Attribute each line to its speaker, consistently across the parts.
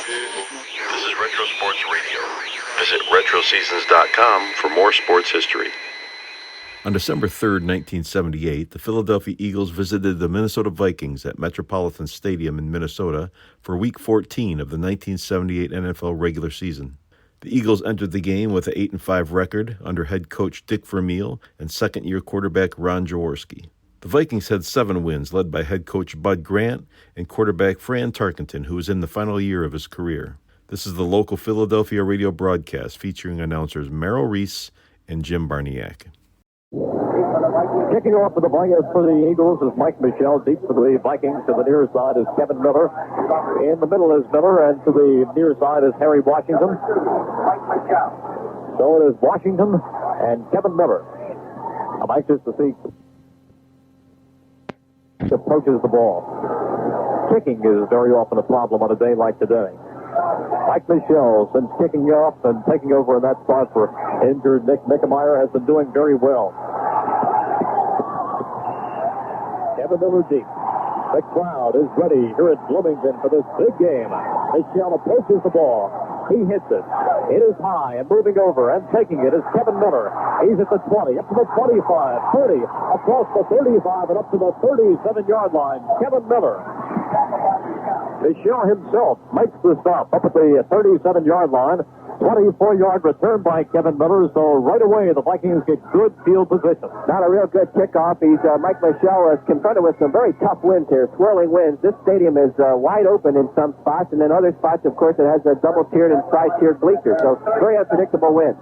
Speaker 1: This is Retro Sports Radio. Visit RetroSeasons.com for more sports history.
Speaker 2: On December 3rd, 1978, the Philadelphia Eagles visited the Minnesota Vikings at Metropolitan Stadium in Minnesota for Week 14 of the 1978 NFL regular season. The Eagles entered the game with an 8-5 record under head coach Dick Vermeil and second-year quarterback Ron Jaworski. The Vikings had 7 wins, led by head coach Bud Grant and quarterback Fran Tarkenton, who was in the final year of his career. This is the local Philadelphia radio broadcast featuring announcers Merrill Reese and Jim Barniak.
Speaker 3: Kicking off for the Eagles is Mike Michel. Deep for the Vikings. To the near side is Kevin Miller. In the middle is Miller, and to the near side is Harry Washington. So it is Washington and Kevin Miller. I'm anxious to see approaches the ball. Kicking is very often a problem on a day like today. Mike Michel, since kicking off and taking over in that spot for injured Nick Mickemeyer, has been doing very well. Kevin Miller deep. The crowd is ready here at Bloomington for this big game. Michel approaches the ball. He hits it. It is high and moving over and taking it is Kevin Miller. He's at the 20, up to the 25, 30, across the 35 and up to the 37-yard line. Kevin Miller. Michel himself makes the stop up at the 37-yard line. 24-yard return by Kevin Miller, so right away the Vikings get good field position.
Speaker 4: Not a real good kickoff. Mike Michel is confronted with some very tough winds here, swirling winds. This stadium is wide open in some spots, and in other spots, of course, it has a double-tiered and tri-tiered bleachers, so very unpredictable winds.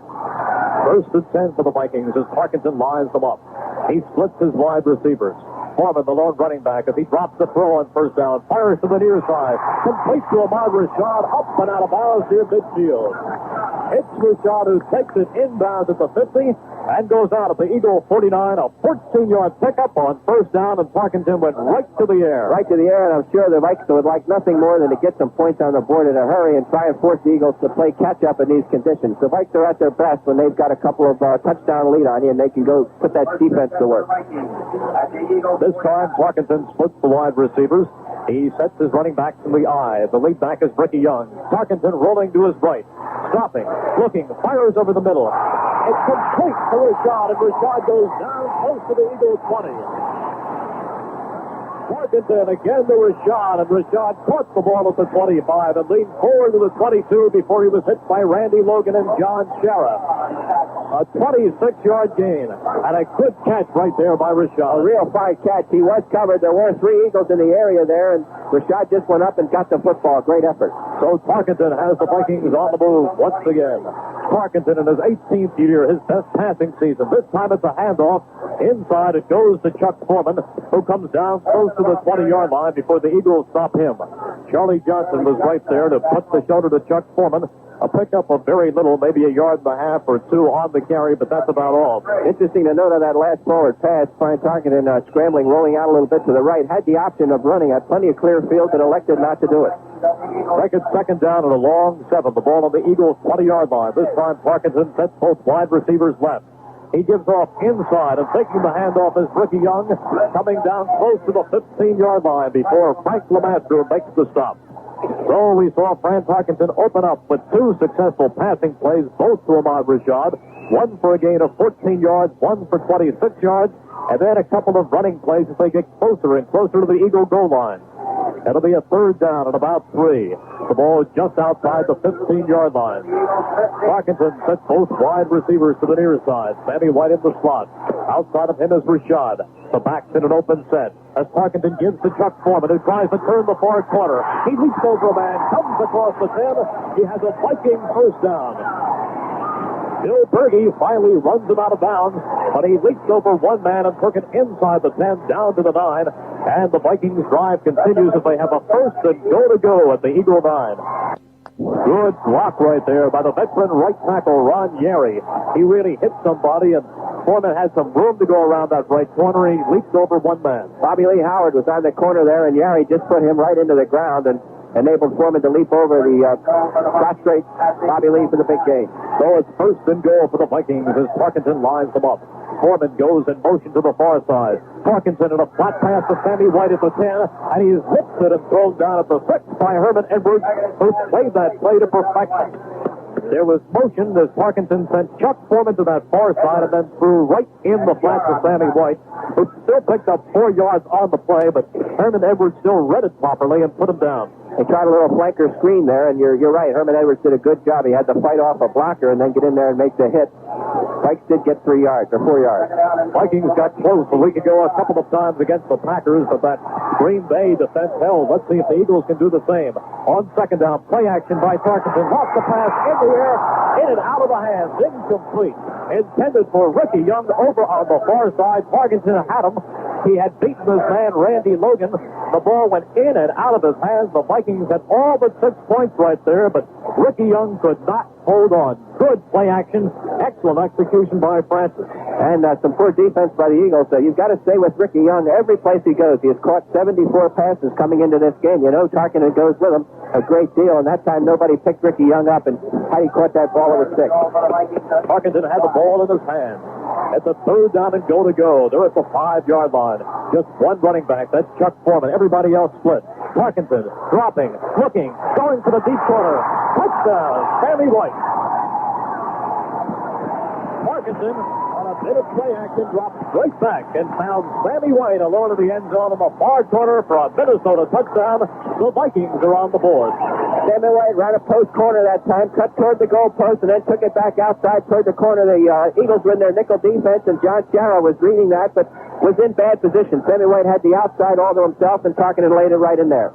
Speaker 3: First and 10 for the Vikings as Tarkenton lines them up. He splits his wide receivers. Foreman, the lone running back, as he drops the throw on first down, fires to the near side, complete to Ahmad Rashad, up and out of bounds near midfield. It's Rashad who takes it inbounds at the 50 and goes out at the Eagle 49, a 14-yard pickup on first down, and Tarkenton went right to the air.
Speaker 4: Right to the air, and I'm sure the Vikings would like nothing more than to get some points on the board in a hurry and try and force the Eagles to play catch-up in these conditions. The Vikings are at their best when they've got a couple of touchdown lead on you, and they can go put that defense to work.
Speaker 3: This time, Tarkenton splits the wide receivers. He sets his running back from the eye. The lead back is Ricky Young. Tarkenton rolling to his right. Stopping, looking, fires over the middle. It's complete to Rashad, and Rashad goes down close to the Eagle 20. Tarkenton again to Rashad, and Rashad caught the ball at the 25 and leaned forward to the 22 before he was hit by Randy Logan and John Shara. A 26-yard gain, and a good catch right there by Rashad.
Speaker 4: A real fine catch. He was covered. There were 3 Eagles in the area there, and Rashad just went up and got the football. Great effort.
Speaker 3: So Tarkenton has the Vikings on the move once again. Tarkenton in his 18th year, his best passing season. This time it's a handoff. Inside it goes to Chuck Foreman, who comes down close to the 20-yard line before the Eagles stop him. Charlie Johnson was right there to put the shoulder to Chuck Foreman. A pickup of very little, maybe a yard and a half or 2 on the carry, but that's about all.
Speaker 4: Interesting to note on that last forward pass, Fran Tarkenton scrambling, rolling out a little bit to the right, had the option of running, had plenty of clear field, but elected not to do it.
Speaker 3: Second down and a long 7. The ball on the Eagles' 20-yard line. This time Tarkenton sets both wide receivers left. He gives off inside, and taking the handoff is Ricky Young, coming down close to the 15-yard line before Frank Lemaster makes the stop. So we saw Fran Tarkenton open up with 2 successful passing plays, both to Ahmad Rashad. One for a gain of 14 yards, one for 26 yards, and then a couple of running plays as they get closer and closer to the Eagle goal line. It'll be a 3rd down and about 3. The ball is just outside the 15-yard line. Tarkenton sets both wide receivers to the near side. Sammy White in the slot. Outside of him is Rashad. The back's in an open set. As Tarkenton gives to Chuck Foreman, who tries to turn the far corner. He leaps over a man, comes across the 10. He has a Viking first down. Bill Berge finally runs him out of bounds, but he leaps over one man and took it inside the 10 down to the 9. And the Vikings drive continues as they have a first and goal to go at the Eagle 9. Good block right there by the veteran right tackle, Ron Yeri. He really hit somebody, and Foreman had some room to go around that right corner. He leaped over one man.
Speaker 4: Bobby Lee Howard was on the corner there, and Yeri just put him right into the ground and enabled Foreman to leap over the prostrate Bobby Lee for the big game.
Speaker 3: So it's first and goal for the Vikings as Tarkenton lines them up. Foreman goes in motion to the far side. Parkinson in a flat pass to Sammy White at the 10, and he's lifted and thrown down at the 6 by Herman Edwards, who played that play to perfection. There was motion as Parkinson sent Chuck Foreman to that far side and then threw right in the flat to Sammy White, who still picked up 4 yards on the play, but Herman Edwards still read it properly and put him down.
Speaker 4: He tried a little flanker screen there, and you're right. Herman Edwards did a good job. He had to fight off a blocker and then get in there and make the hit. Vikes did get 3 yards or 4 yards.
Speaker 3: Vikings got close a week ago a couple of times against the Packers, but that Green Bay defense held. Let's see if the Eagles can do the same. On second down, play action by Parkinson. Lost the pass in the air, in and out of the hands, incomplete. Intended for Ricky Young over on the far side. Parkinson had him. He had beaten his man, Randy Logan. The ball went in and out of his hands. The Vikings had all but 6 points right there, but Ricky Young could not hold on. Good play action. Excellent execution by Francis.
Speaker 4: And some poor defense by the Eagles. You've got to stay with Ricky Young every place he goes. He has caught 74 passes coming into this game. You know, Tarkenton goes with him a great deal, and that time nobody picked Ricky Young up, and how he caught that ball over 6.
Speaker 3: Parkinson had the ball in his hand. It's a 3rd down and goal to go. They're at the 5-yard line. Just one running back. That's Chuck Foreman. Everybody else split. Parkinson dropping, looking, going for the deep corner. Touchdown, Sammy White. Parkinson, on a bit of play action, dropped right back and found Sammy White alone in the end zone in the far corner for a Minnesota touchdown. The Vikings are on the board.
Speaker 4: Sammy White ran a post corner that time, cut toward the goal post, and then took it back outside toward the corner. The Eagles were in their nickel defense, and John Sharrow was reading that, but was in bad position. Sammy White had the outside all to himself, and Tarkenton laid it right in there.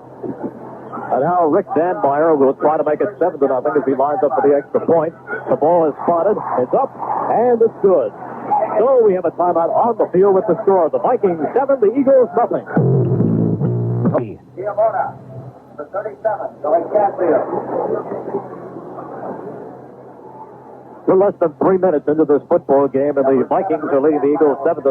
Speaker 3: And now Rick Danmeyer will try to make it 7-0 as he lines up for the extra point. The ball is spotted, it's up, and it's good. So we have a timeout on the field with the score. The Vikings 7, the Eagles nothing.
Speaker 5: The 37, going Canfield.
Speaker 3: We're less than 3 minutes into this football game, and the Vikings are leading the Eagles 7-0.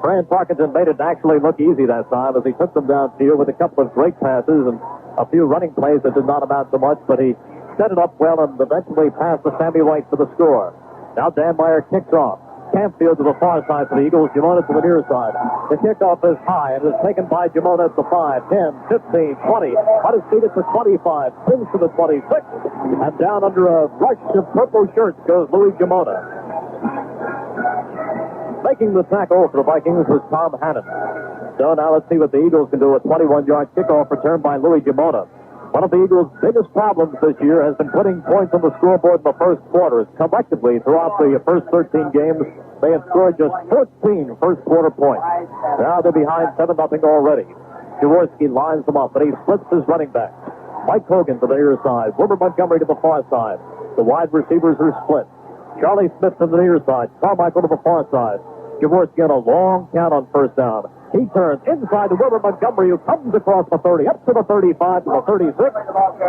Speaker 3: Fran Parkinson made it actually look easy that time as he took them downfield with a couple of great passes and a few running plays that did not amount to much, but he set it up well and eventually passed to Sammy White for the score. Now Danmeyer kicks off. Campfield to the far side for the Eagles, Jamona to the near side. The kickoff is high and is taken by Jamona at the 5, 10, 15, 20. On his feet at the 25, spins to the 26, and down under a rush of purple shirts goes Louis Jamona. Making the tackle for the Vikings was Tom Hannon. So now let's see what the Eagles can do. A 21-yard kickoff return by Louis Jamona. One of the Eagles' biggest problems this year has been putting points on the scoreboard in the first quarter. Collectively, throughout the first 13 games, they have scored just 14 first-quarter points. Now they're behind 7-0 already. Jaworski lines them up, and he splits his running back. Mike Hogan to the near side. Wilbur Montgomery to the far side. The wide receivers are split. Charlie Smith to the near side. Carmichael to the far side. Jaworski on a long count on first down. He turns inside to Wilbur Montgomery, who comes across the 30, up to the 35, to the 36.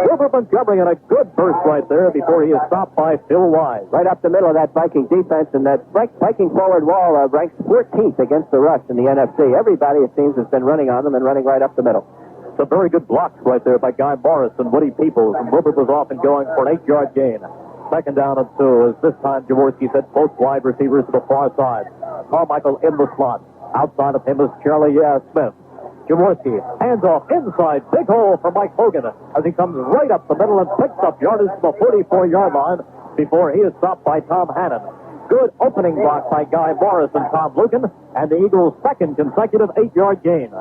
Speaker 3: Wilbur Montgomery in a good burst right there before he is stopped by Phil Wise.
Speaker 4: Right up the middle of that Viking defense, and that Viking forward wall ranks 14th against the rush in the NFC. Everybody, it seems, has been running on them and running right up the middle.
Speaker 3: Some very good blocks right there by Guy Morris and Woody Peoples, and Wilbur was off and going for an 8-yard gain. Second down and 2, as this time Jaworski set both wide receivers to the far side. Carmichael in the slot. Outside of him is Charlie Smith. Jaworski, hands off inside. Big hole for Mike Hogan as he comes right up the middle and picks up yardage to the 44-yard line before he is stopped by Tom Hannon. Good opening block by Guy Morris and Tom Lucan, and the Eagles' second consecutive 8-yard gain.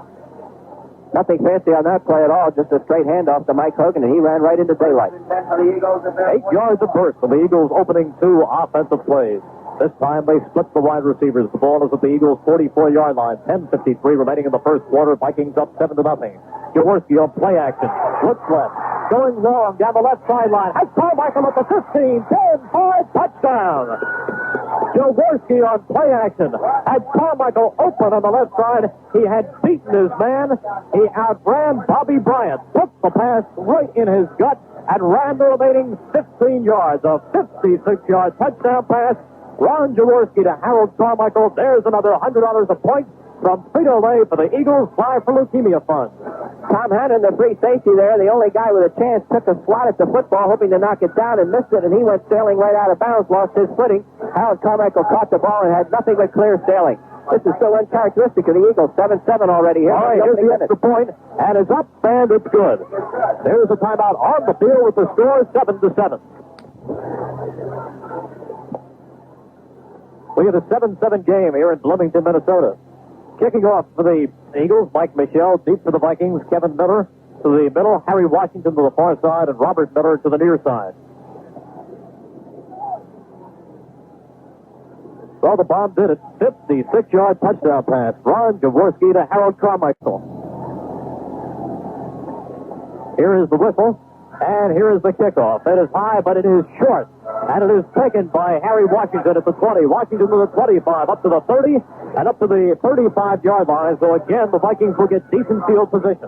Speaker 4: Nothing fancy on that play at all, just a straight handoff to Mike Hogan, and he ran right into daylight.
Speaker 3: 8 yards of burst for the Eagles' opening 2 offensive plays. This time they split the wide receivers. The ball is at the Eagles' 44-yard line. 10:53 remaining in the first quarter. Vikings up 7-0. Jaworski on play action. Looks left. Going long down the left sideline. Has Carmichael at the 15. 10, 5, touchdown. Jaworski on play action. Had Carmichael open on the left side. He had beaten his man. He outran Bobby Bryant. Took the pass right in his gut and ran the remaining 15 yards. A 56-yard touchdown pass. Ron Jaworski to Harold Carmichael. There's another $100 a point from Frito-Lay for the Eagles Fly for Leukemia Fund.
Speaker 4: Tom Hannon, the free safety there, the only guy with a chance, took a swat at the football, hoping to knock it down and missed it, and he went sailing right out of bounds, lost his footing. Harold Carmichael caught the ball and had nothing but clear sailing. This is so uncharacteristic of the Eagles. 7-7 already here.
Speaker 3: All right, here's the extra point, and it's up, and it's good. There's a timeout on the field with the score 7-7. We have a 7-7 game here in Bloomington, Minnesota. Kicking off for the Eagles, Mike Michel. Deep for the Vikings, Kevin Miller to the middle, Harry Washington to the far side, and Robert Miller to the near side. Well, the bomb did it. 56-yard touchdown pass. Ron Jaworski to Harold Carmichael. Here is the whistle, and here is the kickoff. It is high, but it is short. And it is taken by Harry Washington at the 20. Washington to the 25, up to the 30, and up to the 35-yard line. So again, the Vikings will get decent field position.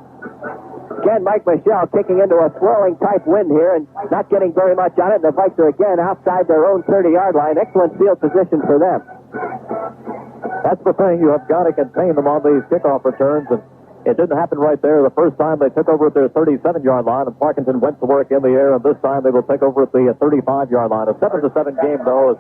Speaker 4: Again, Mike Michel kicking into a swirling type wind here and not getting very much on it. The Vikes are again outside their own 30-yard line. Excellent field position for them.
Speaker 3: That's the thing. You have got to contain them on these kickoff returns, and it didn't happen right there. The first time they took over at their 37-yard line, and Parkinson went to work in the air, and this time they will take over at the 35-yard line. A 7-7 game, though, as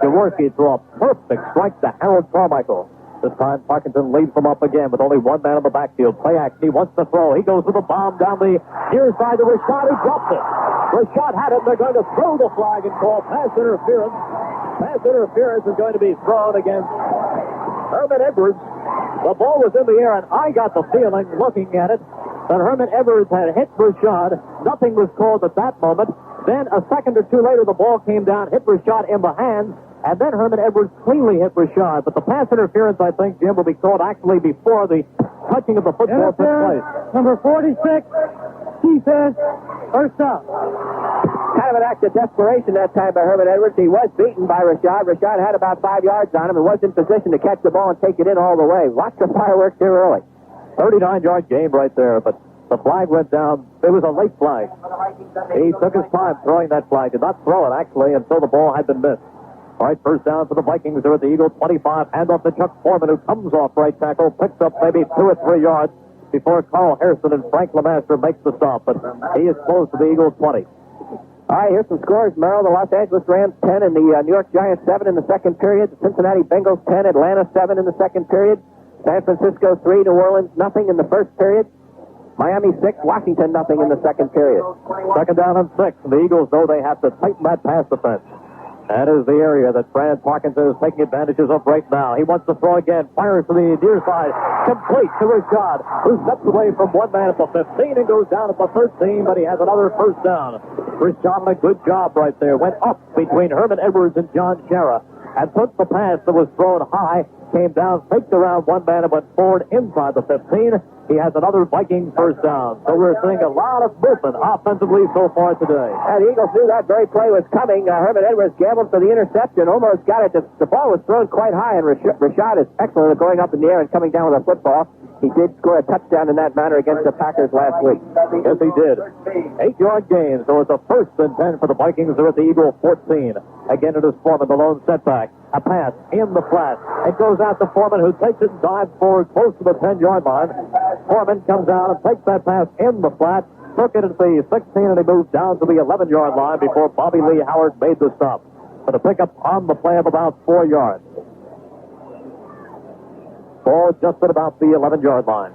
Speaker 3: Jaworski threw a perfect strike to Harold Carmichael. This time, Parkinson leads them up again with only one man in the backfield. Play action. He wants to throw. He goes with the bomb down the near side to Rashad. He drops it. Rashad had it. They're going to throw the flag and call pass interference. Pass interference is going to be thrown against Herman Edwards. The ball was in the air, and I got the feeling, looking at it, that Herman Edwards had hit Rashad. Nothing was called at that moment. Then, a second or two later, the ball came down, hit Rashad in the hands, and then Herman Edwards cleanly hit Rashad. But the pass interference, I think, Jim, will be called actually before the touching of the football took place.
Speaker 6: Number 46, defense, first up.
Speaker 4: Kind of an act of desperation that time by Herman Edwards. He was beaten by Rashad. Rashad had about 5 yards on him and was in position to catch the ball and take it in all the way. Watch the fireworks here early.
Speaker 3: 39-yard game right there, but the flag went down. It was a late flag. He took his time throwing that flag. Did not throw it, actually, until the ball had been missed. All right, first down for the Vikings. They're at the Eagle 25. Hand off to Chuck Foreman, who comes off right tackle, picks up maybe 2 or 3 yards before Carl Harrison and Frank Lemaster makes the stop. But he is close to the Eagle 20.
Speaker 4: All right, here's some scores. Merrill, the Los Angeles Rams 10, and the New York Giants 7 in the second period. The Cincinnati Bengals 10, Atlanta 7 in the second period. San Francisco 3, New Orleans nothing in the first period. Miami 6, Washington nothing in the second period.
Speaker 3: Second down and 6. The Eagles, though, they have to tighten that pass defense. That is the area that Fran Parkinson is taking advantages of right now. He wants to throw again. Fires to the near side. Complete to Rashad, who steps away from one man at the 15 and goes down at the 13, but he has another first down. Rashad, a good job right there. Went up between Herman Edwards and John Shara and took the pass that was thrown high, came down, faked around one man and went forward inside the 15. He has another Viking first down. So we're seeing a lot of movement offensively so far today.
Speaker 4: And the Eagles knew that very play was coming. Herman Edwards gambled for the interception, almost got it. The ball was thrown quite high, and Rashad is excellent at going up in the air and coming down with a football. He did score a touchdown in that manner against the Packers last week.
Speaker 3: Yes, he did. 8-yard gain, so it's a 1st and 10 for the Vikings. They're at the Eagle 14. Again, it is Foreman, the lone setback. A pass in the flat. It goes out to Foreman, who takes it and dives forward close to the 10-yard line. Foreman comes out and takes that pass in the flat. Took it at the 16, and he moved down to the 11-yard line before Bobby Lee Howard made the stop. For the pickup on the play of about 4 yards. Ball just at about the 11-yard line.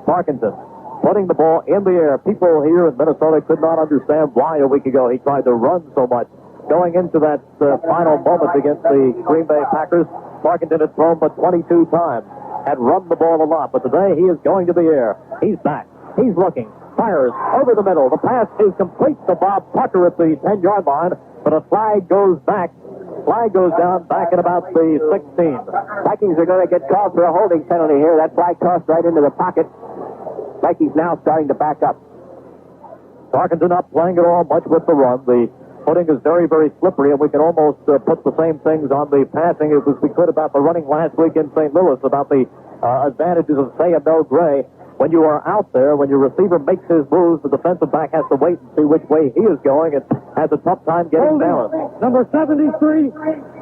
Speaker 3: Parkinson putting the ball in the air. People here in Minnesota could not understand why a week ago he tried to run so much. Going into that final moment against the Green Bay Packers, Parkinson had thrown but 22 times, had run the ball a lot, but today he is going to the air. He's back. He's looking. Fires over the middle. The pass is complete to Bob Tucker at the 10-yard line, but a flag goes back. Flag goes down back at about the 16.
Speaker 4: Vikings are going to get called for a holding penalty here. That flag tossed right into the pocket. Vikings now starting to back up.
Speaker 3: Parkinson not playing at all much with the run. The footing is very, very slippery, and we can almost put the same things on the passing as we could about the running last week in St. Louis, about the advantages of, say, a no gray. When you are out there, when your receiver makes his moves, the defensive back has to wait and see which way he is going and has a tough time getting balanced.
Speaker 6: Number 73,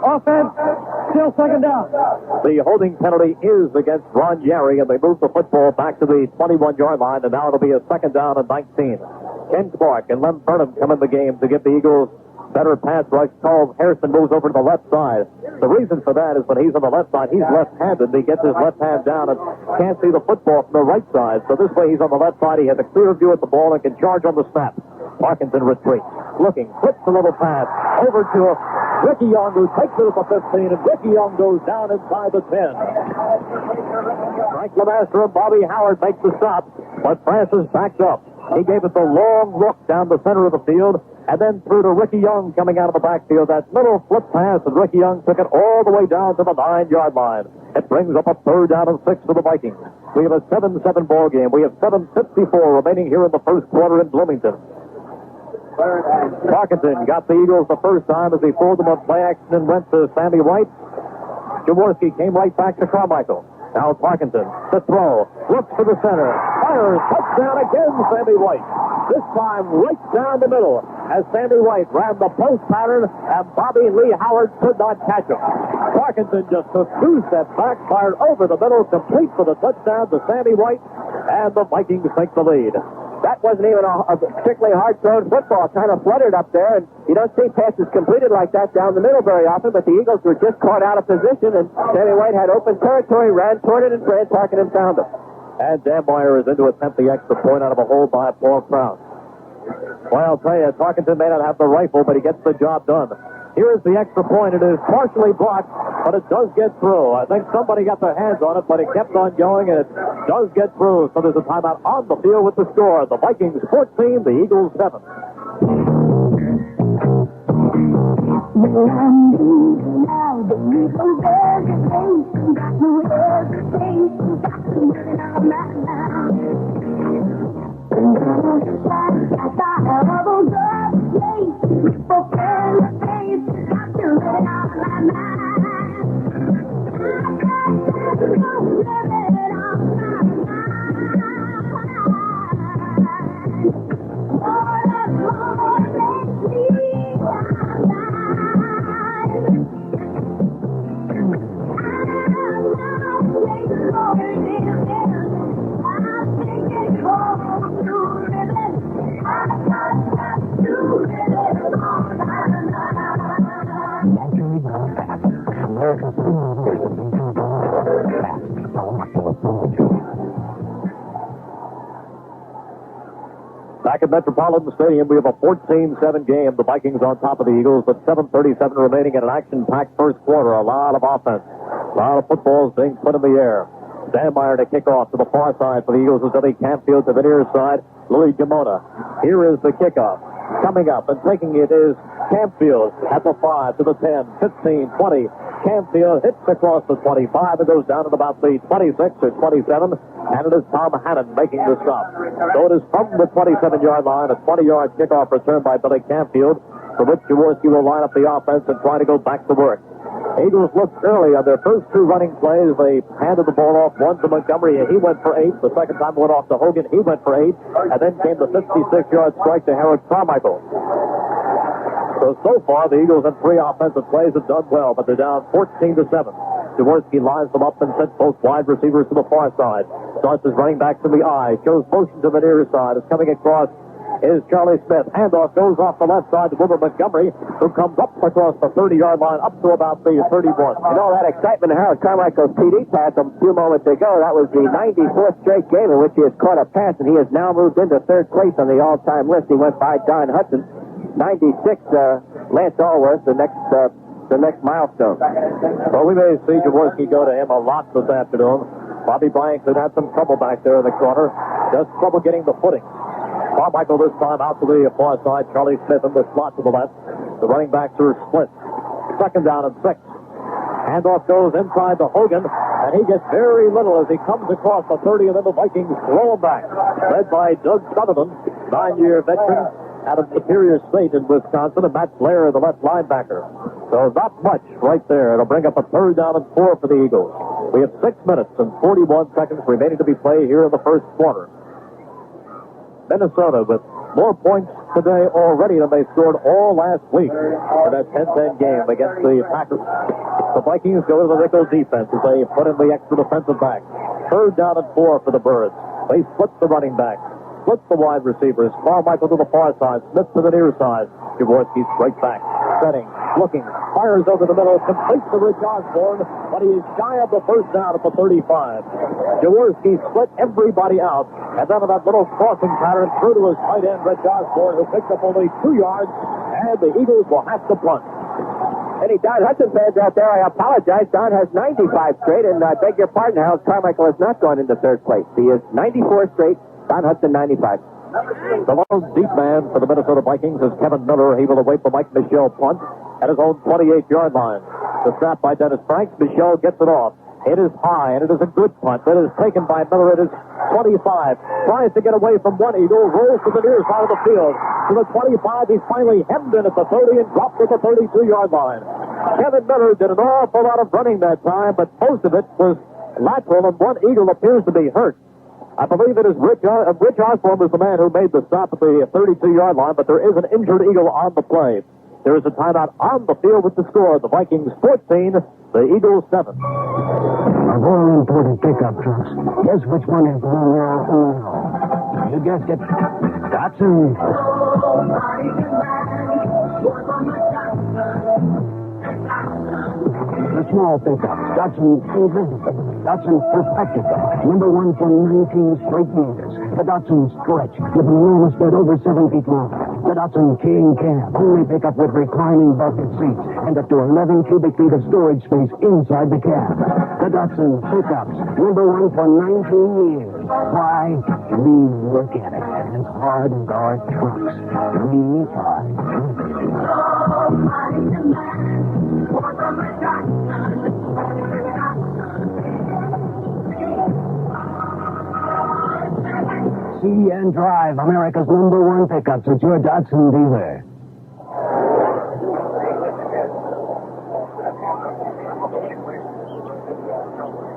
Speaker 6: offense, Still second down.
Speaker 3: The holding penalty is against Ron Yeri, and they move the football back to the 21-yard line, and now it'll be a second down and 19. Ken Clark and Lem Burnham come in the game to give the Eagles better pass rush. Charles Harrison moves over to the left side. The reason for that is when he's on the left side, he's left-handed. He gets his left hand down and can't see the football from the right side. So this way he's on the left side. He has a clear view at the ball and can charge on the snap. Parkinson retreats. Looking, flips a little pass over to Ricky Young, who takes it at the 15, and Ricky Young goes down inside the 10. Frank Lemaster and Bobby Howard make the stop, but Francis backs up. He gave it the long look down the center of the field, and then threw to Ricky Young coming out of the backfield. That little flip pass, and Ricky Young took it all the way down to the 9-yard line. It brings up a third down and 6 for the Vikings. We have a 7-7 ball game. We have 7:54 remaining here in the first quarter in Bloomington. Parkinson got the Eagles the first time as he pulled them on play action and went to Sammy White. Jaworski came right back to Carmichael. Now Parkinson to throw. Looks to the center. Fires. Touchdown again, Sammy White. This time right down the middle as Sammy White ran the post pattern and Bobby Lee Howard could not catch him. Parkinson just took 2 steps back, fired over the middle, complete for the touchdown to Sammy White, and the Vikings take the lead.
Speaker 4: That wasn't even a particularly hard-thrown football. Kind of fluttered up there, and you don't see passes completed like that down the middle very often, but the Eagles were just caught out of position, and Sammy White had open territory, ran toward it, and Fred Parkinson found him.
Speaker 3: And Dan Meyer is in to attempt the extra point out of a hold by Paul Crown. Well, I'll tell you, Parkinson may not have the rifle, but he gets the job done. Here is the extra point. It is partially blocked, but it does get through. I think somebody got their hands on it, but it kept on going, and it does get through. So there's a timeout on the field with the score. The Vikings 14, the Eagles 7. Back at Metropolitan Stadium, we have a 14-7 game. The Vikings on top of the Eagles, but 7:37 remaining in an action-packed first quarter. A lot of offense. A lot of footballs being put in the air. Dan Meyer to kick off to the far side for the Eagles is Billy Campfield to the near side. Louis Gemona. Here is the kickoff. Coming up and taking it is Campfield at the 5 to the 10, 15, 20. Campfield hits across the 25 and goes down at about the 26 or 27. And it is Tom Hannon making the stop. So it is from the 27-yard line, a 20-yard kickoff return by Billy Campfield, for which Jaworski will line up the offense and try to go back to work. Eagles looked early on their first 2 running plays. They handed the ball off, one to Montgomery, and he went for 8. The second time went off to Hogan, he went for 8. And then came the 56-yard strike to Harold Carmichael. So far, the Eagles in 3 offensive plays have done well, but they're down 14-7. Jaworski lines them up and sends both wide receivers to the far side. Starts his running back to the eye. Shows motion to the near side. Is coming across is Charlie Smith. Handoff goes off the left side to Wilbur Montgomery, who comes up across the 30-yard line up to about the 31.
Speaker 4: And all that excitement in Harold Carmichael's TD pass a few moments ago, that was the 94th straight game in which he has caught a pass, and he has now moved into 3rd place on the all-time list. He went by Don Hudson. 96, Lance Allworth, the next milestone.
Speaker 3: Well, we may see Jaworski go to him a lot this afternoon. Bobby Bryant could have some trouble back there in the corner. Just trouble getting the footing. Carmichael this time out to the far side. Charlie Smith in the slot to the left. The running backs are split. Second down and 6. Handoff goes inside to Hogan, and he gets very little as he comes across the 30, and then the Vikings throw him back. Led by Doug Sutherland, 9-year veteran out of Superior State in Wisconsin, and Matt Blair, the left linebacker. So not much right there. It'll bring up a 3rd down and 4 for the Eagles. We have 6 minutes and 41 seconds remaining to be played here in the first quarter. Minnesota with more points today already than they scored all last week in that 10-10 game against the Packers. The Vikings go to the nickel defense as they put in the extra defensive back. 3rd down and 4 for the Birds. They split the running back. Split the wide receivers. Carmichael to the far side. Smith to the near side. Jaworski straight back. Setting. Looking. Fires over the middle. Completes to Rich Osborne. But he is shy of the first down at the 35. Jaworski split everybody out. And then on that little crossing pattern through to his tight end, Rich Osborne, who picked up only 2 yards. And the Eagles will have to punt.
Speaker 4: Any Don Hudson fans out there, I apologize. Don has 95 straight, and I beg your pardon, Harold Carmichael has not gone into 3rd place. He is 94 straight. Don Hudson, 95.
Speaker 3: The lone deep man for the Minnesota Vikings is Kevin Miller. He will await the Mike Michel punt at his own 28-yard line. The snap by Dennis Franks. Michel gets it off. It is high, and it is a good punt. It is taken by Miller. It is 25. Tries to get away from one Eagle. Rolls to the near side of the field. To the 25. He's finally hemmed in at the 30 and dropped at the 32-yard line. Kevin Miller did an awful lot of running that time, but most of it was lateral, and one Eagle appears to be hurt. I believe it is Rich Osborne was the man who made the stop at the 32-yard line, but there is an injured Eagle on the play. There is a timeout on the field with the score. The Vikings 14, the Eagles 7.
Speaker 7: A very important pickup, Trucks. Guess which one is the one? You guessed it. Dotson. The small pickup. Dotson Invisible. Dotson Perfectical. Number 1 for 19 straight years. The Dotson Stretch with an enormous bed over 7 feet long. The Dotson King Cab. Only pickup with reclining bucket seats and up to 11 cubic feet of storage space inside the cab. The Dotson Pickups. Number 1 for 19 years. Why? We look at it as hard as our trucks. We are. See and drive America's number 1 pickups at your Datsun dealer.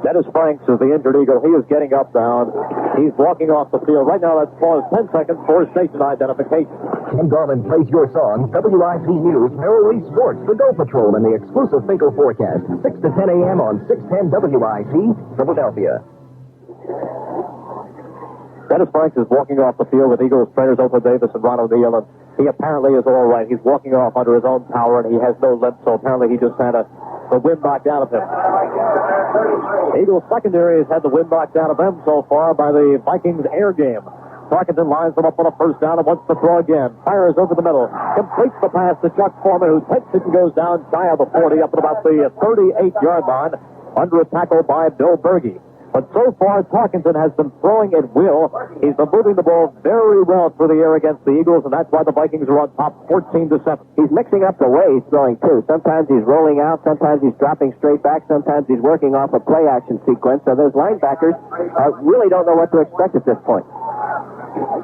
Speaker 3: Dennis Franks is the injured Eagle. He is getting up now. He's walking off the field. Right now, let's pause 10 seconds for station identification.
Speaker 8: Ken Garland plays your song, WIC News, Merrill Lee Sports, the Go Patrol, and the exclusive Finkel forecast, 6 to 10 a.m. on 610 WIC, Philadelphia.
Speaker 3: Dennis Franks is walking off the field with Eagles trainers Otho Davis and Ron O'Neill, and he apparently is all right. He's walking off under his own power, and he has no limp, so apparently he just had the wind knocked out of him. Eagles secondary has had the wind knocked out of them so far by the Vikings air game. Parkinson lines them up on a first down and wants to throw again. Fires over the middle. Completes the pass to Chuck Foreman, who takes it and goes down shy of the 40 up at about the 38-yard line under a tackle by Bill Berge. But so far, Parkinson has been throwing at will. He's been moving the ball very well through the air against the Eagles, and that's why the Vikings are on top 14-7.
Speaker 4: He's mixing up the way he's throwing, too. Sometimes he's rolling out, sometimes he's dropping straight back, sometimes he's working off a play-action sequence. So those linebackers really don't know what to expect at this point.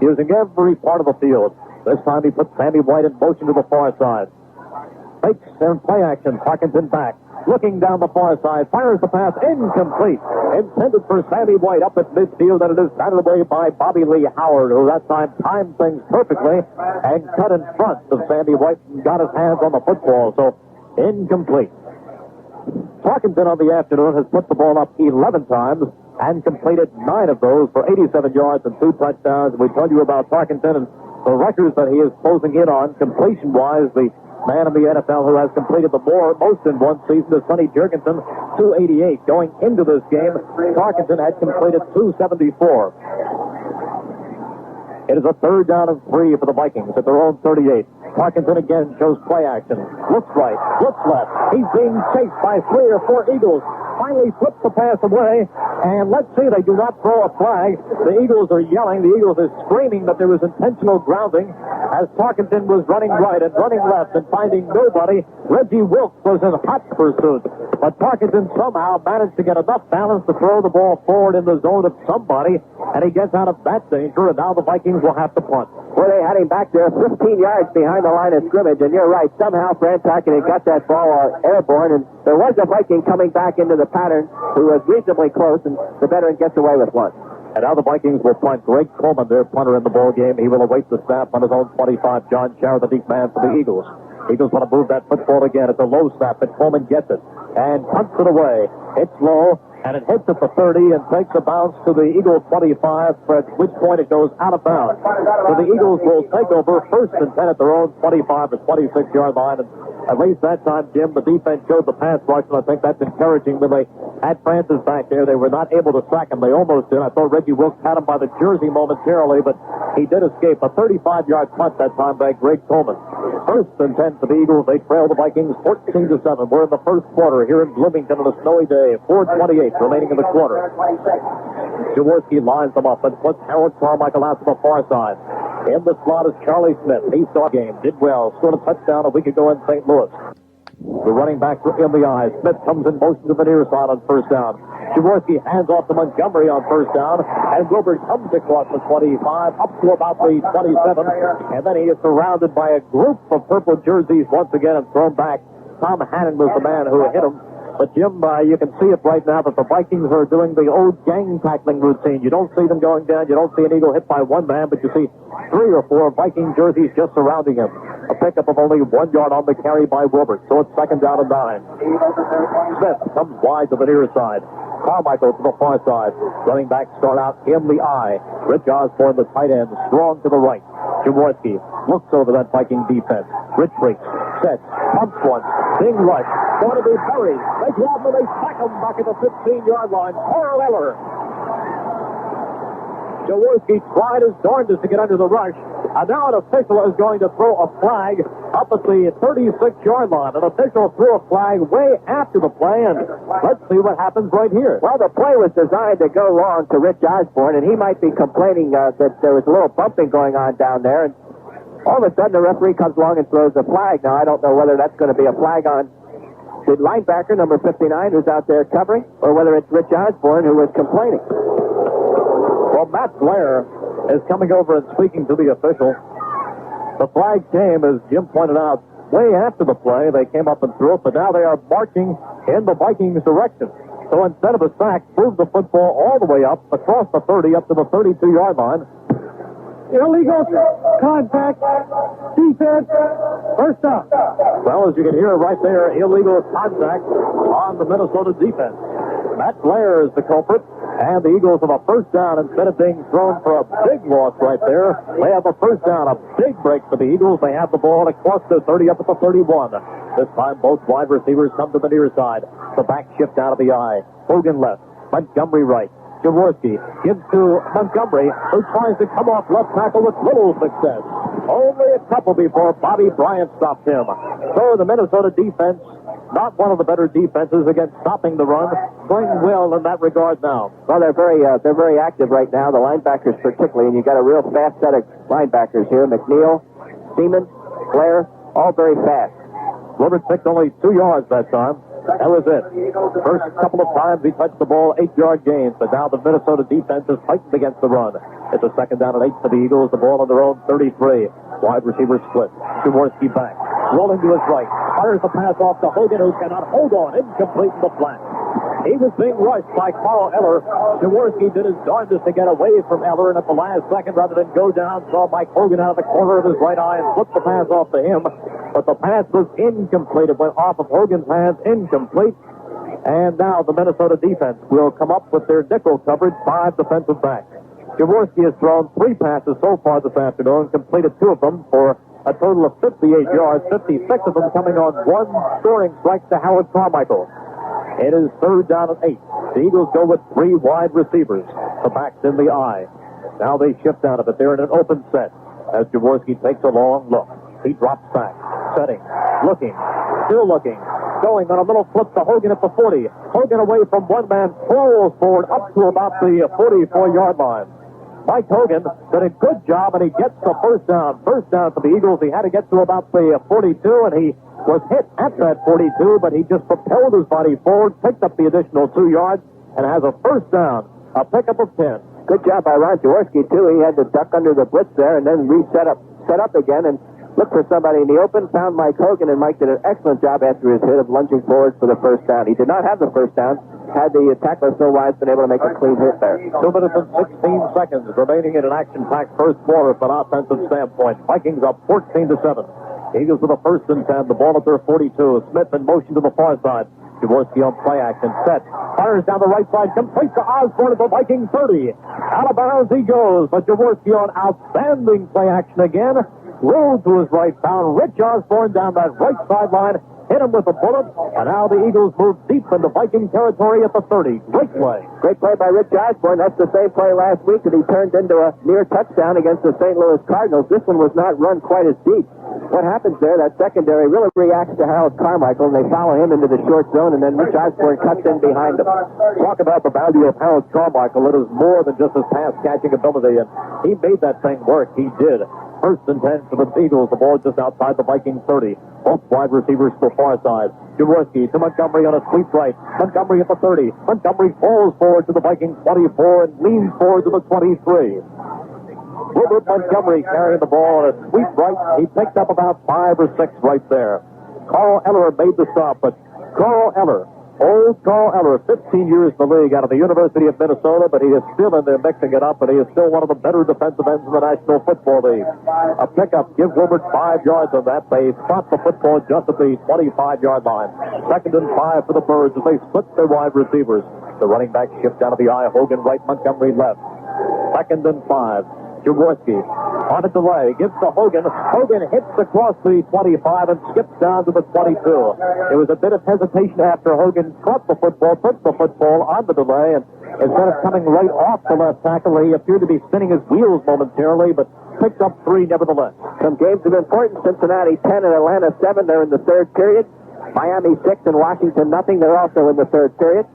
Speaker 3: Using every part of the field. This time he puts Sammy White in motion to the far side. Fakes and play action. Parkinson back. Looking down the far side. Fires the pass. Incomplete. Intended for Sammy White up at midfield, and it is batted away by Bobby Lee Howard, who that time timed things perfectly and cut in front of Sammy White and got his hands on the football. So, incomplete. Parkinson on the afternoon has put the ball up 11 times and completed 9 of those for 87 yards and 2 touchdowns. We told you about Parkinson and the records that he is closing in on completion-wise. The man in the NFL who has completed the most in one season is Sonny Jurgensen, 288. Going into this game, Parkinson had completed 274. It is a 3rd down and 3 for the Vikings at their own 38. Parkinson again shows play action. Looks right, looks left. He's being chased by 3 or 4 Eagles. Finally flips the pass away, and let's see, they do not throw a flag. The Eagles are yelling. The Eagles are screaming that there was intentional grounding as Parkinson was running right and running left and finding nobody. Reggie Wilkes was in hot pursuit, but Parkinson somehow managed to get enough balance to throw the ball forward in the zone of somebody, and he gets out of that danger, and now the Vikings will have to punt.
Speaker 4: Well, they had him back there 15 yards behind the line of scrimmage, and you're right. Somehow Fran Tarkenton got that ball airborne, and there was a Viking coming back into the pattern who was reasonably close, and the veteran gets away with one.
Speaker 3: And now the Vikings will punt. Greg Coleman, their punter in the ball game. He will await the snap on his own 25. John Schauer, the deep man for the Eagles. Eagles want to move that football again. It's a low snap, but Coleman gets it and punts it away. It's low, and it hits at the 30 and takes a bounce to the Eagles 25, at which point it goes out of bounds. So the Eagles will take over 1st and 10 at their own 25 or 26-yard line. And at least that time, Jim, the defense showed the pass rush, and I think that's encouraging. When they had Francis back there, they were not able to sack him. They almost did. I thought Reggie Wilkes had him by the jersey momentarily, but he did escape. A 35-yard punt that time by Greg Coleman. 1st and 10 for the Eagles. They trail the Vikings 14-7. We're in the first quarter here in Bloomington on a snowy day. 4:28 remaining in the quarter. Jaworski lines them up and puts Harold Carmichael out to the far side. In the slot is Charlie Smith. He saw a game, did well, scored a touchdown a week ago in St. Louis. The running back in the eye. Smith comes in motion to the near side on 1st down. Jaworski hands off to Montgomery on 1st down, and Wilbur comes across the 25 up to about the 27, and then he is surrounded by a group of purple jerseys once again and thrown back. Tom Hannon was the man who hit him. But, Jim, you can see it right now that the Vikings are doing the old gang tackling routine. You don't see them going down. You don't see an Eagle hit by one man, but you see 3 or 4 Viking jerseys just surrounding him. A pickup of only 1 yard on the carry by Wilbert. So it's 2nd down and 9. Smith comes wide to the near side. Carmichael to the far side. Running back start out in the eye. Rich Osborne, the tight end, strong to the right. Jaworski looks over that Viking defense. Rich breaks, sets, pumps one, big rush, going to be buried. They grab him and they sack him back at the 15-yard line. Carl Eller. Jaworski tried his darndest to get under the rush, and now an official is going to throw a flag up at the 36-yard line. An official threw a flag way after the play, and let's see what happens right here.
Speaker 4: Well, the play was designed to go long to Rich Osborne, and he might be complaining that there was a little bumping going on down there, and all of a sudden the referee comes along and throws a flag. Now, I don't know whether that's going to be a flag on the linebacker, number 59, who's out there covering, or whether it's Rich Osborne who was complaining.
Speaker 3: Well, Matt Blair is coming over and speaking to the official. The flag came, as Jim pointed out, way after the play. They came up and threw it, but now they are marching in the Vikings' direction. So instead of a sack, move the football all the way up, across the 30, up to the 32-yard line.
Speaker 6: Illegal contact, defense, 1st down.
Speaker 3: Well, as you can hear right there, illegal contact on the Minnesota defense. Matt Blair is the culprit, and the Eagles have a 1st down instead of being thrown for a big loss right there. They have a 1st down, a big break for the Eagles. They have the ball across the 30 up at the 31. This time, both wide receivers come to the near side. The back shift out of the eye. Hogan left, Montgomery right. Jaworski gives to Montgomery, who tries to come off left tackle with little success. Only a couple before Bobby Bryant stopped him. So the Minnesota defense, not one of the better defenses against stopping the run, playing well in that regard now.
Speaker 4: Well, they're very active right now, the linebackers particularly, and you got a real fast set of linebackers here. McNeil, Seaman, Blair, all very fast.
Speaker 3: Wilbert picked only 2 yards that time. That was it. First couple of times he touched the ball, 8-yard gains, but now the Minnesota defense is fighting against the run. It's a 2nd down and 8 for the Eagles. The ball on their own 33. Wide receiver split. Jaworski back. Rolling to his right. Fires the pass off to Hogan, who cannot hold on. Incomplete in the flat. He was being rushed by Carl Eller. Jaworski did his darndest to get away from Eller, and at the last second, rather than go down, saw Mike Hogan out of the corner of his right eye and flipped the pass off to him. But the pass was incomplete. It went off of Hogan's hands, incomplete. And now the Minnesota defense will come up with their nickel coverage, 5 defensive backs. Jaworski has thrown 3 passes so far this afternoon, completed 2 of them for a total of 58 yards, 56 of them coming on 1 scoring strike to Howard Carmichael. It is 3rd down and 8. The Eagles go with 3 wide receivers. The backs in the eye. Now they shift out of it. They're in an open set as Jaworski takes a long look. He drops back, setting, looking, still looking, going on a little flip to Hogan at the 40. Hogan away from one man, throws forward up to about the 44-yard line. Mike Hogan did a good job, and he gets the 1st down. 1st down for the Eagles. He had to get to about the 42, and he was hit at that 42, but he just propelled his body forward, picked up the additional 2 yards, and has a 1st down, a pickup of 10.
Speaker 4: Good job by Ron Jaworski, too. He had to duck under the blitz there and then set up again and look for somebody in the open, found Mike Hogan, and Mike did an excellent job after his hit of lunging forward for the 1st down. He did not have the 1st down. Had the tackler so wise been able to make a clean hit there.
Speaker 3: 2 minutes and 16 seconds remaining in an action-packed first quarter from an offensive standpoint. Vikings up 14-7. Eagles with a first and 10. The ball at their 42. Smith in motion to the far side. Jaworski on play action. Set. Fires down the right side. Complete to Osborne at the Viking 30. Out of bounds he goes. But Jaworski on outstanding play action again. Rolled to his right. Found Rich Osborne down that right sideline. Hit him with a bullet. And now the Eagles move deep into Viking territory at the 30. Great play.
Speaker 4: Great play by Rich Osborne. That's the same play last week that he turned into a near touchdown against the St. Louis Cardinals. This one was not run quite as deep. What happens there, that secondary really reacts to Harold Carmichael, and they follow him into the short zone, and then Rich Osborne cuts in behind him.
Speaker 3: Talk about the value of Harold Carmichael. It is more than just his pass-catching ability, and he made that thing work. He did. First and 10 for the Eagles. The ball just outside the Viking 30. Both wide receivers to the far side. Jaworski to Montgomery on a sweep right. Montgomery at the 30. Montgomery falls forward to the Viking 24 and leans forward to the 23. Wilbert Montgomery carrying the ball on a sweep right. He picked up about 5 or 6 right there. Carl Eller made the stop, but Carl Eller, old Carl Eller, 15 years in the league out of the University of Minnesota, but he is still in there mixing it up, and he is still one of the better defensive ends in the National Football League. A pickup, give Wilbert 5 yards on that. They spot the football just at the 25-yard line. Second and 5 for the Birds as they split their wide receivers. The running back shift out of the eye. Hogan right, Montgomery left. Second and 5. Jaworski on a delay, gives to Hogan. Hogan hits across the 25 and skips down to the 22. There was a bit of hesitation after Hogan caught the football, took the football on the delay, and instead of coming right off the left tackle, he appeared to be spinning his wheels momentarily, but picked up 3 nevertheless.
Speaker 4: Some games of importance. Cincinnati 10 and Atlanta 7. They're in the third period. Miami 6 and Washington nothing. They're also in the third period.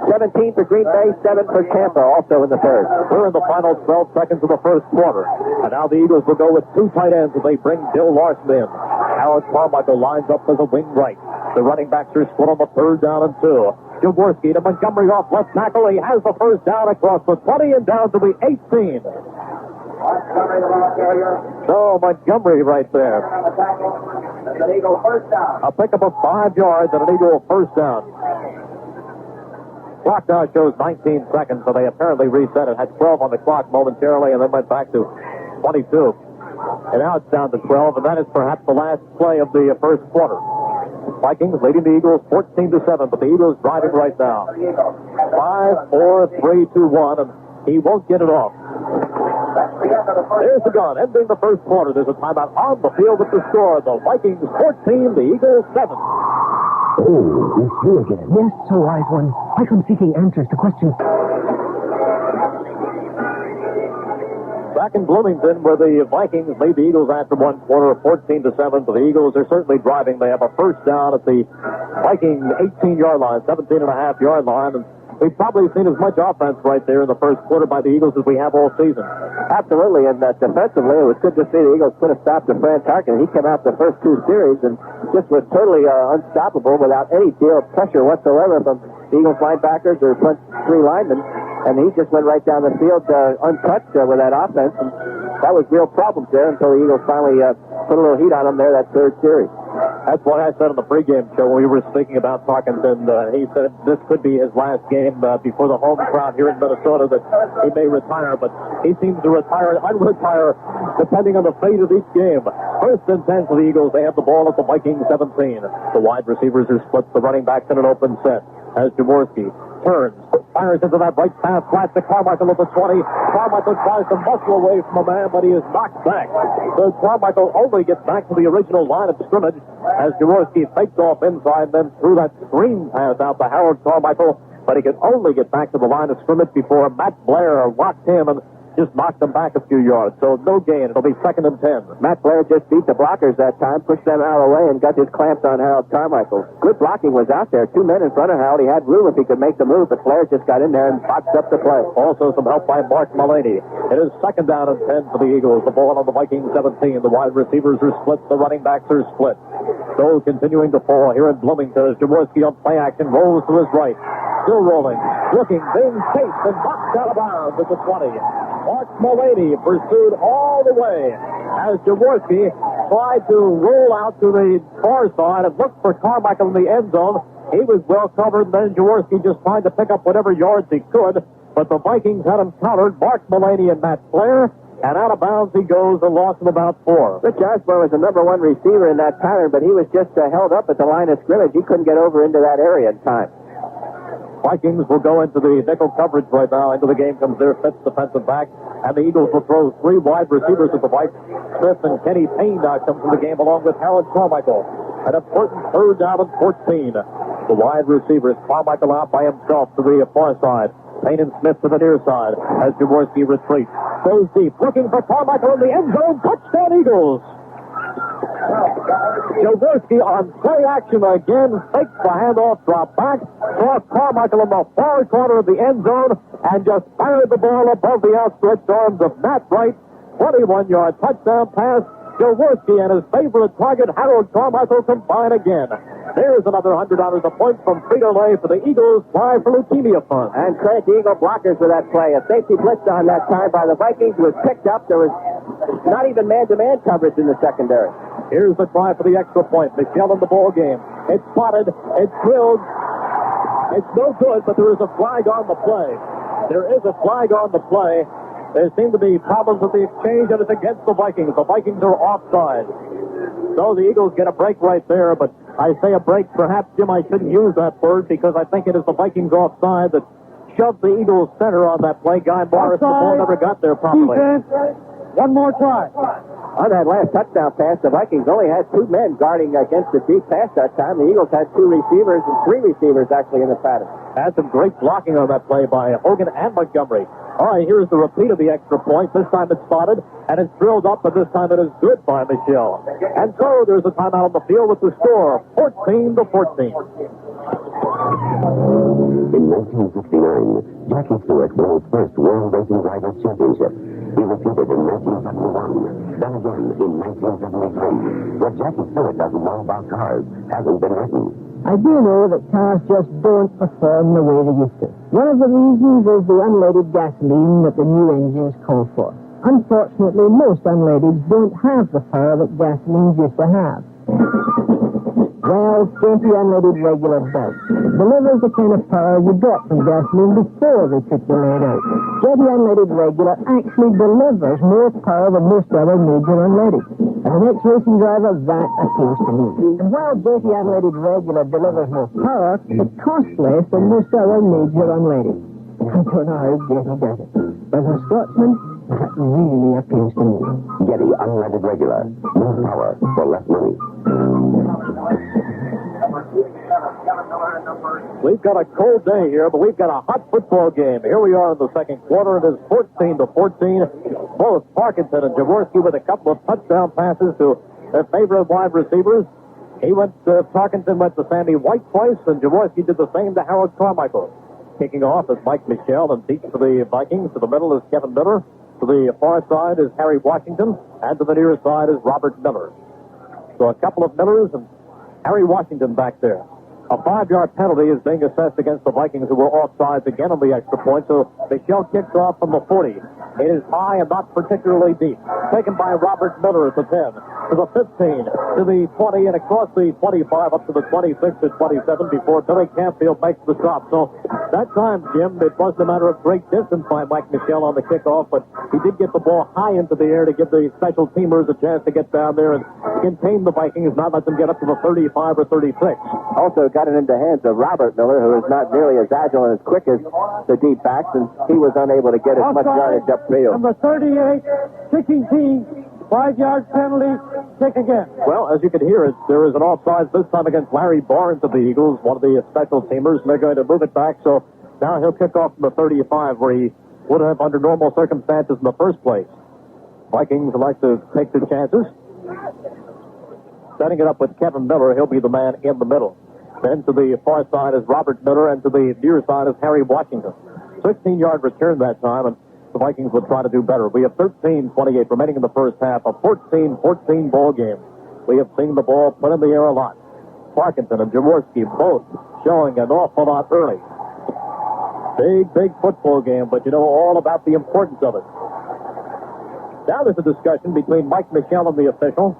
Speaker 4: 17 for Green Bay, 7 for Tampa, also in the third.
Speaker 3: We're in the final 12 seconds of the first quarter. And now the Eagles will go with 2 tight ends as they bring Bill Larson in. Harold Carmichael lines up as a wing right. The running backs are split on the 3rd down and 2. Jaworski to Montgomery off left tackle. He has the first down across the 20 and down to the 18. So Montgomery right there. A pickup of 5 yards and an Eagle first down. Clock now shows 19 seconds, so they apparently reset it. Had 12 on the clock momentarily and then went back to 22. And now it's down to 12, and that is perhaps the last play of the first quarter. Vikings leading the Eagles 14-7, but the Eagles driving right now. 5, 4, 3, 2, 1, and he won't get it off. There's the gun, ending the first quarter. There's a timeout on the field with the score. The Vikings 14, the Eagles 7.
Speaker 7: Oh, it's you again.
Speaker 9: Yes, so wise one. I come seeking answers to questions.
Speaker 3: Back in Bloomington, where the Vikings lead the Eagles after one quarter, 14-7. But the Eagles are certainly driving. They have a first down at the Viking 18-yard line, 17.5-yard line, and we've probably seen as much offense right there in the first quarter by the Eagles as we have all season.
Speaker 4: Absolutely, and defensively, it was good to see the Eagles put a stop to Fran Tarkin. He came out the first 2 series and just was totally unstoppable without any deal of pressure whatsoever from the Eagles linebackers or front 3 linemen, and he just went right down the field untouched with that offense, and that was real problems there until the Eagles finally put a little heat on him there that 3rd series.
Speaker 3: That's what I said on the pregame show when we were speaking about Tarkenton. He said this could be his last game before the home crowd here in Minnesota, that he may retire, but he seems to retire and unretire depending on the fate of each game. First and 10 for the Eagles. They have the ball at the Vikings 17. The wide receivers are split. The running backs in an open set. As Jaworski turns, fires into that right pass, flat to Carmichael at the 20. Carmichael tries to muscle away from a man, but he is knocked back. So Carmichael only gets back to the original line of scrimmage as Jaworski fakes off inside, then threw that screen pass out to Harold Carmichael, but he could only get back to the line of scrimmage before Matt Blair locked him and just knocked them back a few yards. So no gain. It'll be 2nd and 10.
Speaker 4: Matt Blair just beat the blockers that time, pushed them out of the way, and got his clamps on Harold Carmichael. Good blocking was out there. 2 men in front of Harold. He had room if he could make the move, but Blair just got in there and boxed up the play.
Speaker 3: Also some help by Mark Mullaney. It is 2nd down and 10 for the Eagles. The ball on the Vikings 17. The wide receivers are split. The running backs are split. So continuing to fall here in Bloomington as Jaworski on play action rolls to his right. Still rolling. Looking. Being chased and knocked out of bounds at the 20. Mark Mullaney pursued all the way as Jaworski tried to roll out to the far side and look for Carmichael in the end zone. He was well covered, and then Jaworski just tried to pick up whatever yards he could, but the Vikings had him countered. Mark Mullaney and Matt Blair And out of bounds he goes, a loss of about 4.
Speaker 4: Rich Osborne was the number one receiver in that pattern, but he was just held up at the line of scrimmage. He couldn't get over into that area in time.
Speaker 3: Vikings will go into the nickel coverage right now. Into the game comes their 5th defensive back. And the Eagles will throw 3 wide receivers at the Vikes. Smith and Kenny Payne now comes in the game along with Harold Carmichael. An important 3rd down and 14. The wide receivers, Carmichael out by himself to the far side. Payne and Smith to the near side as Jaworski retreats. Goes deep, looking for Carmichael in the end zone. Touchdown, Eagles! Jaworski on play action again, fakes the handoff, drop back, saw Carmichael in the far corner of the end zone, and just fired the ball above the outstretched arms of Matt Bright. 21-yard touchdown pass. Jaworski and his favorite target, Harold Carmichael, combine again. There's another $100 a point from Frito-Lay for the Eagles' Fly for Leukemia Fund.
Speaker 4: And credit the Eagle blockers for that play. A safety blitz on that time by the Vikings was picked up. There was not even man-to-man coverage in the secondary.
Speaker 3: Here's the try for the extra point. Michelle in the ball game. It's spotted. It's drilled. It's no good, but there is a flag on the play. There is a flag on the play. There seem to be problems with the exchange, and it's against the Vikings. The Vikings are offside. So the Eagles get a break right there, but I say a break. Perhaps, Jim, I shouldn't use that word because I think it is the Vikings offside that shoved the Eagles center on that play. Guy Morris, the ball never got there properly.
Speaker 6: Defense. One more try.
Speaker 4: On that last touchdown pass, the Vikings only had 2 men guarding against the deep pass that time. The Eagles had 2 receivers and 3 receivers actually in the pattern.
Speaker 3: Had some great blocking on that play by Hogan and Montgomery. All right, here's the repeat of the extra point. This time it's spotted, and it's drilled up, but this time it is good by Michelle. And so there's a timeout on the field with the score, 14-14.
Speaker 7: In 1959, Jackie Stewart won his first World Racing Drivers' Championship. He repeated in 1971, then again in 1973. What Jackie Stewart doesn't know about cars hasn't been written.
Speaker 9: I do know that cars just don't perform the way they used to. One of the reasons is the unleaded gasoline that the new engines call for. Unfortunately, most unleadeds don't have the power that gasolines used to have. Well, 20 unleaded regular does. Delivers the kind of power you got from gasoline before they took the lead out. 20 unleaded regular actually delivers more power than most other major unleaded. As an ex-racing driver, that appeals to me. And while 20 unleaded regular delivers more power, it costs less than most other major unleaded. I don't know how Getty does it. As a Scotsman, that really appeals to me.
Speaker 7: Getty Unleaded Regular. More power for less money.
Speaker 3: We've got a cold day here, but we've got a hot football game. Here we are in the second quarter. It is 14-14. Both Parkinson and Jaworski with a couple of touchdown passes to their favorite wide receivers. Parkinson went to Sammy White twice, and Jaworski did the same to Harold Carmichael. Kicking off is Mike Michelle, and deep for the Vikings. To the middle is Kevin Miller. To the far side is Harry Washington, and to the near side is Robert Miller. So a couple of Millers and Harry Washington back there. A 5-yard penalty is being assessed against the Vikings, who were offsides again on the extra point. So Michelle kicks off from the 40. It is high and not particularly deep. Taken by Robert Miller at the 10, to the 15, to the 20, and across the 25 up to the 26 and 27 before Billy Campfield makes the stop. So that time, Jim, it wasn't a matter of great distance by Mike Michelle on the kickoff, but he did get the ball high into the air to give the special teamers a chance to get down there and contain the Vikings, not let them get up to the 35 or 36.
Speaker 4: Also got it into the hands of Robert Miller, who is not nearly as agile and as quick as the deep backs, and he was unable to get as much yardage upfield.
Speaker 6: Number 38, kicking team, 5-yard penalty, kick again.
Speaker 3: Well, as you can hear, there is an offside this time against Larry Barnes of the Eagles, one of the special teamers, and they're going to move it back. So now he'll kick off from the 35, where he would have under normal circumstances in the first place. Vikings like to take their chances. Setting it up with Kevin Miller, he'll be the man in the middle. Then to the far side is Robert Miller, and to the near side is Harry Washington. 16-yard return that time, and the Vikings will try to do better. We have 13-28 remaining in the first half, a 14-14 ball game. We have seen the ball put in the air a lot. Parkinson and Jaworski both showing an awful lot early. Big football game, but you know all about the importance of it. Now there's a discussion between Mike Michelle and the official.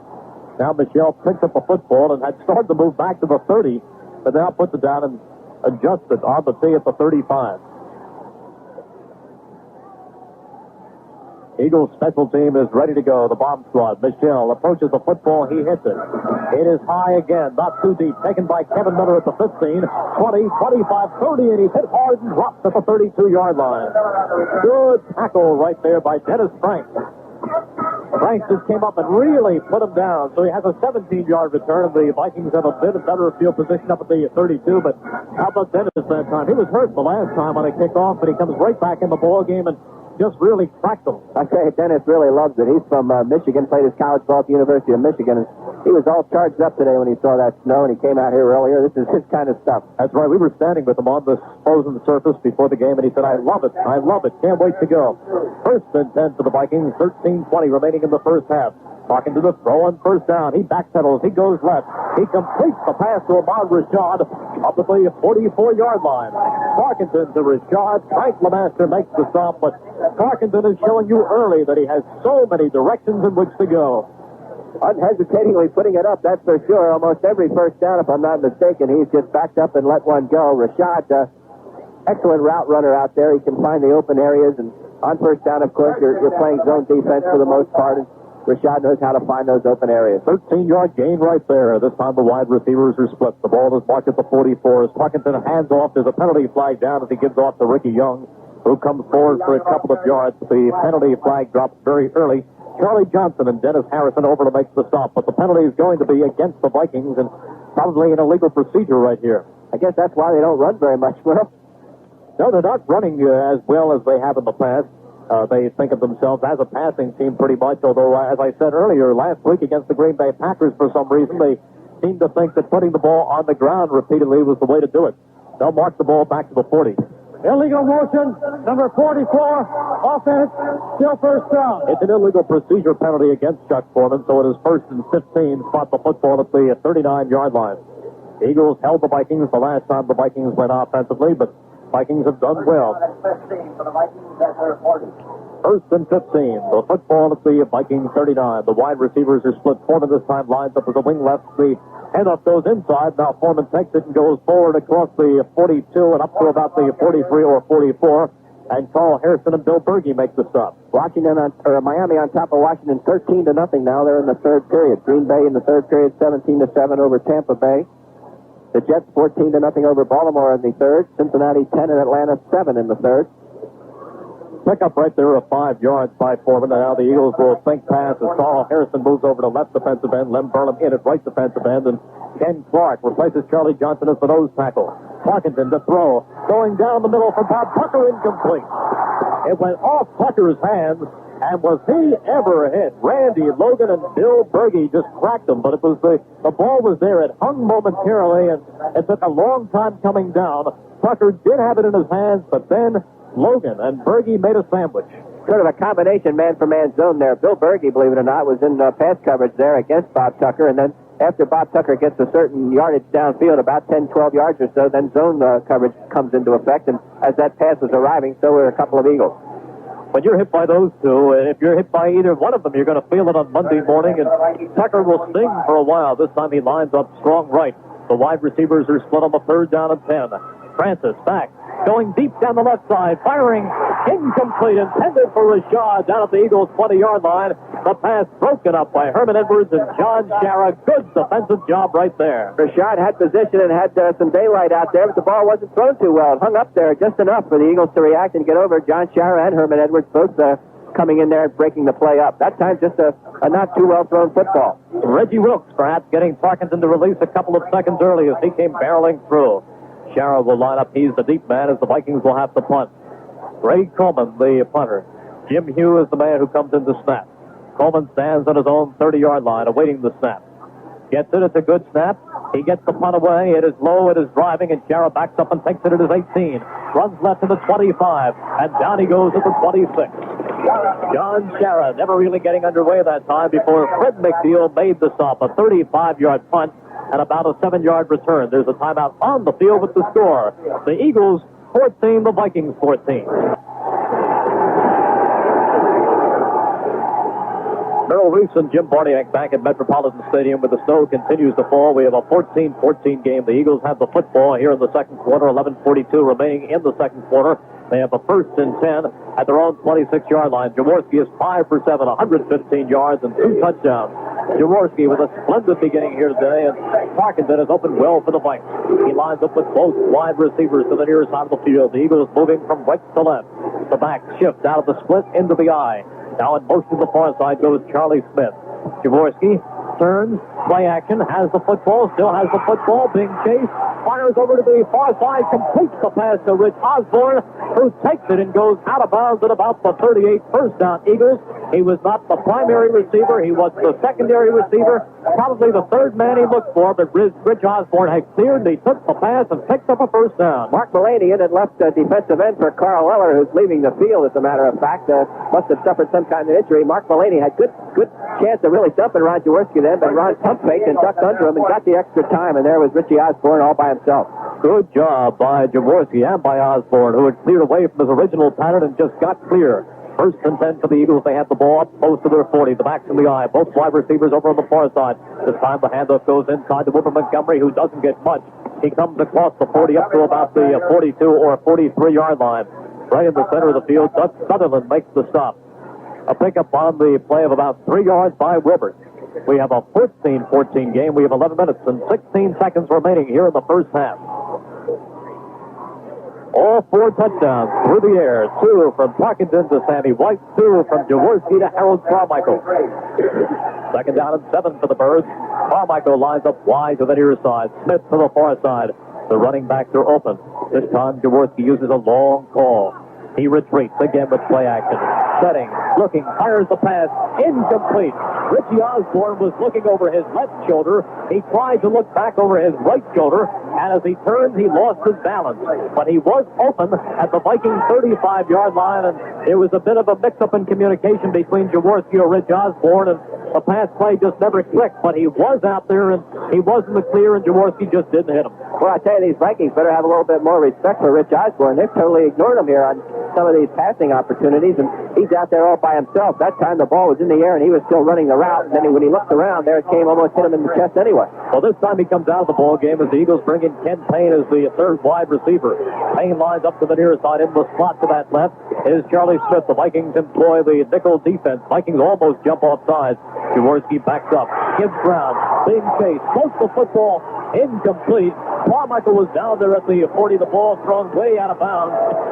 Speaker 3: Now Michelle picks up a football and had started to move back to the 30, but now puts it down and adjusts it on the tee at the 35. Eagles special team is ready to go. The bomb squad. Michelle approaches the football. He hits it. It is high again. Not too deep. Taken by Kevin Miller at the 15, 20, 25, 30, and he's hit hard and drops at the 32-yard line. Good tackle right there by Dennis Frank. Frank just came up and really put him down. So he has a 17-yard return. The Vikings have a bit of better field position up at the 32, but how about Dennis that time? He was hurt the last time on a kickoff, but he comes right back in the ball game and just really cracked them.
Speaker 4: I tell you, Dennis really loves it. He's from Michigan, played his college ball at the University of Michigan, and he was all charged up today when he saw that snow, and he came out here earlier. This is his kind of stuff.
Speaker 3: That's right. We were standing with him on the frozen surface before the game, and he said, I love it. I love it. Can't wait to go. First and 10 for the Vikings, 13-20 remaining in the first half. Talking to the throw on first down. He backpedals. He goes left. He completes the pass to Ahmad Rashad up at the 44-yard line. Parkinson to Rashad. Frank LeMaster makes the stop, but Parkinson is showing you early that he has so many directions in which to go.
Speaker 4: Unhesitatingly putting it up, that's for sure. Almost every first down, if I'm not mistaken, he's just backed up and let one go. Rashad, excellent route runner out there. He can find the open areas, and on first down, of course, you're playing zone defense for the most part, and Rashad knows how to find those open areas.
Speaker 3: 13-yard gain right there. This time the wide receivers are split. The ball is marked at the 44 as Parkinson hands off. There's a penalty flag down as he gives off to Ricky Young, who comes forward for a couple of yards. The penalty flag drops very early. Charlie Johnson and Dennis Harrison over to make the stop, but the penalty is going to be against the Vikings and probably an illegal procedure right here.
Speaker 4: I guess that's why they don't run very much, Will.
Speaker 3: No, they're not running as well as they have in the past. They think of themselves as a passing team pretty much, although, as I said earlier, last week against the Green Bay Packers, for some reason, they seemed to think that putting the ball on the ground repeatedly was the way to do it. They'll mark the ball back to the 40.
Speaker 6: Illegal motion, number 44, offense, still first down.
Speaker 3: It's an illegal procedure penalty against Chuck Foreman, so it is first and 15. Spot the football at the 39-yard line. The Eagles held the Vikings the last time the Vikings went offensively, but Vikings have done well.
Speaker 5: That's 15 for the Vikings at their 40.
Speaker 3: First and 15. The football at the Vikings 39. The wide receivers are split. Foreman this time lines up as a wing left. The handoff goes inside. Now Foreman takes it and goes forward across the 42 and up to about the 43 or 44. And Carl Harrison and Bill Berge make the stop.
Speaker 4: Miami on top of Washington 13-0 now. They're in the third period. Green Bay in the third period 17-7 over Tampa Bay. The Jets 14-0 over Baltimore in the third. Cincinnati 10 and Atlanta 7 in the third.
Speaker 3: Pick up right there of 5 yards by Foreman. Now the Eagles will think pass as Carl Harrison moves over to left defensive end. Lem Burnham in at right defensive end. And Ken Clark replaces Charlie Johnson as the nose tackle. Parkinson to throw. Going down the middle for Bob Tucker, incomplete. It went off Tucker's hands. And was he ever hit? Randy Logan and Bill Berge just cracked him, but it was the ball was there. It hung momentarily, and it took a long time coming down. Tucker did have it in his hands, but then Logan and Berge made a sandwich.
Speaker 4: Sort of a combination man-for-man zone there. Bill Berge, believe it or not, was in pass coverage there against Bob Tucker, and then after Bob Tucker gets a certain yardage downfield, about 10, 12 yards or so, then zone coverage comes into effect, and as that pass was arriving, so were a couple of Eagles.
Speaker 3: When you're hit by those two, and if you're hit by either one of them, you're going to feel it on Monday morning, and Tucker will sting for a while. This time he lines up strong right. The wide receivers are split on the third down and 10. Francis back, going deep down the left side, firing incomplete, intended for Rashad down at the Eagles' 20-yard line. The pass broken up by Herman Edwards and John Shara. Good defensive job right there.
Speaker 4: Rashad had position and had some daylight out there, but the ball wasn't thrown too well. It hung up there just enough for the Eagles to react and get over. John Shara and Herman Edwards both coming in there and breaking the play up. That time just a not too well thrown football.
Speaker 3: Reggie Wilkes perhaps getting Parkinson to release a couple of seconds early as he came barreling through. Shara will line up. He's the deep man as the Vikings will have to punt. Ray Coleman, the punter. Jim Hugh is the man who comes in to snap. Coleman stands on his own 30-yard line awaiting the snap. Gets it. It's a good snap. He gets the punt away. It is low. It is driving, and Shara backs up and takes it at his 18. Runs left to the 25, and down he goes at the 26. John Shara never really getting underway that time before Fred McNeil made the stop. A 35-yard punt and about a 7-yard return. There's a timeout on the field with the score. The Eagles 14, the Vikings 14. Merrill Reese and Jim Barniak back at Metropolitan Stadium where the snow continues to fall. We have a 14-14 game. The Eagles have the football here in the second quarter, 11:42 remaining in the second quarter. They have a 1st and 10 at their own 26-yard line. Jaworski is 5 for 7, 115 yards and 2 touchdowns. Jaworski with a splendid beginning here today, and Parkinson has opened well for the Vikings. He lines up with both wide receivers to the near side of the field. The Eagles moving from right to left. The back shift out of the split into the eye. Now in motion to the far side goes Charlie Smith. Jaworski turns, play action, has the football, still has the football, being chased, fires over to the far side, completes the pass to Rich Osborne, who takes it and goes out of bounds at about the 38. First down, Eagles. He was not the primary receiver, he was the secondary receiver, probably the third man he looked for, but Rich Osborne had cleared, and he took the pass and picked up a first down.
Speaker 4: Mark Mulaney in and left defensive end for Carl Eller, who's leaving the field, as a matter of fact. Must have suffered some kind of injury. Mark Mulaney had good chance of really dumping Ron Jaworski then, but Ron pump faked and ducked under him and got the extra time, and there was Richie Osborne all by himself.
Speaker 3: Good job by Jaworski and by Osborne, who had cleared away from his original pattern and just got clear. 1st and 10 for the Eagles. They have the ball up close to their 40. The backs in the eye. Both wide receivers over on the far side. This time the handoff goes inside to Wilbur Montgomery, who doesn't get much. He comes across the 40 up to about the 42 or 43-yard line. Right in the center of the field, Doug Sutherland makes the stop. A pickup on the play of about 3 yards by Wilbur. We have a 14-14 game. We have 11 minutes and 16 seconds remaining here in the first half. All 4 touchdowns through the air. 2 from Parkinson to Sammy White. 2 from Jaworski to Harold Carmichael. Second down and 7 for the Birds. Carmichael lines up wide to the near side. Smith to the far side. The running backs are open. This time Jaworski uses a long call. He retreats again with play action. Setting, looking, fires the pass. Incomplete. Richie Osborne was looking over his left shoulder. He tried to look back over his right shoulder, and as he turned, he lost his balance. But he was open at the Vikings 35-yard line, and there was a bit of a mix-up in communication between Jaworski and Rich Osborne, and the pass play just never clicked. But he was out there, and he was in the clear, and Jaworski just didn't hit him.
Speaker 4: Well, I tell you, these Vikings better have a little bit more respect for Rich Osborne. They've totally ignored him here on some of these passing opportunities, and he's out there all by himself. That time the ball was in the air, and he was still running the route, and then when he looked around, there it came, almost hit him in the chest anyway.
Speaker 3: Well, this time he comes out of the ball game as the Eagles bring in Ken Payne as the third wide receiver. Payne lines up to the near side. In the slot to that left is Charlie Smith. The Vikings employ the nickel defense. Vikings almost jump off sides. Jaworski backs up, gives ground, being chased, most the football incomplete. Carmichael was down there at the 40. The ball thrown way out of bounds,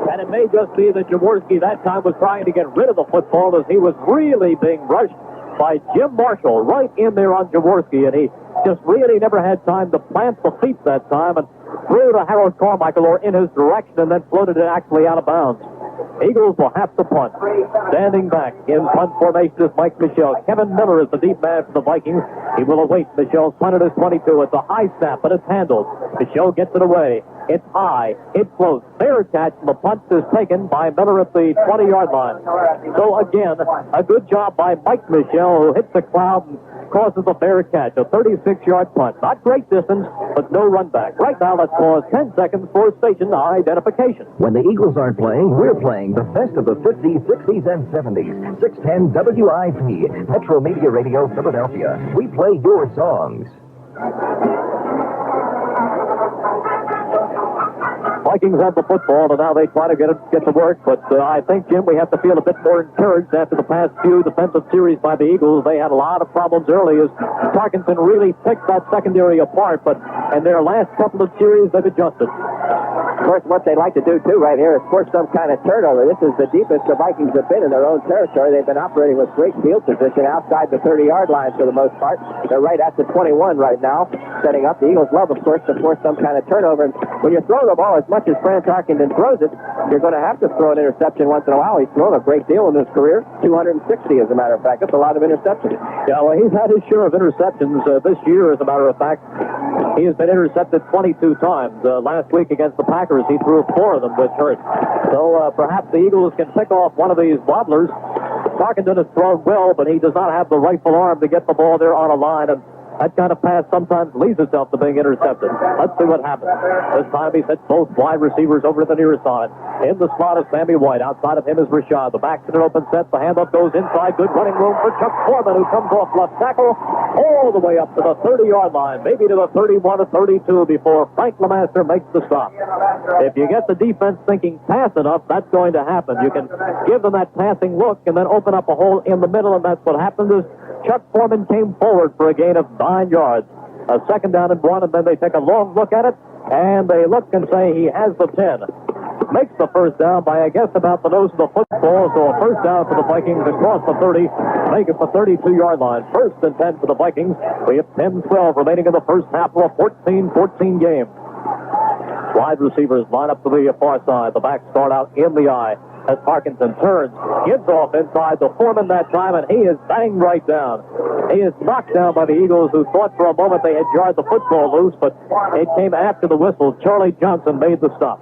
Speaker 3: and it may just be that Jaworski that time was trying to get rid of the football as he was really being rushed by Jim Marshall right in there on Jaworski, and he just really never had time to plant the feet that time and threw to Harold Carmichael or in his direction and then floated it actually out of bounds. Eagles will have to punt. Standing back in punt formation is Mike Michel. Kevin Miller is the deep man for the Vikings. He will await Michel's punt at his 22. It's a high snap, but it's handled. Michel gets it away. It's high. It's close. Fair catch, and the punt is taken by Miller at the 20-yard line. So again, a good job by Mike Michel, who hits the crowd and causes a fair catch. A 36-yard punt. Not great distance, but no run back. Right now, let's pause 10 seconds for station identification.
Speaker 8: When the Eagles aren't playing, we're playing the best of the 50s, 60s, and 70s. 610 WIP, Metro Media Radio, Philadelphia. We play your songs.
Speaker 3: Vikings have the football, and now they try to get to work. But I think, Jim, we have to feel a bit more encouraged after the past few defensive series by the Eagles. They had a lot of problems early as Parkinson really picked that secondary apart. But in their last couple of series, they've adjusted.
Speaker 4: Of course, what they like to do, too, right here is force some kind of turnover. This is the deepest the Vikings have been in their own territory. They've been operating with great field position outside the 30-yard line for the most part. They're right at the 21 right now, setting up. The Eagles love, of course, to force some kind of turnover. And when you're throwing the ball as much as Fran Tarkenton throws it, you're going to have to throw an interception once in a while. He's thrown a great deal in his career, 260 as a matter of fact. That's a lot of interceptions.
Speaker 3: Yeah, well, he's had his share of interceptions this year, as a matter of fact. He has been intercepted 22 times. Last week against the Packers, he threw 4 of them, which hurt. So perhaps the Eagles can pick off one of these wobblers. Tarkenton has thrown well, but he does not have the rifle arm to get the ball there on a line. And That kind of pass sometimes leads itself to being intercepted. Let's see what happens. This time he sets both wide receivers over to the near side. In the slot is Sammy White. Outside of him is Rashad. The back's in an open set. The handoff goes inside. Good running room for Chuck Foreman, who comes off left tackle all the way up to the 30-yard line, maybe to the 31 or 32 before Frank LeMaster makes the stop. If you get the defense thinking pass enough, that's going to happen. You can give them that passing look and then open up a hole in the middle, and that's what happened is Chuck Foreman came forward for a gain of 9 yards. A second down and 1, and then they take a long look at it, and they look and say he has the 10. Makes the first down by, I guess, about the nose of the football, so a first down for the Vikings across the 30, make it the 32-yard line. First and 10 for the Vikings. We have 10-12 remaining in the first half of a 14-14 game. Wide receivers line up to the far side. The backs start out in the eye as Parkinson turns, gives off inside the Foreman that time, and he is banged right down. He is knocked down by the Eagles, who thought for a moment they had jarred the football loose, but it came after the whistle. Charlie Johnson made the stop.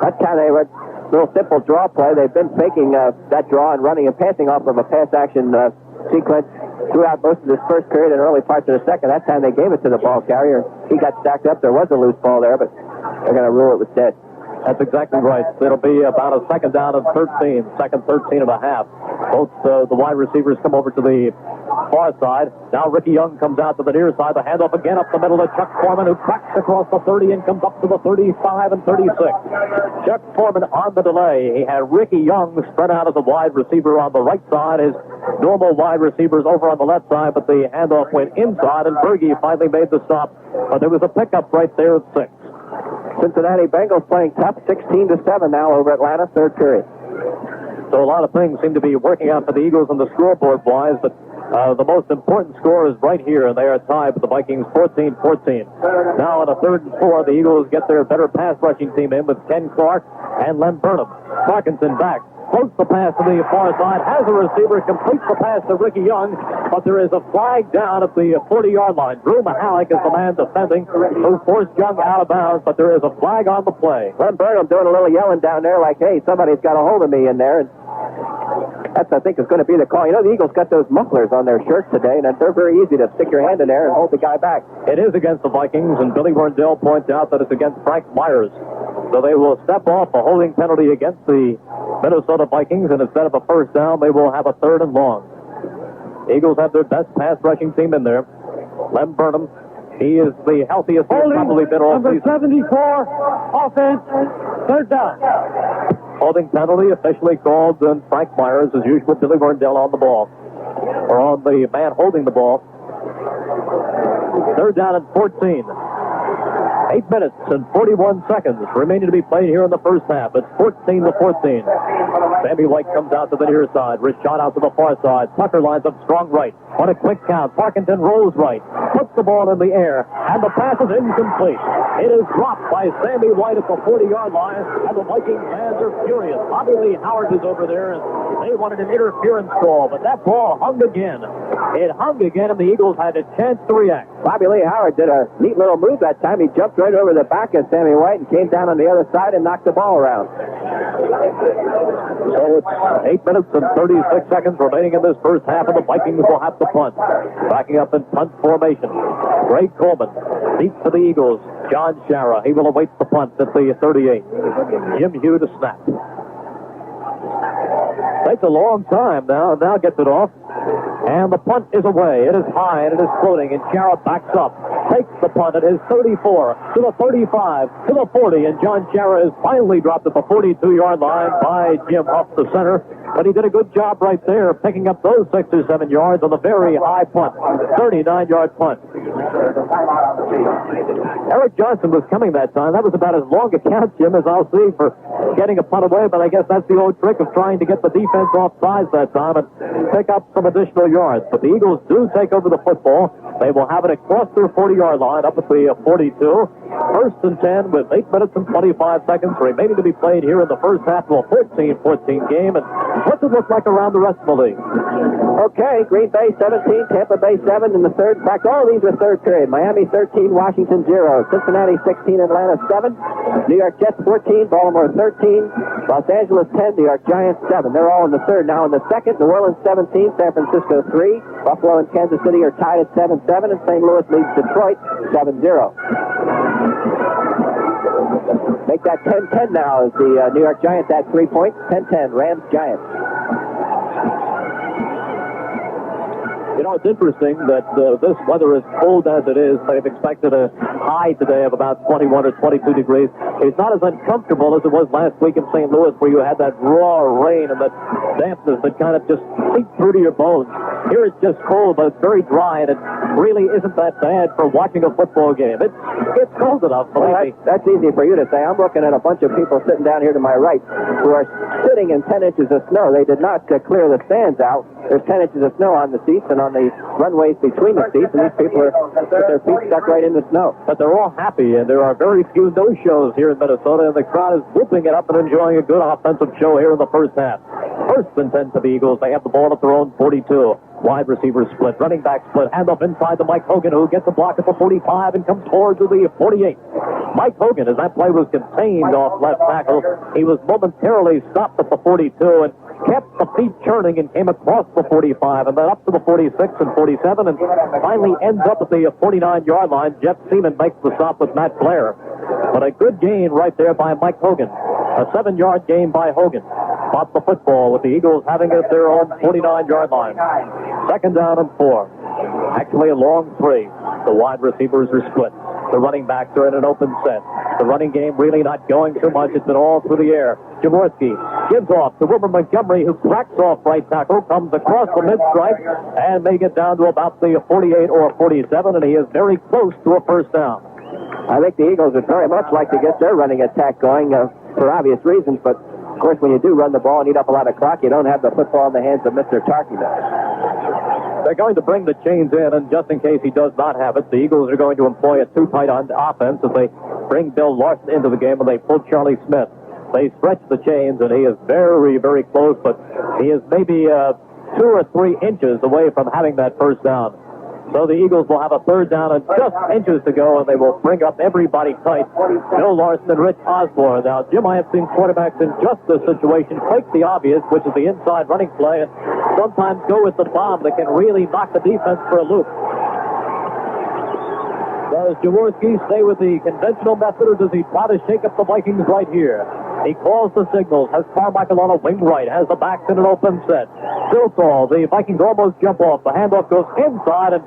Speaker 4: That kind of a little simple draw play. They've been faking that draw and running and passing off of a pass action sequence throughout most of this first period and early parts of the second. That time they gave it to the ball carrier. He got stacked up. There was a loose ball there, but they're going to rule it was dead.
Speaker 3: That's exactly right. It'll be about a second down and 13, second 13 and a half. Both the wide receivers come over to the far side. Now Ricky Young comes out to the near side. The handoff again up the middle to Chuck Foreman, who cracks across the 30 and comes up to the 35 and 36. Chuck Foreman on the delay. He had Ricky Young spread out as a wide receiver on the right side. His normal wide receivers over on the left side, but the handoff went inside, and Berge finally made the stop. But there was a pickup right there at 6.
Speaker 4: Cincinnati Bengals playing tough, 16-7 now over Atlanta, third period.
Speaker 3: So a lot of things seem to be working out for the Eagles on the scoreboard-wise, but the most important score is right here, and they are tied with the Vikings 14-14. Now on a 3rd and 4, the Eagles get their better pass rushing team in with Ken Clark and Lem Burnham. Parkinson back. Floats the pass to the far side, has a receiver, completes the pass to Ricky Young, but there is a flag down at the 40-yard line. Drew Mahalik is the man defending, who forced Young out of bounds, but there is a flag on the play.
Speaker 4: Lem Burnham doing a little yelling down there like, hey, somebody's got a hold of me in there. And that's, I think, is going to be the call. You know, the Eagles got those mufflers on their shirts today, and they're very easy to stick your hand in there and hold the guy back.
Speaker 3: It is against the Vikings, and Billy Warndell points out that it's against Frank Myers. So they will step off a holding penalty against the Minnesota Vikings, and instead of a first down, they will have a 3rd and long. Eagles have their best pass rushing team in there. Lem Burnham, he is the healthiest he's probably been all
Speaker 6: number
Speaker 3: season.
Speaker 6: 74, offense, 3rd down.
Speaker 3: Holding penalty officially called, and Frank Myers, as usual, Billy Warndell on the ball, or on the man holding the ball. 3rd down and 14. 8 minutes and 41 seconds remaining to be played here in the first half. It's 14-14. Sammy White comes out to the near side. Rashad out to the far side. Tucker lines up strong right. On a quick count, Parkinson rolls right. Puts the ball in the air, and the pass is incomplete. It is dropped by Sammy White at the 40-yard line, and the Vikings fans are furious. Bobby Lee Howard is over there, and they wanted an interference call, but that ball hung again. It hung again, and the Eagles had a chance to react.
Speaker 4: Bobby Lee Howard did a neat little move that time. He jumped right over the back of Sammy White and came down on the other side and knocked the ball around.
Speaker 3: So it's 8 minutes and 36 seconds remaining in this first half, and the Vikings will have to punt. Backing up in punt formation. Ray Coleman deep for the Eagles. John Shara, he will await the punt at the 38. Jim Hugh to snap. Takes a long time now gets it off. And the punt is away. It is high and it is floating, and Shara backs up. Takes the punt at his 34, to the 35, to the 40, and John Shara is finally dropped at the 42-yard line by Jim Huff, the center. But he did a good job right there, picking up those 6 or 7 yards on the very high punt, 39-yard punt. Eric Johnson was coming that time. That was about as long a count, Jim, as I'll see for getting a punt away, but I guess that's the old trick of trying to get the defense off sides that time and pick up some additional yards. But the Eagles do take over the football. They will have it across their 40-yard line up at the 42. First and 10 with 8 minutes and 25 seconds remaining to be played here in the first half of a 14-14 game. And what's it look like around the rest of the league?
Speaker 4: Okay, Green Bay 17, Tampa Bay 7 in the third. In fact, all of these are third period. Miami 13, Washington 0, Cincinnati 16, Atlanta 7, New York Jets 14, Baltimore 13, Los Angeles 10, New York Giants 7. They're all in the third. Now in the second, New Orleans 17, San Francisco 3, Buffalo and Kansas City are tied at 7-7, and St. Louis leads Detroit 7-0. Make that 10-10 now as the New York Giants at 3 points. 10-10, Rams Giants.
Speaker 3: You know, it's interesting that this weather, as cold as it is, they've expected a high today of about 21 or 22 degrees. It's not as uncomfortable as it was last week in St. Louis, where you had that raw rain and that dampness that kind of just seeped through to your bones. Here it's just cold, but it's very dry, and it really isn't that bad for watching a football game. It's cold enough, believe me.
Speaker 4: That's easy for you to say. I'm looking at a bunch of people sitting down here to my right who are sitting in 10 inches of snow. They did not clear the stands out. There's 10 inches of snow on the seats and on the runways between the seats, and these people are with their feet stuck right in the snow.
Speaker 3: But they're all happy, and there are very few no-shows here in Minnesota, and the crowd is whooping it up and enjoying a good offensive show here in the first half. First and 10 to the Eagles. They have the ball at their own 42. Wide receiver split, running back split, hand up inside to Mike Hogan, who gets a block at the 45 and comes forward to the 48. Mike Hogan, as that play was contained off left tackle, he was momentarily stopped at the 42 and kept the feet churning and came across the 45 and then up to the 46 and 47 and finally ends up at the 49-yard line. Jeff Seaman makes the stop with Matt Blair. But a good gain right there by Mike Hogan. A 7-yard gain by Hogan. Bought the football with the Eagles having it at their own 49-yard line. Second down and 4. Actually a long 3. The wide receivers are split. The running backs are in an open set. The running game really not going too much. It's been all through the air. Jaworski gives off to Wilbur Montgomery, who cracks off right tackle, comes across the mid-stripe, and may get down to about the 48 or 47, and he is very close to a first down.
Speaker 4: I think the Eagles would very much like to get their running attack going for obvious reasons, but of course when you do run the ball and eat up a lot of clock, you don't have the football in the hands of Mr. Tarkey.
Speaker 3: They're going to bring the chains in, and just in case he does not have it, the Eagles are going to employ a two-tight end offense as they bring Bill Larson into the game and they pull Charlie Smith. They stretch the chains, and he is very, very close, but he is maybe 2 or 3 inches away from having that first down. So the Eagles will have a third down and just inches to go, and they will bring up everybody tight. Bill Larson and Rich Osborne. Now, Jim, I have seen quarterbacks in just this situation take the obvious, which is the inside running play, and sometimes go with the bomb that can really knock the defense for a loop. Does Jaworski stay with the conventional method, or does he try to shake up the Vikings right here? He calls the signals, has Carmichael on a wing right, has the backs in an open set. Still call. The Vikings almost jump off. The handoff goes inside and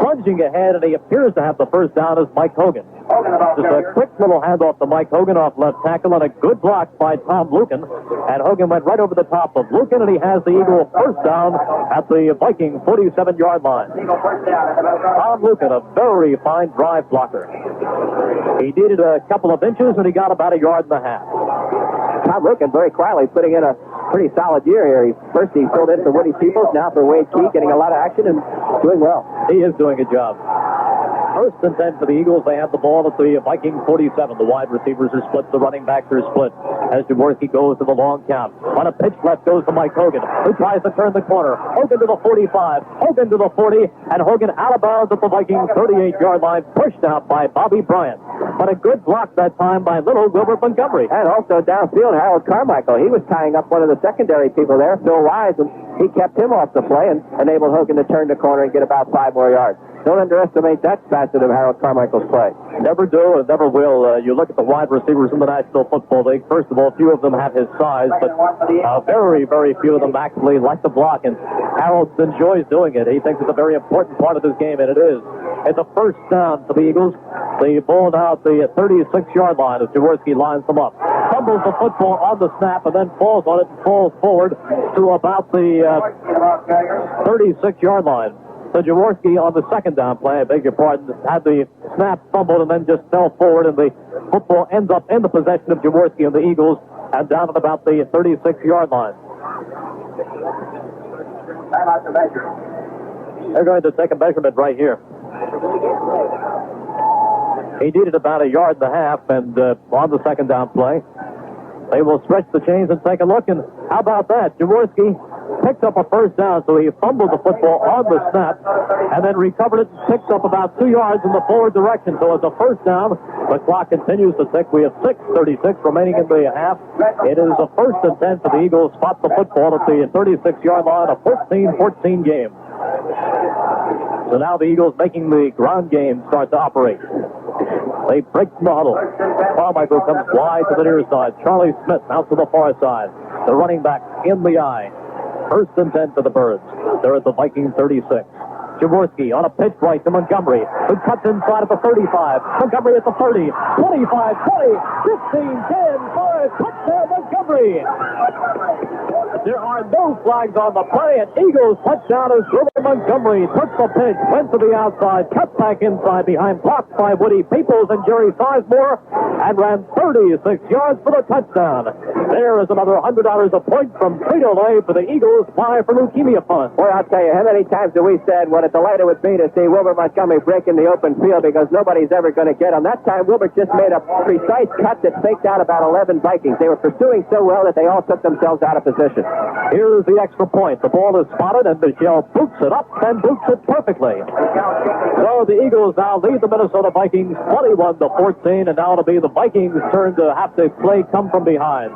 Speaker 3: plunging ahead, and he appears to have the first down as Mike Hogan. Just a quick little handoff to Mike Hogan off left tackle, and a good block by Tom Lucan. And Hogan went right over the top of Lucan, and he has the Eagle first down at the Viking 47-yard line. Tom Lucan, a very fine drive blocker. He needed a couple of inches, and he got about 1.5 yards.
Speaker 4: Tom Lucan very quietly putting in a pretty solid year here. First he filled in for Woody Peoples, now for Wade Key, getting a lot of action and doing well.
Speaker 3: He is doing a job. First and 10 for the Eagles. They have the ball at the Viking 47. The wide receivers are split. The running backs are split. As Jaworski goes to the long count. On a pitch left goes to Mike Hogan, who tries to turn the corner. Hogan to the 45. Hogan to the 40. And Hogan out of bounds at the Viking 38-yard line. Pushed out by Bobby Bryant. But a good block that time by little Wilbur Montgomery.
Speaker 4: And also downfield, Harold Carmichael. He was tying up one of the secondary people there, Phil Wise, and he kept him off the play and enabled Hogan to turn the corner and get about 5 more yards. Don't underestimate that facet of Harold Carmichael's play.
Speaker 3: Never do and never will. You look at the wide receivers in the National Football League. First of all, few of them have his size, but very, very few of them actually like to block, and Harold enjoys doing it. He thinks it's a very important part of this game, and it is. It's a first down for the Eagles. The ball now at the 36-yard line as Jaworski lines them up. Fumbles the football on the snap and then falls on it and falls forward to about the 36-yard line. So Jaworski on the second down play, I beg your pardon, had the snap fumbled and then just fell forward, and the football ends up in the possession of Jaworski and the Eagles and down at about the 36-yard line. They're going to take a measurement right here. He needed about 1.5 yards, and on the second down play, they will stretch the chains and take a look. And how about that? Jaworski picked up a first down, so he fumbled the football on the snap and then recovered it and picked up about 2 yards in the forward direction. So it's a first down. The clock continues to tick. We have 6:36 remaining in the half. It is a 1st and 10 for the Eagles. Spot the football at the 36-yard line, a 14-14 game. So now the Eagles making the ground game start to operate. They break from the huddle. Carmichael comes wide to the near side. Charlie Smith out to the far side. The running back in the eye. 1st and 10 for the Birds. They're at the Viking 36. Jaworski on a pitch right to Montgomery, who cuts inside at the 35. Montgomery at the 30. 25, 20, 15, 10, 5. Touchdown Montgomery. There are no flags on the play, and Eagles touchdown as Wilbur Montgomery took the pitch, went to the outside, cut back inside behind, blocked by Woody Peoples and Jerry Sizemore, and ran 36 yards for the touchdown. There is another $100 a point from Frito-Lay for the Eagles Fly for Leukemia Fund.
Speaker 4: Boy, I'll tell you, how many times have we said what a delight it would be to see Wilbur Montgomery break in the open field because nobody's ever going to get him. That time, Wilbur just made a precise cut that faked out about 11 Vikings. They were pursuing so well that they all took themselves out of position.
Speaker 3: Here's the extra point. The ball is spotted, and Michelle boots it up and boots it perfectly. So the Eagles now lead the Minnesota Vikings 21-14, and now it'll be the Vikings' turn to have to play come from behind.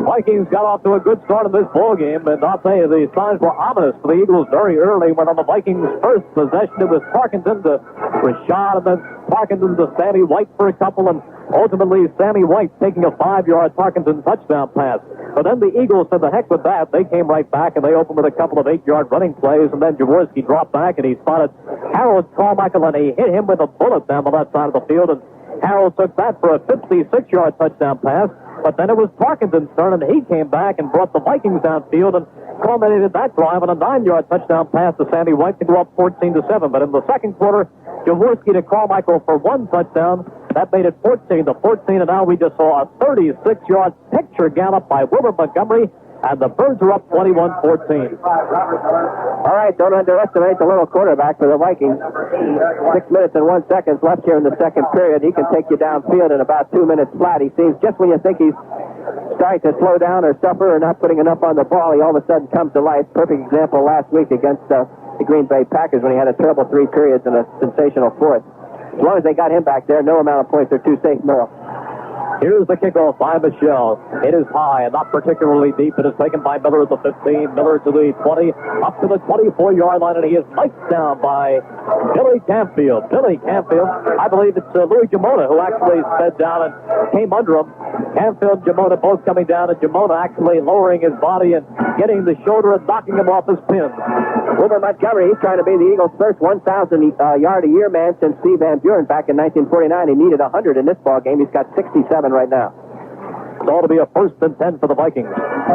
Speaker 3: Vikings got off to a good start in this ball game, and I'll tell you, the signs were ominous for the Eagles very early. When on the Vikings' first possession, it was Parkinson to Rashad, and then Parkinson to Sammy White for a couple, and ultimately Sammy White taking a 5-yard Parkinson touchdown pass. But then the Eagles said, the heck with that. They came right back, and they opened with a couple of 8-yard running plays, and then Jaworski dropped back, and he spotted Harold Carmichael, and he hit him with a bullet down the left side of the field, and Harold took that for a 56-yard touchdown pass. But then it was Parkinson's turn, and he came back and brought the Vikings downfield and culminated that drive on a 9-yard touchdown pass to Sammy White to go up 14-7. But in the second quarter, Jaworski to Carmichael for 1 touchdown. That made it 14-14, and now we just saw a 36-yard picture gallop by Wilbur Montgomery, and the Birds are up 21-14.
Speaker 4: All right, don't underestimate the little quarterback for the Vikings. 6 minutes and 1 second left here in the second period. He can take you downfield in about 2 minutes flat. He seems just when you think he's starting to slow down or suffer or not putting enough on the ball, he all of a sudden comes to life. Perfect example last week against the Green Bay Packers when he had a terrible 3 periods and a sensational 4th. As long as they got him back there, no amount of points are too safe, Merrill.
Speaker 3: Here's the kickoff by Michelle. It is high and not particularly deep. It is taken by Miller at the 15, Miller to the 20, up to the 24-yard line, and he is knifed down by Billy Campfield. Billy Campfield, I believe it's Louis Jamona who actually sped down and came under him. Campfield and Jamona both coming down, and Jamona actually lowering his body and getting the shoulder and knocking him off his pins.
Speaker 4: Wilbur Montgomery, he's trying to be the Eagles' first 1,000-yard-a-year man since Steve Van Buren back in 1949. He needed 100 in this ball game. He's got 67 right now.
Speaker 3: It's all to be a 1st and 10 for the Vikings.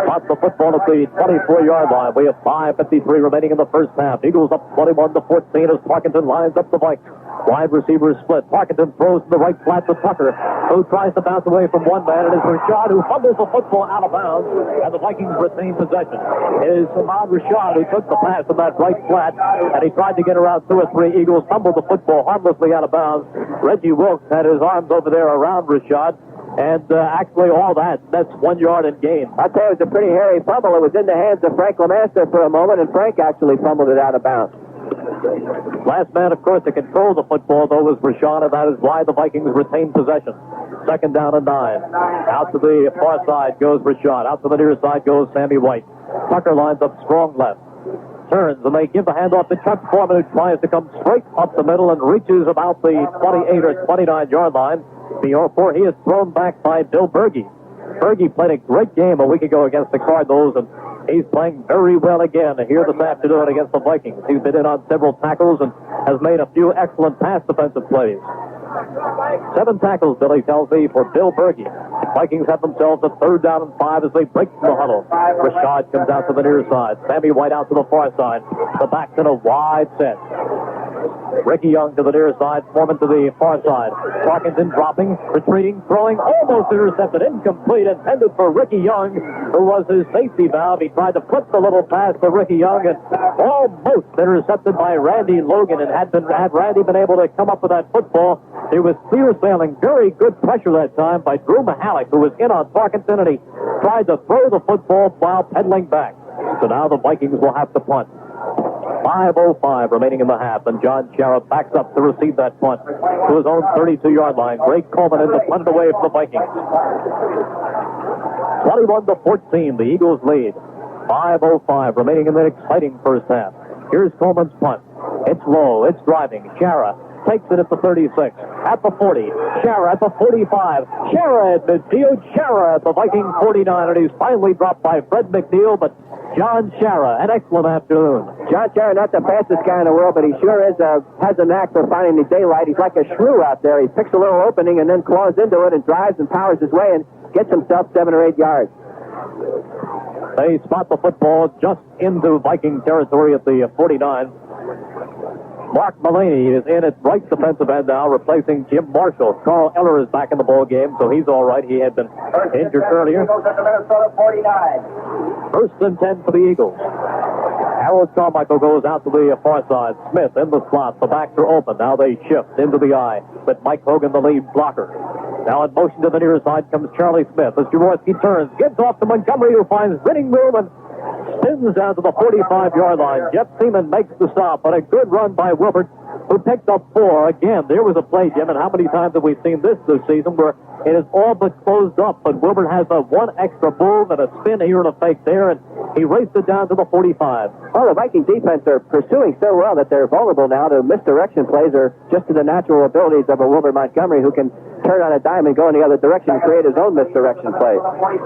Speaker 3: Lots the football at the 24-yard line. We have 5:53 remaining in the first half. Eagles up 21-14 as Parkinson lines up the Vikings. Wide receivers split. Parkinson throws to the right flat to Tucker, who tries to bounce away from one man. It is Rashad who fumbles the football out of bounds, and the Vikings retain possession. It is Ahmad Rashad who took the pass from that right flat, and he tried to get around 2 or 3 Eagles, fumbled the football harmlessly out of bounds. Reggie Wilkes had his arms over there around Rashad, and actually all that's 1 yard in gain.
Speaker 4: I'll tell you, it was a pretty hairy fumble. It was in the hands of Frank Lemaster for a moment, and Frank actually fumbled it out of bounds.
Speaker 3: Last man, of course, to control the football, though, was Rashad, and that is why the Vikings retain possession. 2nd down and 9. Out to the far side goes Rashad. Out to the near side goes Sammy White. Tucker lines up strong left. Turns, and they give the handoff to Chuck Foreman, who tries to come straight up the middle and reaches about the 28 or 29-yard line before he is thrown back by Bill Berge. Berge played a great game a week ago against the Cardinals, and he's playing very well again here this afternoon against the Vikings. He's been in on several tackles and has made a few excellent pass defensive plays. 7 tackles, Billy tells me, for Bill Berge. Vikings have themselves a 3rd down and 5 as they break from the huddle. Rashad comes out to the near side. Sammy White out to the far side. The back's in a wide set. Ricky Young to the near side, Foreman to the far side. Parkinson dropping, retreating, throwing, almost intercepted, incomplete, intended for Ricky Young, who was his safety valve. He tried to flip the little pass to Ricky Young and almost intercepted by Randy Logan. And had Randy been able to come up with that football, it was clear sailing. Very good pressure that time by Drew Mahalik, who was in on Parkinson, and he tried to throw the football while pedaling back. So now the Vikings will have to punt. 5:05 remaining in the half, and John Shara backs up to receive that punt to his own 32-yard line. Greg Coleman in to punt it away from the Vikings. 21-14, the Eagles lead. 5:05 remaining in the exciting first half. Here's Coleman's punt. It's low, it's driving. Shara takes it at the 36, at the 40, Shara at the 45, Shara at midfield, Shara at the Viking 49, and he's finally dropped by Fred McNeil, but John Shara, an excellent afternoon.
Speaker 4: John Shara, not the fastest guy in the world, but he sure is has a knack for finding the daylight. He's like a shrew out there. He picks a little opening and then claws into it and drives and powers his way and gets himself 7 or 8 yards.
Speaker 3: They spot the football just into Viking territory at the 49. Mark Mullaney is in at right defensive end now, replacing Jim Marshall. Carl Eller is back in the ball game, so he's all right. He had been injured earlier.
Speaker 5: Minnesota 49.
Speaker 3: First and 10 for the Eagles. Harold Carmichael goes out to the far side. Smith in the slot. The backs are open. Now they shift into the eye, but Mike Hogan, the lead blocker. Now in motion to the near side comes Charlie Smith as Jaworski turns, gives off to Montgomery, who finds running room and spins down to the 45-yard line. Jeff Seaman makes the stop, but a good run by Wilbert, who picked up 4. Again, there was a play, Jim, and how many times have we seen this season where it is all but closed up, but Wilbert has a one extra move and a spin here and a fake there, and he raced it down to the 45.
Speaker 4: Well, the Viking defense are pursuing so well that they're vulnerable now to misdirection plays or just to the natural abilities of a Wilbert Montgomery, who can turn on a dime and go in the other direction and create his own misdirection play.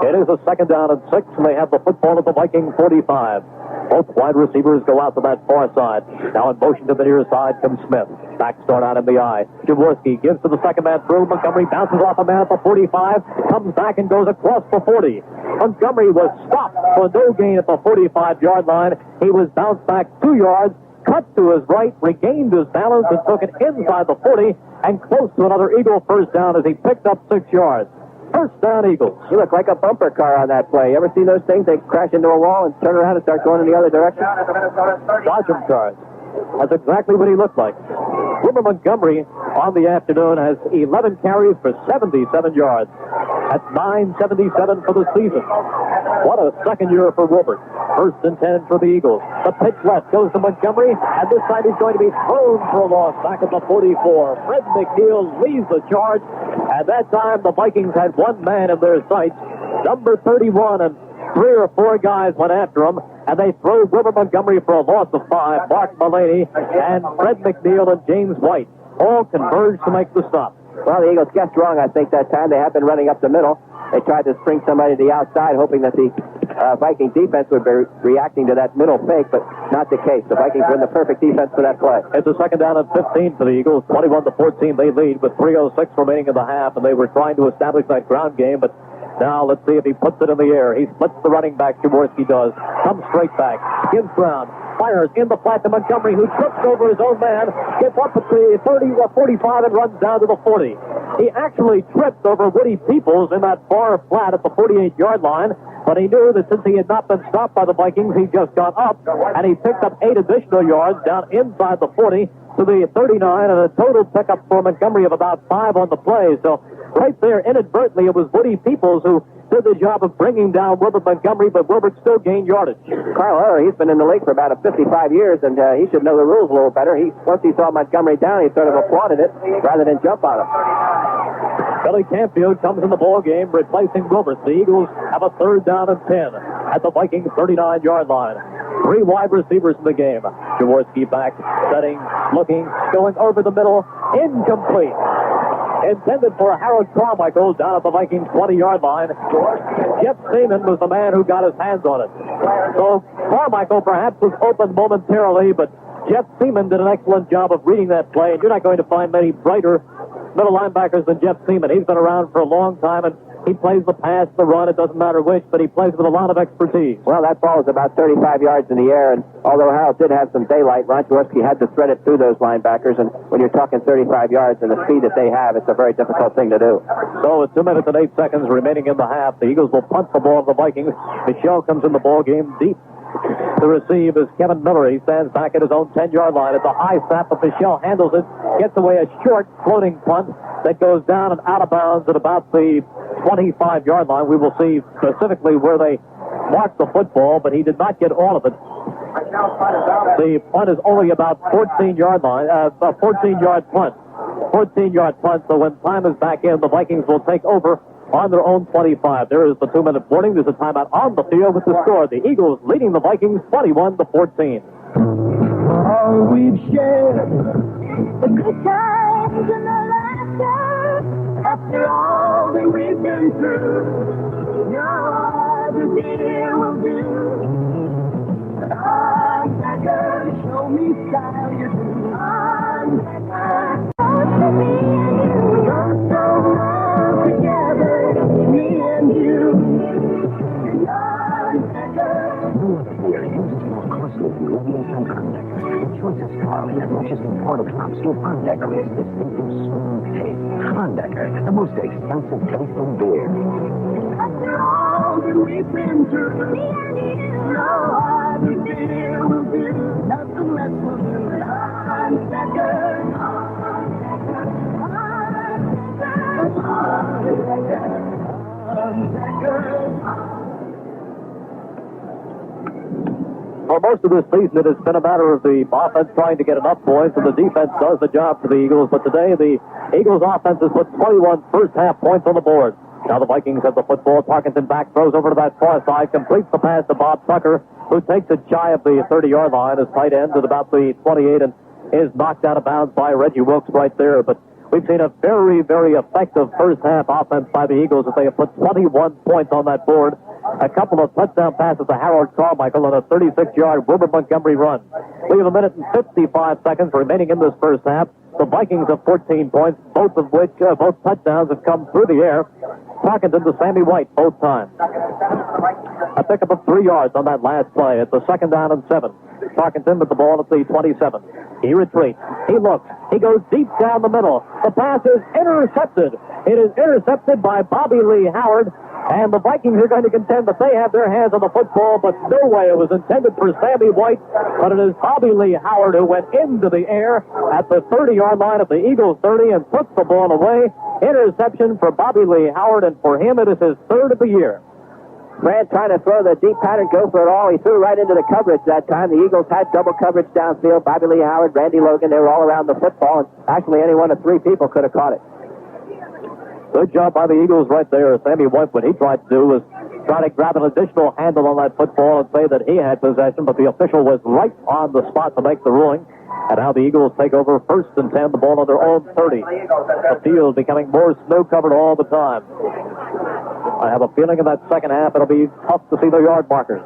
Speaker 3: It is a 2nd down and 6, and they have the football at the Viking 45. Both wide receivers go out to that far side. Now in motion to the near side comes Smith. Back start out in the eye. Jaworski gives to the second man through. Montgomery bounces off a man at the 45, comes back and goes across the 40. Montgomery was stopped for no gain at the 45-yard line. He was bounced back 2 yards, cut to his right, regained his balance, and took it inside the 40 and close to another Eagle first down as he picked up 6 yards. First down, Eagles.
Speaker 4: He looked like a bumper car on that play. You ever seen those things? They crash into a wall and turn around and start going in the other direction.
Speaker 3: Dodge him cars. That's exactly what he looked like. Wilbert Montgomery on the afternoon has 11 carries for 77 yards. That's 977 for the season. What a second year for Wilbert. First and 10 for the Eagles. The pitch left goes to Montgomery, and this time he's going to be thrown for a loss back at the 44. Fred McNeil leads the charge, and that time the Vikings had one man in their sights, number 31, and 3 or 4 guys went after him, and they throw Wilbert Montgomery for a loss of 5. Mark Mullaney and Fred McNeil and James White all converged to make the stop.
Speaker 4: Well, the Eagles guessed wrong, I think, that time. They have been running up the middle. They tried to spring somebody to the outside, hoping that the Viking defense would be reacting to that middle fake, but not the case. The Vikings were in the perfect defense for that play.
Speaker 3: It's a 2nd down and 15 for the Eagles. 21-14, they lead with 3:06 remaining in the half, and they were trying to establish that ground game, but now let's see if he puts it in the air. He splits the running back, Jaworski does. Comes straight back, gives ground, fires in the flat to Montgomery, who trips over his own man, gets up at the 30 or 45 and runs down to the 40. He actually tripped over Woody Peoples in that far flat at the 48-yard line, but he knew that since he had not been stopped by the Vikings, he just got up, and he picked up 8 additional yards down inside the 40 to the 39, and a total pickup for Montgomery of about 5 on the play. So right there, inadvertently, it was Woody Peoples who did the job of bringing down Wilbert Montgomery, but Wilbert still gained yardage.
Speaker 4: Carl Eller, he's been in the league for about 55 years, and he should know the rules a little better. Once he saw Montgomery down, he sort of applauded it rather than jump on him.
Speaker 3: Billy Campfield comes in the ball game, replacing Wilbert. The Eagles have a 3rd down and 10 at the Vikings 39-yard line. 3 wide receivers in the game. Jaworski back, setting, looking, going over the middle, incomplete. Intended for Harold Carmichael down at the Vikings 20-yard line. Jeff Seaman was the man who got his hands on it. So Carmichael perhaps was open momentarily, but Jeff Seaman did an excellent job of reading that play, and you're not going to find many brighter middle linebackers than Jeff Seaman. He's been around for a long time, and he plays the pass, the run, it doesn't matter which, but he plays with a lot of expertise.
Speaker 4: Well, that ball is about 35 yards in the air, and although Harold did have some daylight, Ron Jaworski had to thread it through those linebackers, and when you're talking 35 yards and the speed that they have, it's a very difficult thing to do.
Speaker 3: So with 2 minutes and 8 seconds remaining in the half, the Eagles will punt the ball to the Vikings. Michelle comes in the ball game deep. To receive is Kevin Miller. He stands back at his own 10-yard line. It's a high snap, but Michelle handles it, gets away a short floating punt that goes down and out of bounds at about the 25-yard line. We will see specifically where they marked the football, but he did not get all of it. The punt is only about 14-yard line, a 14-yard punt. 14-yard punt, so when time is back in, the Vikings will take over on their own 25. There is the 2-minute warning. There's a timeout on the field with the score. The Eagles leading the Vikings 21-14.
Speaker 7: Oh, we've shared
Speaker 10: The good times and the laughter, after all that we've been through, no other deal will do. On Becker, show me style you do. On Becker, to me and you. We go so well together, me and you. And on Becker.
Speaker 7: no other beer uses more costly ingredients than Condecker. The choicest barley and richest imported hops give Condecker its distinctive smooth taste. Condecker, the most expensive tasting beer.
Speaker 10: After all that we've been through, me and you, no other beer will do. Nothing less will do. On Becker,
Speaker 3: For most of this season, it has been a matter of the offense trying to get enough points, and the defense does the job for the Eagles. But today, the Eagles' offense has put 21 first-half points on the board. Now the Vikings have the football. Tarkenton back, throws over to that far side, completes the pass to Bob Tucker, who takes it shy of the 30-yard line. His tight end at about the 28 and is knocked out of bounds by Reggie Wilkes right there. But we've seen a very, very effective first-half offense by the Eagles as they have put 21 points on that board. A couple of touchdown passes to Harold Carmichael on a 36-yard Wilbur Montgomery run. We have 1 minute and 55 seconds remaining in this first half. The Vikings have 14 points, both touchdowns have come through the air. Tarkenton to Sammy White both times. A pickup of 3 yards on that last play. It's a 2nd down and 7. Tarkenton with the ball at the 27. He retreats. He looks. He goes deep down the middle. The pass is intercepted. It is intercepted by Bobby Lee Howard. And the Vikings are going to contend that they have their hands on the football, but no way it was intended for Sammy White. But it is Bobby Lee Howard who went into the air at the 30-yard line of the Eagles 30 and puts the ball away. Interception for Bobby Lee Howard, and for him it is his 3rd of the year.
Speaker 4: Grant trying to throw the deep pattern, go for it all. He threw right into the coverage that time. The Eagles had double coverage downfield. Bobby Lee Howard, Randy Logan, they were all around the football, and actually any one of 3 people could have caught it. Good job by the Eagles right there. Sammy White, what he tried to do was try to grab an additional handle on that football and say that he had possession, but the official was right on the spot to make the ruling. And now the Eagles take over 1st and 10, the ball on their own 30. The field becoming more snow-covered all the time. I have a feeling in that second half it'll be tough to see the yard markers.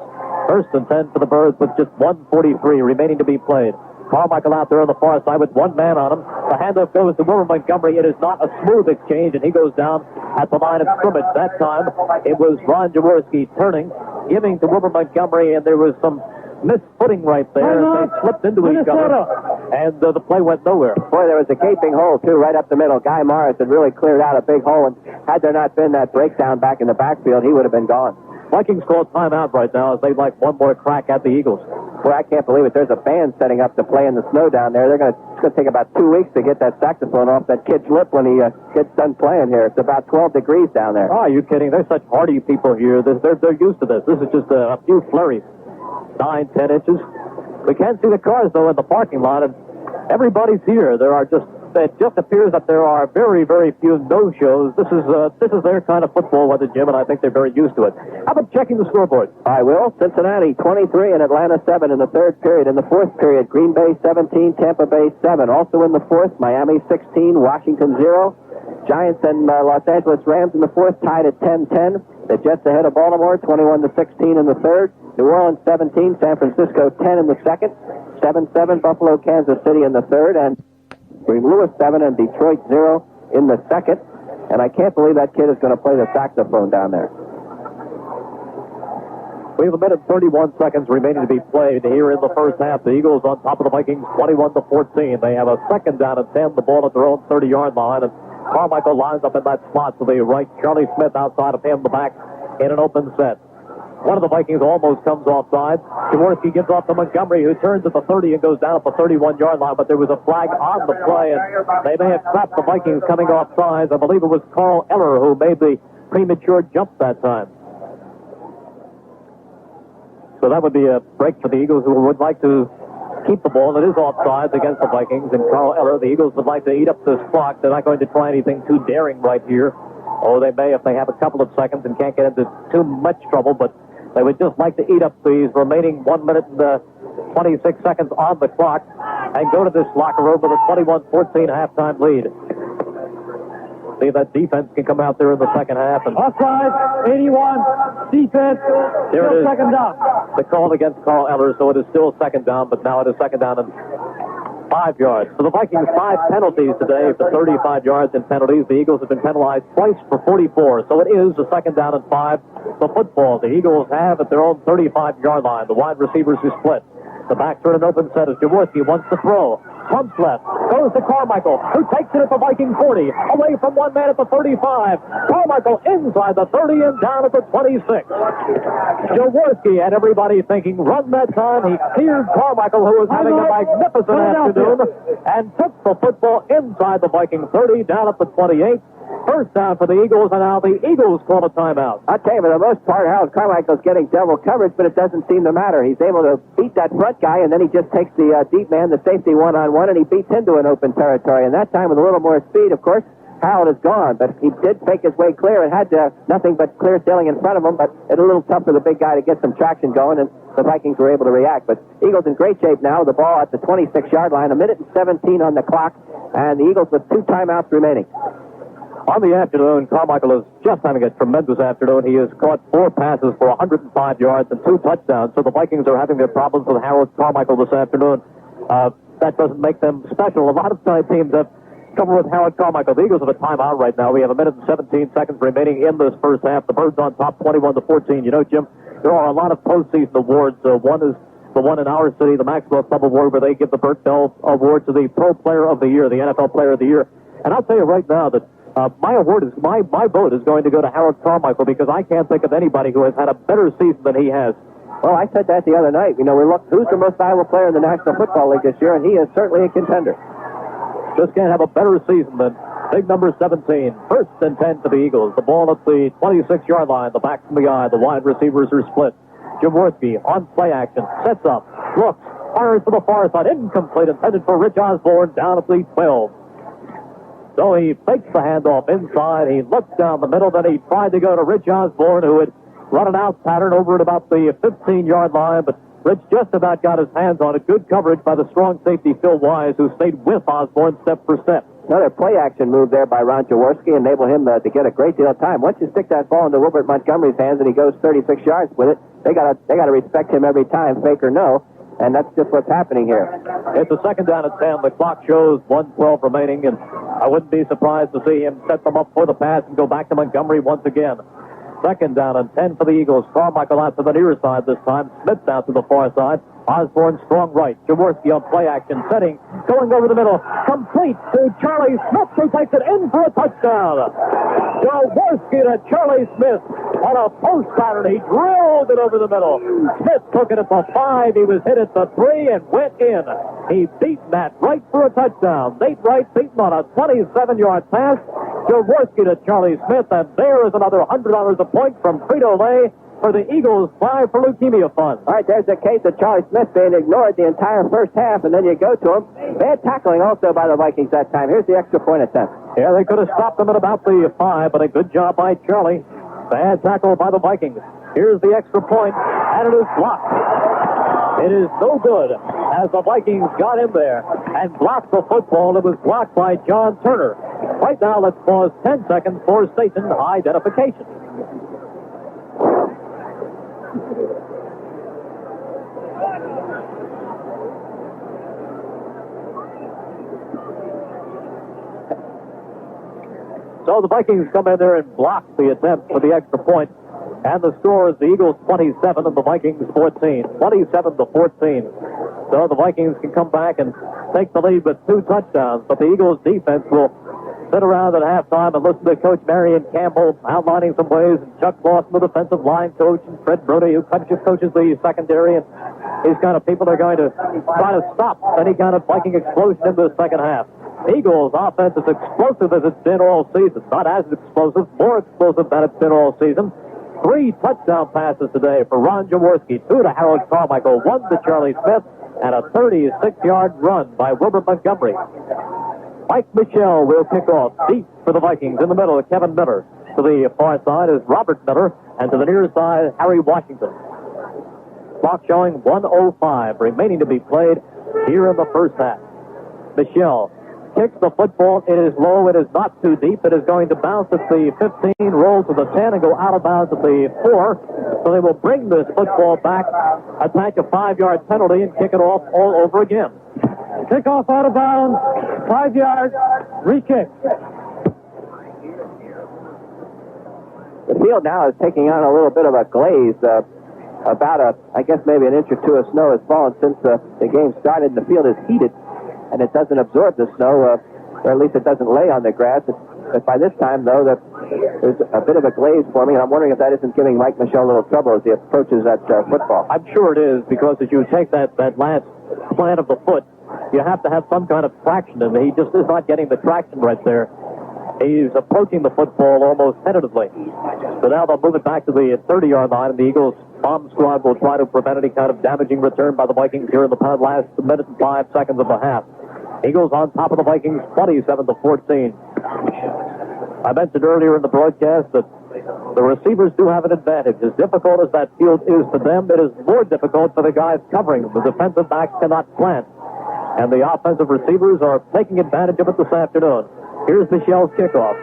Speaker 4: 1st and 10 for the Birds with just 1:43 remaining to be played. Carmichael out there on the far side with 1 man on him. The handoff goes to Wilbur Montgomery. It is not a smooth exchange, and he goes down at the line of scrimmage. That time, it was Ron Jaworski turning, giving to Wilbur Montgomery, and there was some misfooting right there. They slipped into each other, and the play went nowhere. Boy, there was a gaping hole, too, right up the middle. Guy Morris had really cleared out a big hole, and had there not been that breakdown back in the backfield, he would have been gone. Vikings call timeout right now as they'd like one more crack at the Eagles. Boy, I can't believe it. There's a band setting up to play in the snow down there. It's going to take about 2 weeks to get that saxophone off that kid's lip when he gets done playing here. It's about 12 degrees down there. Oh, are you kidding? They're such hardy people here. They're used to this. This is just a few flurries. 9, 10 inches. We can't see the cars, though, in the parking lot, and everybody's here. It just appears that there are very, very few no-shows. This is their kind of football weather, Jim, and I think they're very used to it. How about checking the scoreboard? I will. Cincinnati 23 and Atlanta 7 in the 3rd period. In the 4th period, Green Bay 17, Tampa Bay 7. Also in the 4th, Miami 16, Washington 0. Giants and Los Angeles Rams in the 4th tied at 10-10. The Jets ahead of Baltimore 21-16 in the 3rd. New Orleans 17, San Francisco 10 in the 2nd. 7-7, Buffalo, Kansas City in the 3rd. And St. Louis 7 and Detroit 0. in the second. And I can't believe that kid is going to play the saxophone down there.
Speaker 3: We have a minute and 31 seconds remaining to be played here in the first half. The Eagles on top of the Vikings, 21-14. They have a second down and 10, the ball at their own 30-yard line. And Carmichael lines up in that spot to the right. Charlie Smith outside of him, the back, in an open set. One of the Vikings almost comes offside. Jaworski gives off to Montgomery, who turns at the 30 and goes down at the 31-yard line, but there was a flag on the play, and they may have trapped the Vikings coming offside. I believe it was Carl Eller who made the premature jump that time. So that would be a break for the Eagles, who would like to keep the ball. It is offsides against the Vikings, and Carl Eller, the Eagles would like to eat up this clock. They're not going to try anything too daring right here. Oh, they may if they have a couple of seconds and can't get into too much trouble, but they would just like to eat up these remaining 1 minute and 26 seconds on the clock and go to this locker room with a 21-14 halftime lead. See if that defense can come out there in the second half. And
Speaker 6: Offside, 81, defense,
Speaker 3: there
Speaker 6: still
Speaker 3: it is.
Speaker 6: second down.
Speaker 3: The call against Carl Eller, so it is still second down, but now it is second down and 5 yards. For the Vikings, 5 penalties today for 35 yards in penalties. The Eagles have been penalized twice for 44, so it is a second down and 5. The football the Eagles have at their own 35-yard line. The wide receivers are split. The backs are in an open set as Jaworski wants to throw. Pumps left. Goes to Carmichael, who takes it at the Viking 40. Away from one man at the 35. Carmichael inside the 30 and down at the 26. Jaworski had everybody thinking, run that time. He cleared Carmichael, who was having a magnificent afternoon, and took the football inside the Viking 30, down at the 28. First down for the Eagles, and now the Eagles call a timeout.
Speaker 4: I'll tell you, for the most part, Harold Carmichael's getting double coverage, but it doesn't seem to matter. He's able to beat that front guy, and then he just takes the deep man, the safety one-on-one, and he beats into an open territory. And that time with a little more speed, of course, Harold is gone, but he did fake his way clear and had nothing but clear sailing in front of him, but it's a little tough for the big guy to get some traction going, and the Vikings were able to react. But Eagles in great shape now, the ball at the 26-yard line, a minute and 17 on the clock, and the Eagles with 2 timeouts remaining.
Speaker 3: On the afternoon, Carmichael is just having a tremendous afternoon. He has caught 4 passes for 105 yards and 2 touchdowns, so the Vikings are having their problems with Harold Carmichael this afternoon. That doesn't make them special. A lot of teams have trouble with Harold Carmichael. The Eagles have a timeout right now. We have a minute and 17 seconds remaining in this first half. The Birds on top, 21-14. You know, Jim, there are a lot of postseason awards. One is the one in our city, the Maxwell Club Award, where they give the Burt Bell Award to the Pro Player of the Year, the NFL Player of the Year. And I'll tell you right now that my vote is going to go to Harold Carmichael, because I can't think of anybody who has had a better season than he has.
Speaker 4: Well, I said that the other night. You know, we looked who's the most valuable player in the National Football League this year, and he is certainly a contender.
Speaker 3: Just can't have a better season than big number 17. First and 10 for the Eagles. The ball at the 26-yard line. The back from the eye. The wide receivers are split. Jaworski on play action. Sets up. Looks. Fires to the far side. Incomplete. Intended for Rich Osborne down at the 12. So he fakes the handoff inside. He looks down the middle. Then he tried to go to Rich Osborne, who had run an out pattern over at about the 15-yard line, but Rich just about got his hands on it. Good coverage by the strong safety Phil Wise, who stayed with Osborne step for step.
Speaker 4: Another play action move there by Ron Jaworski enabled him to get a great deal of time. Once you stick that ball into Wilbert Montgomery's hands and he goes 36 yards with it, they gotta respect him every time, fake or no. And that's just what's happening here.
Speaker 3: It's a second down at 10. The clock shows 1:12 remaining, and I wouldn't be surprised to see him set them up for the pass and go back to Montgomery once again. Second down and 10 for the Eagles. Carmichael out to the near side this time. Smith out to the far side. Osborne strong right. Jaworski on play action. Setting. Going over the middle. Complete to Charlie Smith, who takes it in for a touchdown. Jaworski to Charlie Smith on a post pattern. He drilled it over the middle. Smith took it at the 5. He was hit at the 3 and went in. He beat Matt Wright for a touchdown. Nate Wright beaten on a 27-yard pass. Jaworski to Charlie Smith, and there is another $100 a point from Frito-Lay for the Eagles' Fly for Leukemia Fund.
Speaker 4: All right, there's a case of Charlie Smith being ignored the entire first half, and then you go to him. Bad tackling also by the Vikings that time. Here's the extra point attempt.
Speaker 3: Yeah, they could have stopped them at about the 5, but a good job by Charlie. Bad tackle by the Vikings. Here's the extra point, and it is blocked. It is no good, as the Vikings got in there and blocked the football. It was blocked by John Turner. Right now, let's pause 10 seconds for station identification. So the Vikings come in there and block the attempt for the extra point. And the score is the Eagles 27 and the Vikings 14. 27-14. So the Vikings can come back and take the lead with 2 touchdowns. But the Eagles defense will sit around at halftime and listen to Coach Marion Campbell outlining some ways. And Chuck Lawson, the defensive line coach, and Fred Brody, who coaches the secondary. And these kind of people are going to try to stop any kind of Viking explosion in the second half. Eagles offense is explosive as it's been all season. Not as explosive, more explosive than it's been all season. 3 touchdown passes today for Ron Jaworski, 2 to Harold Carmichael, 1 to Charlie Smith, and a 36-yard run by Wilbur Montgomery. Mike Michel will kick off deep for the Vikings. In the middle, Kevin Miller. To the far side is Robert Miller, and to the near side, Harry Washington. Clock showing 1:05 remaining to be played here in the first half. Michel kicks the football. It is low. It is not too deep. It is going to bounce at the 15, roll to the 10, and go out of bounds at the 4. So they will bring this football back, attach a 5-yard penalty, and kick it off all over again.
Speaker 6: Kickoff out of bounds, 5 yards, re-kick.
Speaker 4: The field now is taking on a little bit of a glaze. I guess maybe an inch or 2 of snow has fallen since the game started, and the field is heated, and it doesn't absorb the snow, or at least it doesn't lay on the grass. But by this time, though, there's a bit of a glaze forming, and I'm wondering if that isn't giving Mike Michel a little trouble as he approaches that football.
Speaker 3: I'm sure it is, because as you take that last plant of the foot, you have to have some kind of traction, and he just is not getting the traction right there. He's approaching the football almost tentatively. So now they'll move it back to the 30-yard line, and the Eagles' bomb squad will try to prevent any kind of damaging return by the Vikings here in the last minute and 5 seconds of the half. Eagles on top of the Vikings, 27-14. I mentioned earlier in the broadcast that the receivers do have an advantage. As difficult as that field is for them, it is more difficult for the guys covering them. The defensive backs cannot plant. And the offensive receivers are taking advantage of it this afternoon. Here's Michel's kickoff.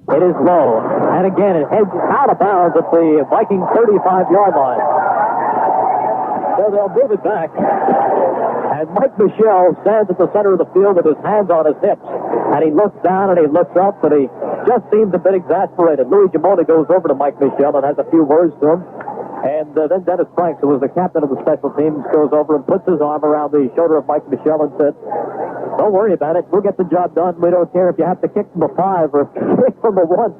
Speaker 3: It is low. And again, it heads out of bounds at the Viking 35-yard line. So they'll move it back. And Mike Michel stands at the center of the field with his hands on his hips. And he looks down and he looks up, but he just seems a bit exasperated. Louis Jamona goes over to Mike Michel and has a few words to him. And then Dennis Franks, who was the captain of the special teams, goes over and puts his arm around the shoulder of Mike Michel and says, "Don't worry about it. We'll get the job done. We don't care if you have to kick from the 5 or kick from the 1.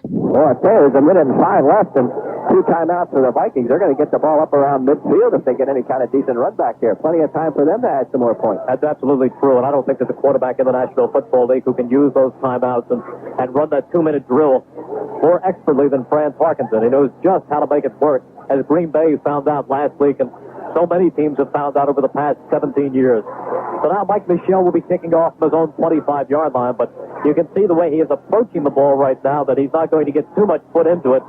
Speaker 4: Well, I tell you, there's a minute and 5 left, and 2 timeouts for the Vikings. They're going to get the ball up around midfield if they get any kind of decent run back here. Plenty of time for them to add some more points.
Speaker 3: That's absolutely true, and I don't think there's a quarterback in the National Football League who can use those timeouts and run that 2-minute drill more expertly than Fran Parkinson. He knows just how to make it work, as Green Bay found out last week, and so many teams have found out over the past 17 years. So now Mike Michel will be kicking off from his own 25-yard line, but you can see the way he is approaching the ball right now that he's not going to get too much foot into it.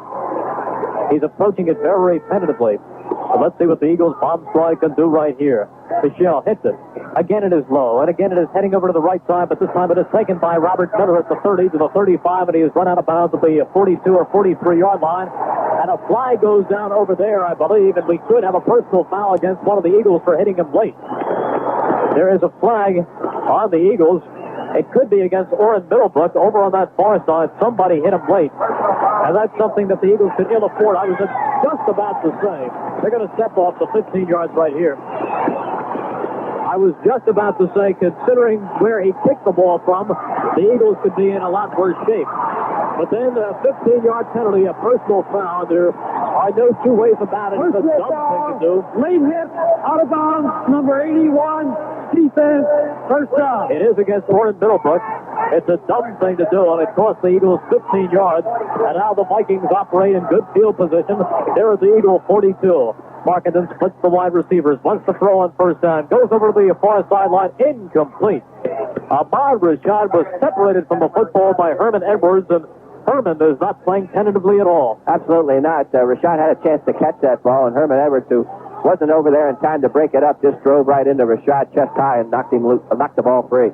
Speaker 3: He's approaching it very tentatively. So let's see what the Eagles bomb squad can do right here. Michel hits it. Again, it is low, and again, it is heading over to the right side, but this time it is taken by Robert Miller at the 30 to the 35, and he has run out of bounds at the 42 or 43-yard line. And a flag goes down over there, I believe, and we could have a personal foul against one of the Eagles for hitting him late. There is a flag on the Eagles. It could be against Orrin Middlebrook over on that far side. Somebody hit him late. And that's something that the Eagles could ill afford. I was just about to say, they're going to step off the 15 yards right here. I was just about to say, considering where he kicked the ball from, the Eagles could be in a lot worse shape. But then a 15-yard penalty, a personal foul. There are no two ways about it. It's a dumb thing to do.
Speaker 6: Late hit, out of bounds, number 81, defense, first down.
Speaker 3: It is against Orrin Middlebrook. It's a dumb thing to do, and it cost the Eagles 15 yards. And now the Vikings operate in good field position. There is the Eagle 42. Parkinson splits the wide receivers, wants to throw on first down, goes over to the far sideline, incomplete. Ahmad Rashad was separated from the football by Herman Edwards, and Herman is not playing tentatively at all.
Speaker 4: Absolutely not. Rashad had a chance to catch that ball, and Herman Edwards, who wasn't over there in time to break it up, just drove right into Rashad chest high and knocked the ball free.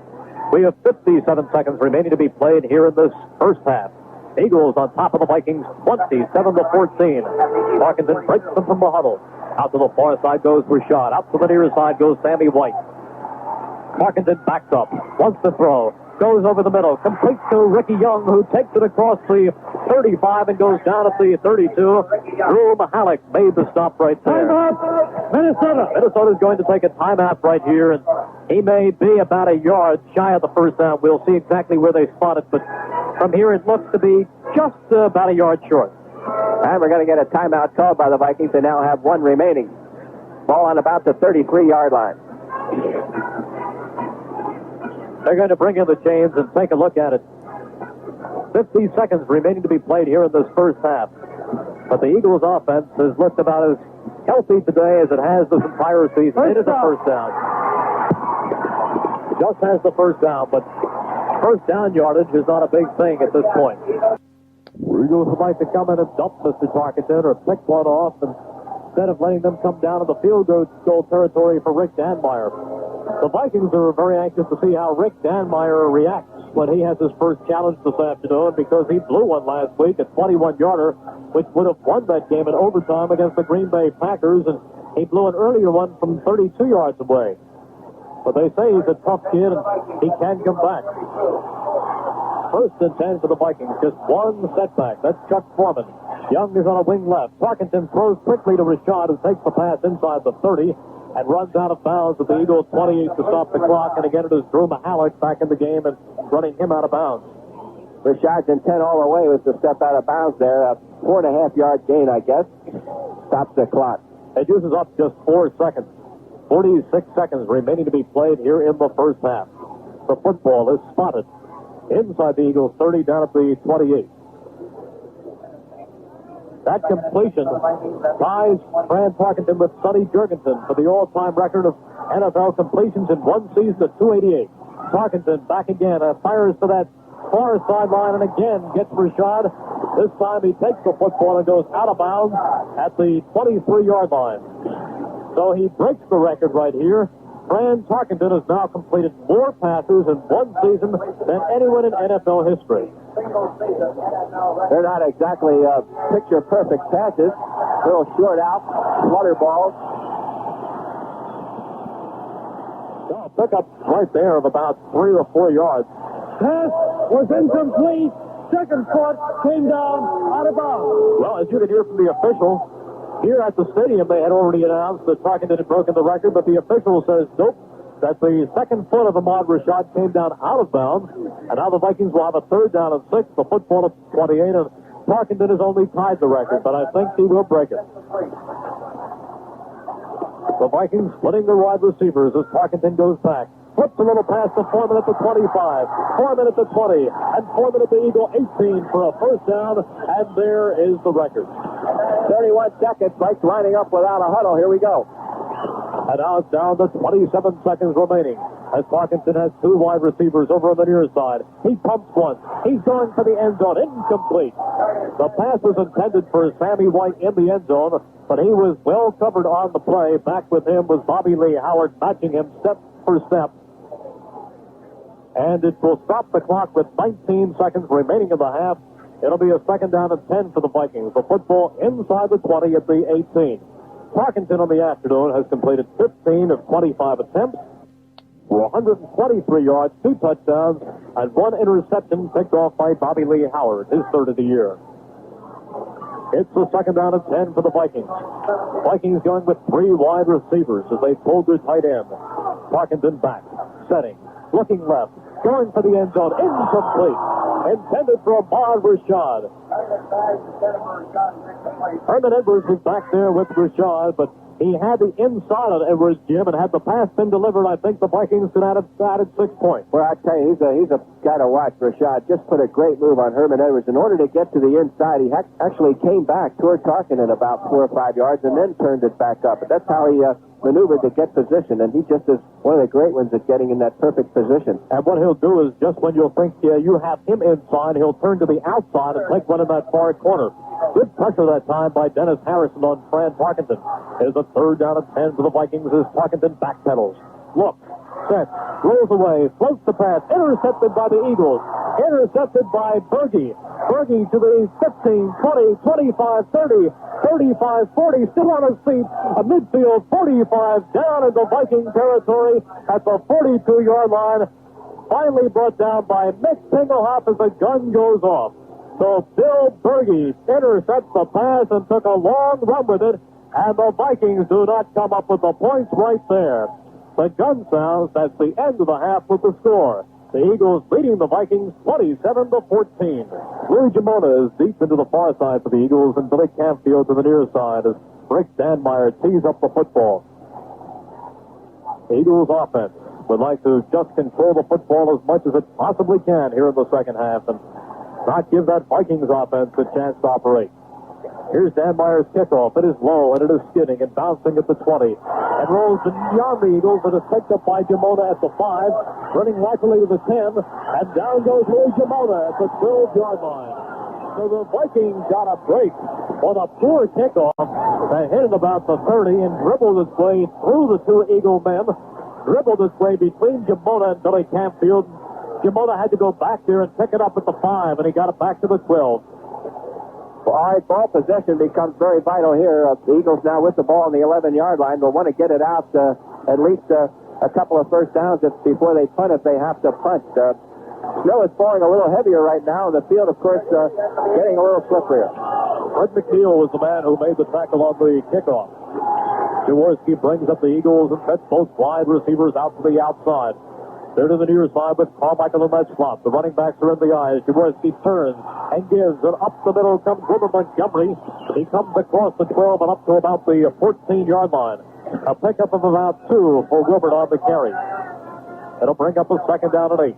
Speaker 3: We have 57 seconds remaining to be played here in this first half. Eagles on top of the Vikings, 27-14. Parkinson breaks them from the huddle. Out to the far side goes Rashad. Out to the near side goes Sammy White. Parkinson backs up, wants to throw. goes over the middle, completes to Ricky Young, who takes it across the 35 and goes down at the 32. Drew Mahalik made the stop right there.
Speaker 6: Timeout, Minnesota.
Speaker 3: Minnesota's going to take a timeout right here, and he may be about a yard shy of the first down. We'll see exactly where they spot it, but from here it looks to be just about a yard short.
Speaker 4: And we're going to get a timeout called by the Vikings. They now have one remaining. Ball on about the 33-yard line.
Speaker 3: They're going to bring in the chains and take a look at it. 50 seconds remaining to be played here in this first half. But the Eagles' offense has looked about as healthy today as it has this entire season. It is a first down. It just has the first down, but first down yardage is not a big thing at this point. Eagles would like to come in and dump Mr. Tarkenton or pick one off instead of letting them come down to the field goal territory for Rick Danmeyer. The Vikings are very anxious to see how Rick Danmeyer reacts when he has his first challenge this afternoon, because he blew one last week, a 21-yarder, which would have won that game in overtime against the Green Bay Packers, and he blew an earlier one from 32 yards away. But they say he's a tough kid, and he can come back. First and 10 for the Vikings. Just one setback. That's Chuck Foreman. Young is on a wing left. Parkinson throws quickly to Rashad, who takes the pass inside the 30 and runs out of bounds at the Eagles' 28 to stop the clock. And again, it is Drew Mahalik back in the game and running him out of bounds.
Speaker 4: Rashad's intent all the way was to step out of bounds there. A 4.5-yard gain, I guess. Stops the clock.
Speaker 3: It uses up just 4 seconds. 46 seconds remaining to be played here in the first half. The football is spotted inside the Eagles' 30, down at the 28. That completion ties Fran Tarkenton with Sonny Jurgensen for the all-time record of NFL completions in one season at 288. Tarkenton back again, fires to that far sideline and again gets Rashad. This time he takes the football and goes out of bounds at the 23-yard line. So he breaks the record right here. Fran Tarkenton has now completed more passes in one season than anyone in NFL history.
Speaker 4: They're not exactly picture-perfect passes. Little short out, flutter balls.
Speaker 3: So pickup right there of about 3 or 4 yards.
Speaker 6: Pass was incomplete. Second foot came down out of bounds.
Speaker 3: Well, as you can hear from the official, here at the stadium, they had already announced that Tarkenton had broken the record, but the official says nope, that the second foot of Ahmad Rashad came down out of bounds, and now the Vikings will have a third down and 6, the football at 28, and Tarkenton has only tied the record, but I think he will break it. The Vikings splitting the wide receivers as Tarkenton goes back. Flips a little pass to Foreman at the 25, Foreman at the 20, and Foreman at the Eagle 18 for a first down, and there is the record.
Speaker 4: 31 seconds, Mike's lining up without a huddle. Here we go.
Speaker 3: And now it's down to 27 seconds remaining as Parkinson has 2 wide receivers over on the near side. He pumps one. He's going for the end zone. Incomplete. The pass was intended for Sammy White in the end zone, but he was well covered on the play. Back with him was Bobby Lee Howard, matching him step for step. And it will stop the clock with 19 seconds remaining in the half. It'll be a second down and 10 for the Vikings. The football inside the 20 at the 18. Parkinson on the afternoon has completed 15 of 25 attempts for 123 yards, 2 touchdowns, and 1 interception picked off by Bobby Lee Howard, his third of the year. It's a second down and 10 for the Vikings. Vikings going with 3 wide receivers as they pulled their tight end. Parkinson back, setting, looking left, going for the end zone, incomplete. Intended for Ahmad Rashad. Herman Edwards was back there with Rashad, but he had the inside on Edwards, Jim, and had the pass been delivered, I think the Vikings could have added 6 points.
Speaker 4: Well, I tell you, he's a guy to watch. Rashad just put a great move on Herman Edwards. In order to get to the inside, he actually came back toward Tarkenton about 4 or 5 yards and then turned it back up. But that's how he maneuvered to get position, and he just is one of the great ones at getting in that perfect position.
Speaker 3: And what he'll do is, just when you'll think you have him inside, he'll turn to the outside and take one in that far corner. Good pressure that time by Dennis Harrison on Fran Tarkenton. It is a third down and 10 for the Vikings as Tarkenton backpedals. Looks, sets, rolls away, floats the pass, intercepted by the Eagles. Intercepted by Berge. Berge to the 15, 20, 25, 30, 35, 40, still on his feet. A midfield 45 down into Viking territory at the 42-yard line. finally brought down by Mick Tingelhoff as the gun goes off. So Bill Berge intercepts the pass and took a long run with it, and the Vikings do not come up with the points right there. The gun sounds. That's the end of the half with the score. The Eagles leading the Vikings 27-14. Louis Jamona is deep into the far side for the Eagles, and Billy Campfield to the near side as Rick Danmeyer tees up the football. The Eagles offense would like to just control the football as much as it possibly can here in the second half and not give that Vikings offense a chance to operate. Here's Danmeyer's kickoff. It is low, and it is skidding and bouncing at the 20. And rolls beyond the Eagles, and is picked up by Jamona at the 5, running laterally to the 10, and down goes Louis Jamona at the 12-yard line. So the Vikings got a break on a poor kickoff that hit it about the 30 and dribbled its way through the two Eagle men, dribbled its way between Jamona and Billy Campfield. Jamona had to go back there and pick it up at the 5, and he got it back to the 12.
Speaker 4: Well, all right, ball possession becomes very vital here. The Eagles now with the ball on the 11-yard line. They'll want to get it out at least a couple of first downs before they punt if they have to punt. Snow is falling a little heavier right now. The field, of course, getting a little slipperier.
Speaker 3: Fred McNeil was the man who made the tackle on the kickoff. Jaworski brings up the Eagles and sets both wide receivers out to the outside. They're to the near side with Carmichael in that slot. The running backs are in the eyes. Jaworski turns and gives, and up the middle comes Wilbur Montgomery. He comes across the 12 and up to about the 14-yard line. A pickup of about 2 for Wilbur on the carry. It'll bring up a second down and 8.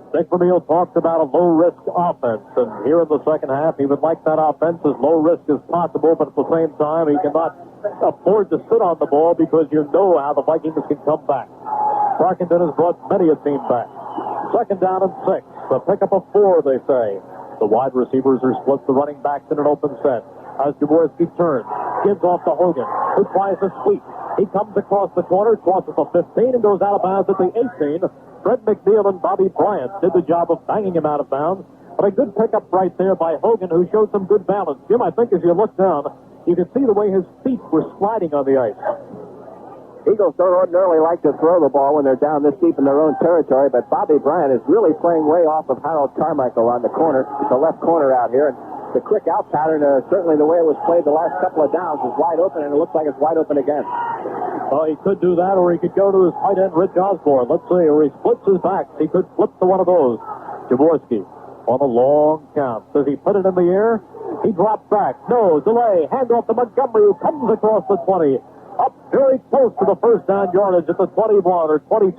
Speaker 3: Dick Vermeil talked about a low-risk offense, and here in the second half, he would like that offense as low-risk as possible, but at the same time, he cannot afford to sit on the ball because you know how the Vikings can come back. Parkinson has brought many a team back. Second down and 6. The pickup of 4, they say. The wide receivers are split. The running backs in an open set. As Jaworski turns, gives off to Hogan, who tries a sweep. He comes across the corner, crosses the 15, and goes out of bounds at the 18. Fred McNeil and Bobby Bryant did the job of banging him out of bounds. But a good pickup right there by Hogan, who showed some good balance. Jim, I think as you look down, you can see the way his feet were sliding on the ice.
Speaker 4: Eagles don't ordinarily like to throw the ball when they're down this deep in their own territory, but Bobby Bryant is really playing way off of Harold Carmichael on the corner, the left corner out here. And the quick out pattern, certainly the way it was played the last couple of downs, is wide open, and it looks like it's wide open again.
Speaker 3: Well, he could do that, or he could go to his tight end, Rich Osborne. Let's see, or he splits his backs. He could flip to one of those. Jaworski on a long count. Does he put it in the air? He drops back. No, delay. Hand off to Montgomery, who comes across the 20. Up very close to the first down yardage at the 21 or 22.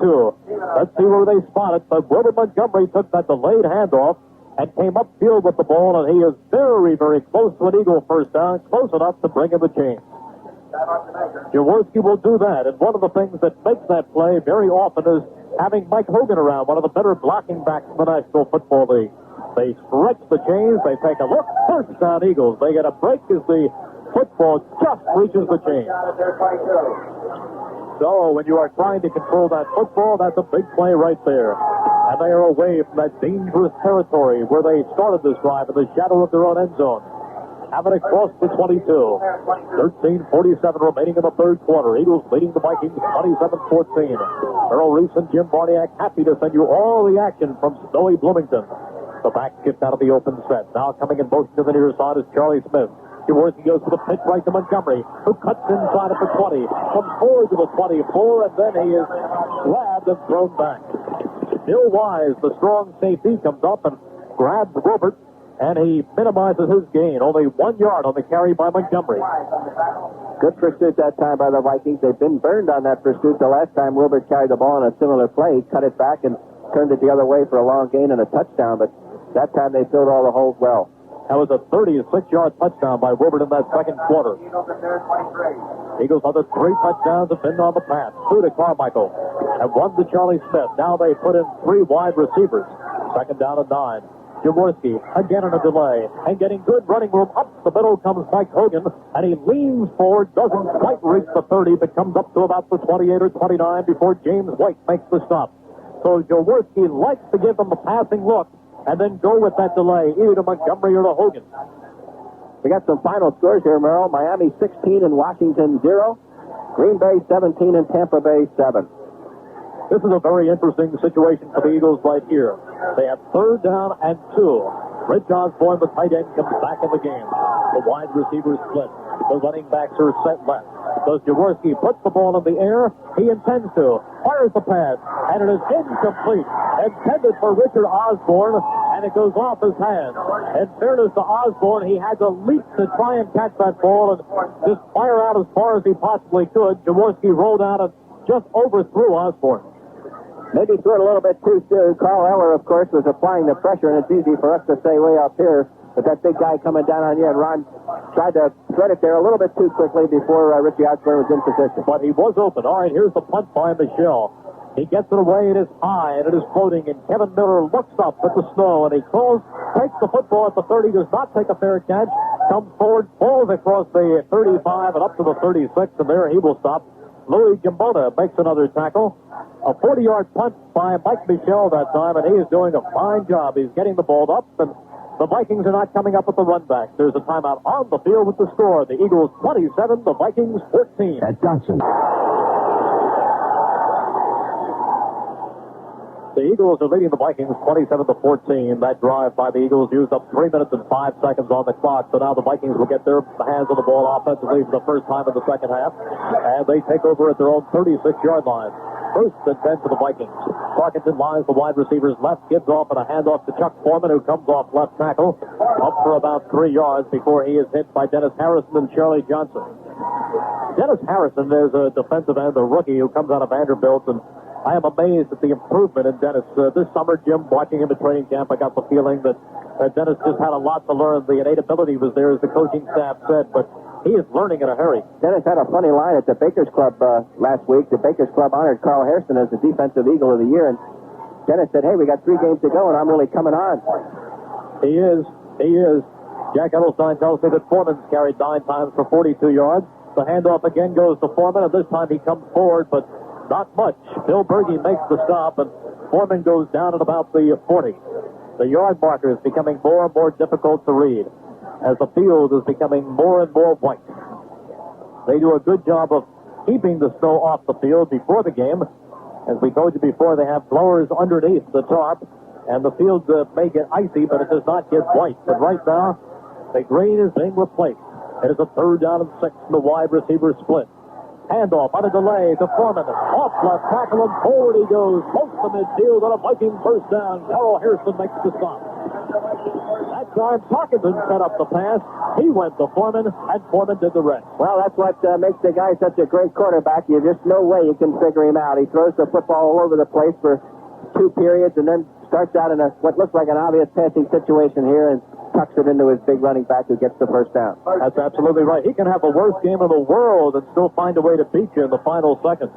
Speaker 3: Let's see where they spot it. But Wilbur Montgomery took that delayed handoff and came upfield with the ball, and he is very, very close to an Eagle first down, close enough to bring him the change. Jaworski will do that, and one of the things that makes that play very often is having Mike Hogan around, one of the better blocking backs in the National Football League. They stretch the chains, they take a look, first down Eagles. They get a break as the football just reaches the chain. So when you are trying to control that football, that's a big play right there. And they are away from that dangerous territory where they started this drive in the shadow of their own end zone. Having it across the 22. 13:47 remaining in the third quarter. Eagles leading the Vikings 27-14. Earl Reese and Jim Barniak happy to send you all the action from snowy Bloomington. The back skipped out of the open set. Now coming in motion to the near side is Charlie Smith. Jaworski goes to the pitch right to Montgomery, who cuts inside at the 20, comes forward to the 24, and then he is grabbed and thrown back. Bill Wise, the strong safety, comes up and grabs Robert, and he minimizes his gain. Only 1 yard on the carry by Montgomery.
Speaker 4: Good pursuit that time by the Vikings. They've been burned on that pursuit the last time Wilbur carried the ball in a similar play. He cut it back and turned it the other way for a long gain and a touchdown, but that time they filled all the holes well.
Speaker 3: That was a 36-yard touchdown by Wilbur in that second quarter. Eagles other 3 touchdowns have been on the pass. 2 to Carmichael and 1 to Charlie Smith. Now they put in 3 wide receivers. Second down and 9. Jaworski again in a delay and getting good running room. Up the middle comes Mike Hogan, and he leans forward, doesn't quite reach the 30, but comes up to about the 28 or 29 before James White makes the stop. So Jaworski likes to give them a passing look and then go with that delay, either to Montgomery or to Hogan.
Speaker 4: We got some final scores here, Merrill. Miami 16 and Washington 0. Green Bay 17 and Tampa Bay 7.
Speaker 3: This is a very interesting situation for the Eagles right here. They have 3rd down and 2. Rich Osborne, the tight end, comes back in the game. The wide receivers split. The running backs are set left. Does Jaworski puts the ball in the air? He intends to. Fires the pass, and it is incomplete. Intended for Richard Osborne, and it goes off his hands. In fairness to Osborne, he had to leap to try and catch that ball and just fire out as far as he possibly could. Jaworski rolled out and just overthrew Osborne.
Speaker 4: Maybe threw it a little bit too soon. Carl Eller, of course, was applying the pressure, and it's easy for us to say way up here. But that big guy coming down on you, and Ron tried to thread it there a little bit too quickly before Richie Osborne was in position.
Speaker 3: But he was open. All right, here's the punt by Michelle. He gets it away. It is high, and it is floating. And Kevin Miller looks up at the snow, and he takes the football at the 30, does not take a fair catch, comes forward, falls across the 35 and up to the 36, and there he will stop. Louis Gambona makes another tackle. A 40-yard punt by Mike Michelle that time, and he is doing a fine job. He's getting the ball up, and the Vikings are not coming up with the run back. There's a timeout on the field with the score. The Eagles 27, the Vikings 14.
Speaker 7: At Dodson.
Speaker 3: The Eagles are leading the Vikings 27-14. That drive by the Eagles used up 3 minutes and 5 seconds on the clock. So now the Vikings will get their hands on the ball offensively for the first time in the second half. And they take over at their own 36-yard line. 1st and 10 for the Vikings. Parkinson lines the wide receivers left, gives off and a handoff to Chuck Foreman, who comes off left tackle, up for about 3 yards before he is hit by Dennis Harrison and Charlie Johnson. Dennis Harrison is a defensive end, a rookie who comes out of Vanderbilt, and I am amazed at the improvement in Dennis. This summer, Jim, watching him at training camp, I got the feeling that Dennis just had a lot to learn. The innate ability was there, as the coaching staff said, but he is learning in a hurry.
Speaker 4: Dennis had a funny line at the Bakers Club last week. The Bakers Club honored Carl Hairston as the Defensive Eagle of the Year, and Dennis said, hey, we got 3 games to go, and I'm really coming on.
Speaker 3: He is. Jack Edelstein tells me that Foreman's carried 9 times for 42 yards. The handoff again goes to Foreman, and this time he comes forward, but not much. Bill Berge makes the stop, and Foreman goes down at about the 40. The yard marker is becoming more and more difficult to read as the field is becoming more and more white. They do a good job of keeping the snow off the field before the game. As we told you before, they have blowers underneath the tarp, and the field may get icy, but it does not get white. But right now, the green is being replaced. It is a 3rd down and 6, and the wide receiver split. Handoff on a delay to Foreman. Off left tackle, and forward he goes. Close to midfield on a Viking first down. Carl Hairston makes the stop. That time, Parkinson set up the pass. He went to Foreman, and Foreman did the rest.
Speaker 4: Well, that's what makes the guy such a great quarterback. You just no way you can figure him out. He throws the football all over the place for 2 periods and then starts out in what looks like an obvious passing situation here and tucks it into his big running back who gets the first down.
Speaker 3: That's absolutely right. He can have the worst game in the world and still find a way to beat you in the final seconds.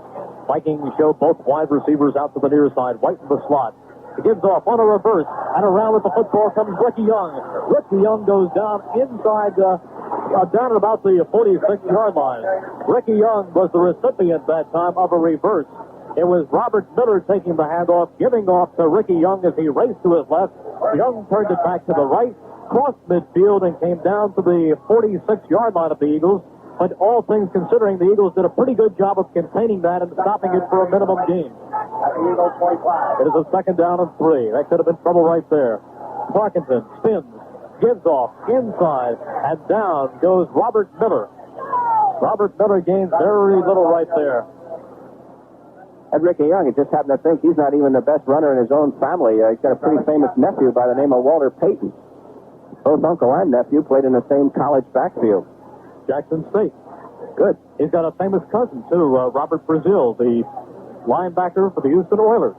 Speaker 3: Vikings show both wide receivers out to the near side, right in the slot. He gives off on a reverse, and around with the football comes Ricky Young. Ricky Young goes down inside, down at about the 46-yard line. Ricky Young was the recipient that time of a reverse. It was Robert Miller taking the handoff, giving off to Ricky Young as he raced to his left. Young turned it back to the right, crossed midfield, and came down to the 46-yard line of the Eagles. But all things considering, the Eagles did a pretty good job of containing that and stopping it for a minimum gain. It is a 2nd down and 3. That could have been trouble right there. Parkinson spins, gives off inside, and down goes Robert Miller. Robert Miller gains very little right there.
Speaker 4: And Ricky Young, he just happened to think he's not even the best runner in his own family. He's got a pretty famous nephew by the name of Walter Payton. Both uncle and nephew played in the same college backfield.
Speaker 3: Jackson State.
Speaker 4: Good.
Speaker 3: He's got a famous cousin, too, Robert Brazil, the linebacker for the Houston Oilers.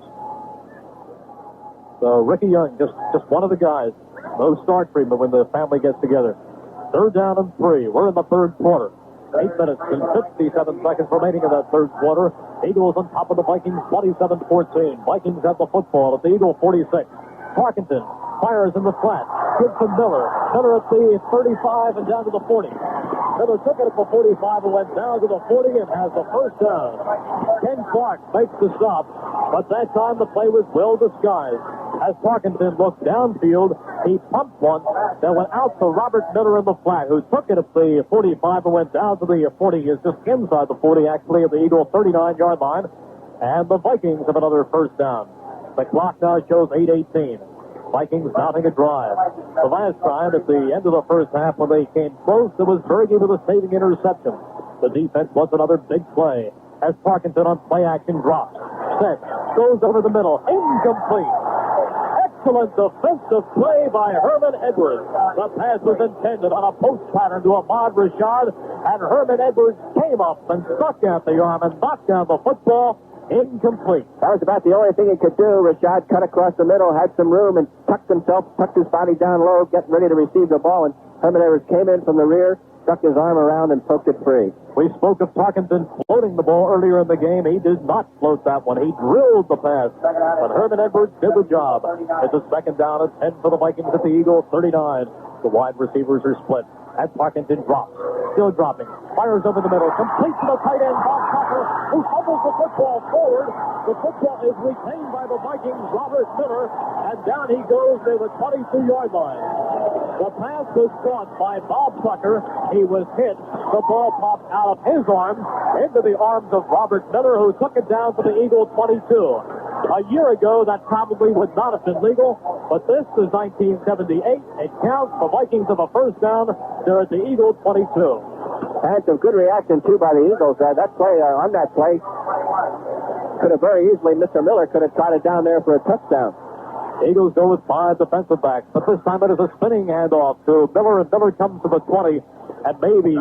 Speaker 3: So Ricky Young, just one of the guys. No start treatment when the family gets together. 3rd down and 3. We're in the 3rd quarter. 8 minutes and 57 seconds remaining in that 3rd quarter. Eagles on top of the Vikings, 27-14. Vikings have the football at the Eagle 46. Parkinson fires in the flat. Gives to Miller. Miller at the 35 and down to the 40. Miller took it at the 45 and went down to the 40 and has the first down. Ken Clark makes the stop, but that time the play was well disguised. As Parkinson looked downfield, he pumped one that went out to Robert Miller in the flat, who took it at the 45 and went down to the 40. He is just inside the 40, actually, of the Eagle 39-yard line. And the Vikings have another first down. The clock now shows 8:18. Vikings mounting a drive. The last time at the end of the first half when they came close, it was Berge with a saving interception. The defense wants another big play as Parkinson on play action drops. Set, goes over the middle, incomplete. Excellent defensive play by Herman Edwards. The pass was intended on a post pattern to Ahmad Rashad, and Herman Edwards came up and struck out the arm and knocked down the football. Incomplete.
Speaker 4: That was about the only thing he could do. Rashad cut across the middle, had some room, and tucked his body down low, getting ready to receive the ball, and Herman Edwards came in from the rear, stuck his arm around, and poked it free.
Speaker 3: We spoke of Parkinson floating the ball earlier in the game. He did not float that one. He drilled the pass. But Herman Edwards did the job. It's a second down and 10 for the Vikings at the Eagles, 39. The wide receivers are split. And Parkinson drops. Still dropping. Fires over the middle. Complete to the tight end, Bob Tucker, who fumbles the football forward. The football is retained by the Vikings, Robert Miller, and down he goes to the 22-yard line. The pass was caught by Bob Tucker. He was hit. The ball popped out of his arms into the arms of Robert Miller, who took it down to the Eagle 22. A year ago, that probably would not have been legal, but this is 1978. It counts. The Vikings have a first down. They're at the Eagle 22.
Speaker 4: Had some good reaction, too, by the Eagles. That play, on that play, could have very easily, Mr. Miller could have trotted down there for a touchdown.
Speaker 3: Eagles go with 5 defensive backs, but this time it is a spinning handoff to Miller, and Miller comes to the 20, and maybe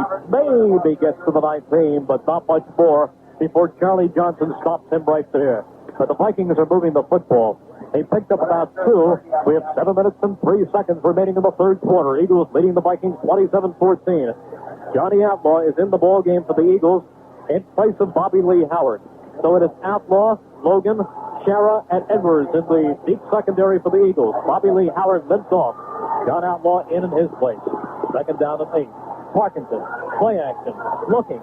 Speaker 3: gets to the 19, but not much more before Charlie Johnson stops him right there. But the Vikings are moving the football. They picked up about 2. We have 7 minutes and 3 seconds remaining in the third quarter. Eagles leading the Vikings 27-14. Johnny Outlaw is in the ball game for the Eagles in place of Bobby Lee Howard. So it is Outlaw, Logan, Shara, and Edwards in the deep secondary for the Eagles. Bobby Lee Howard limps off. John Outlaw in his place. Second down and 8. Parkinson, play action, looking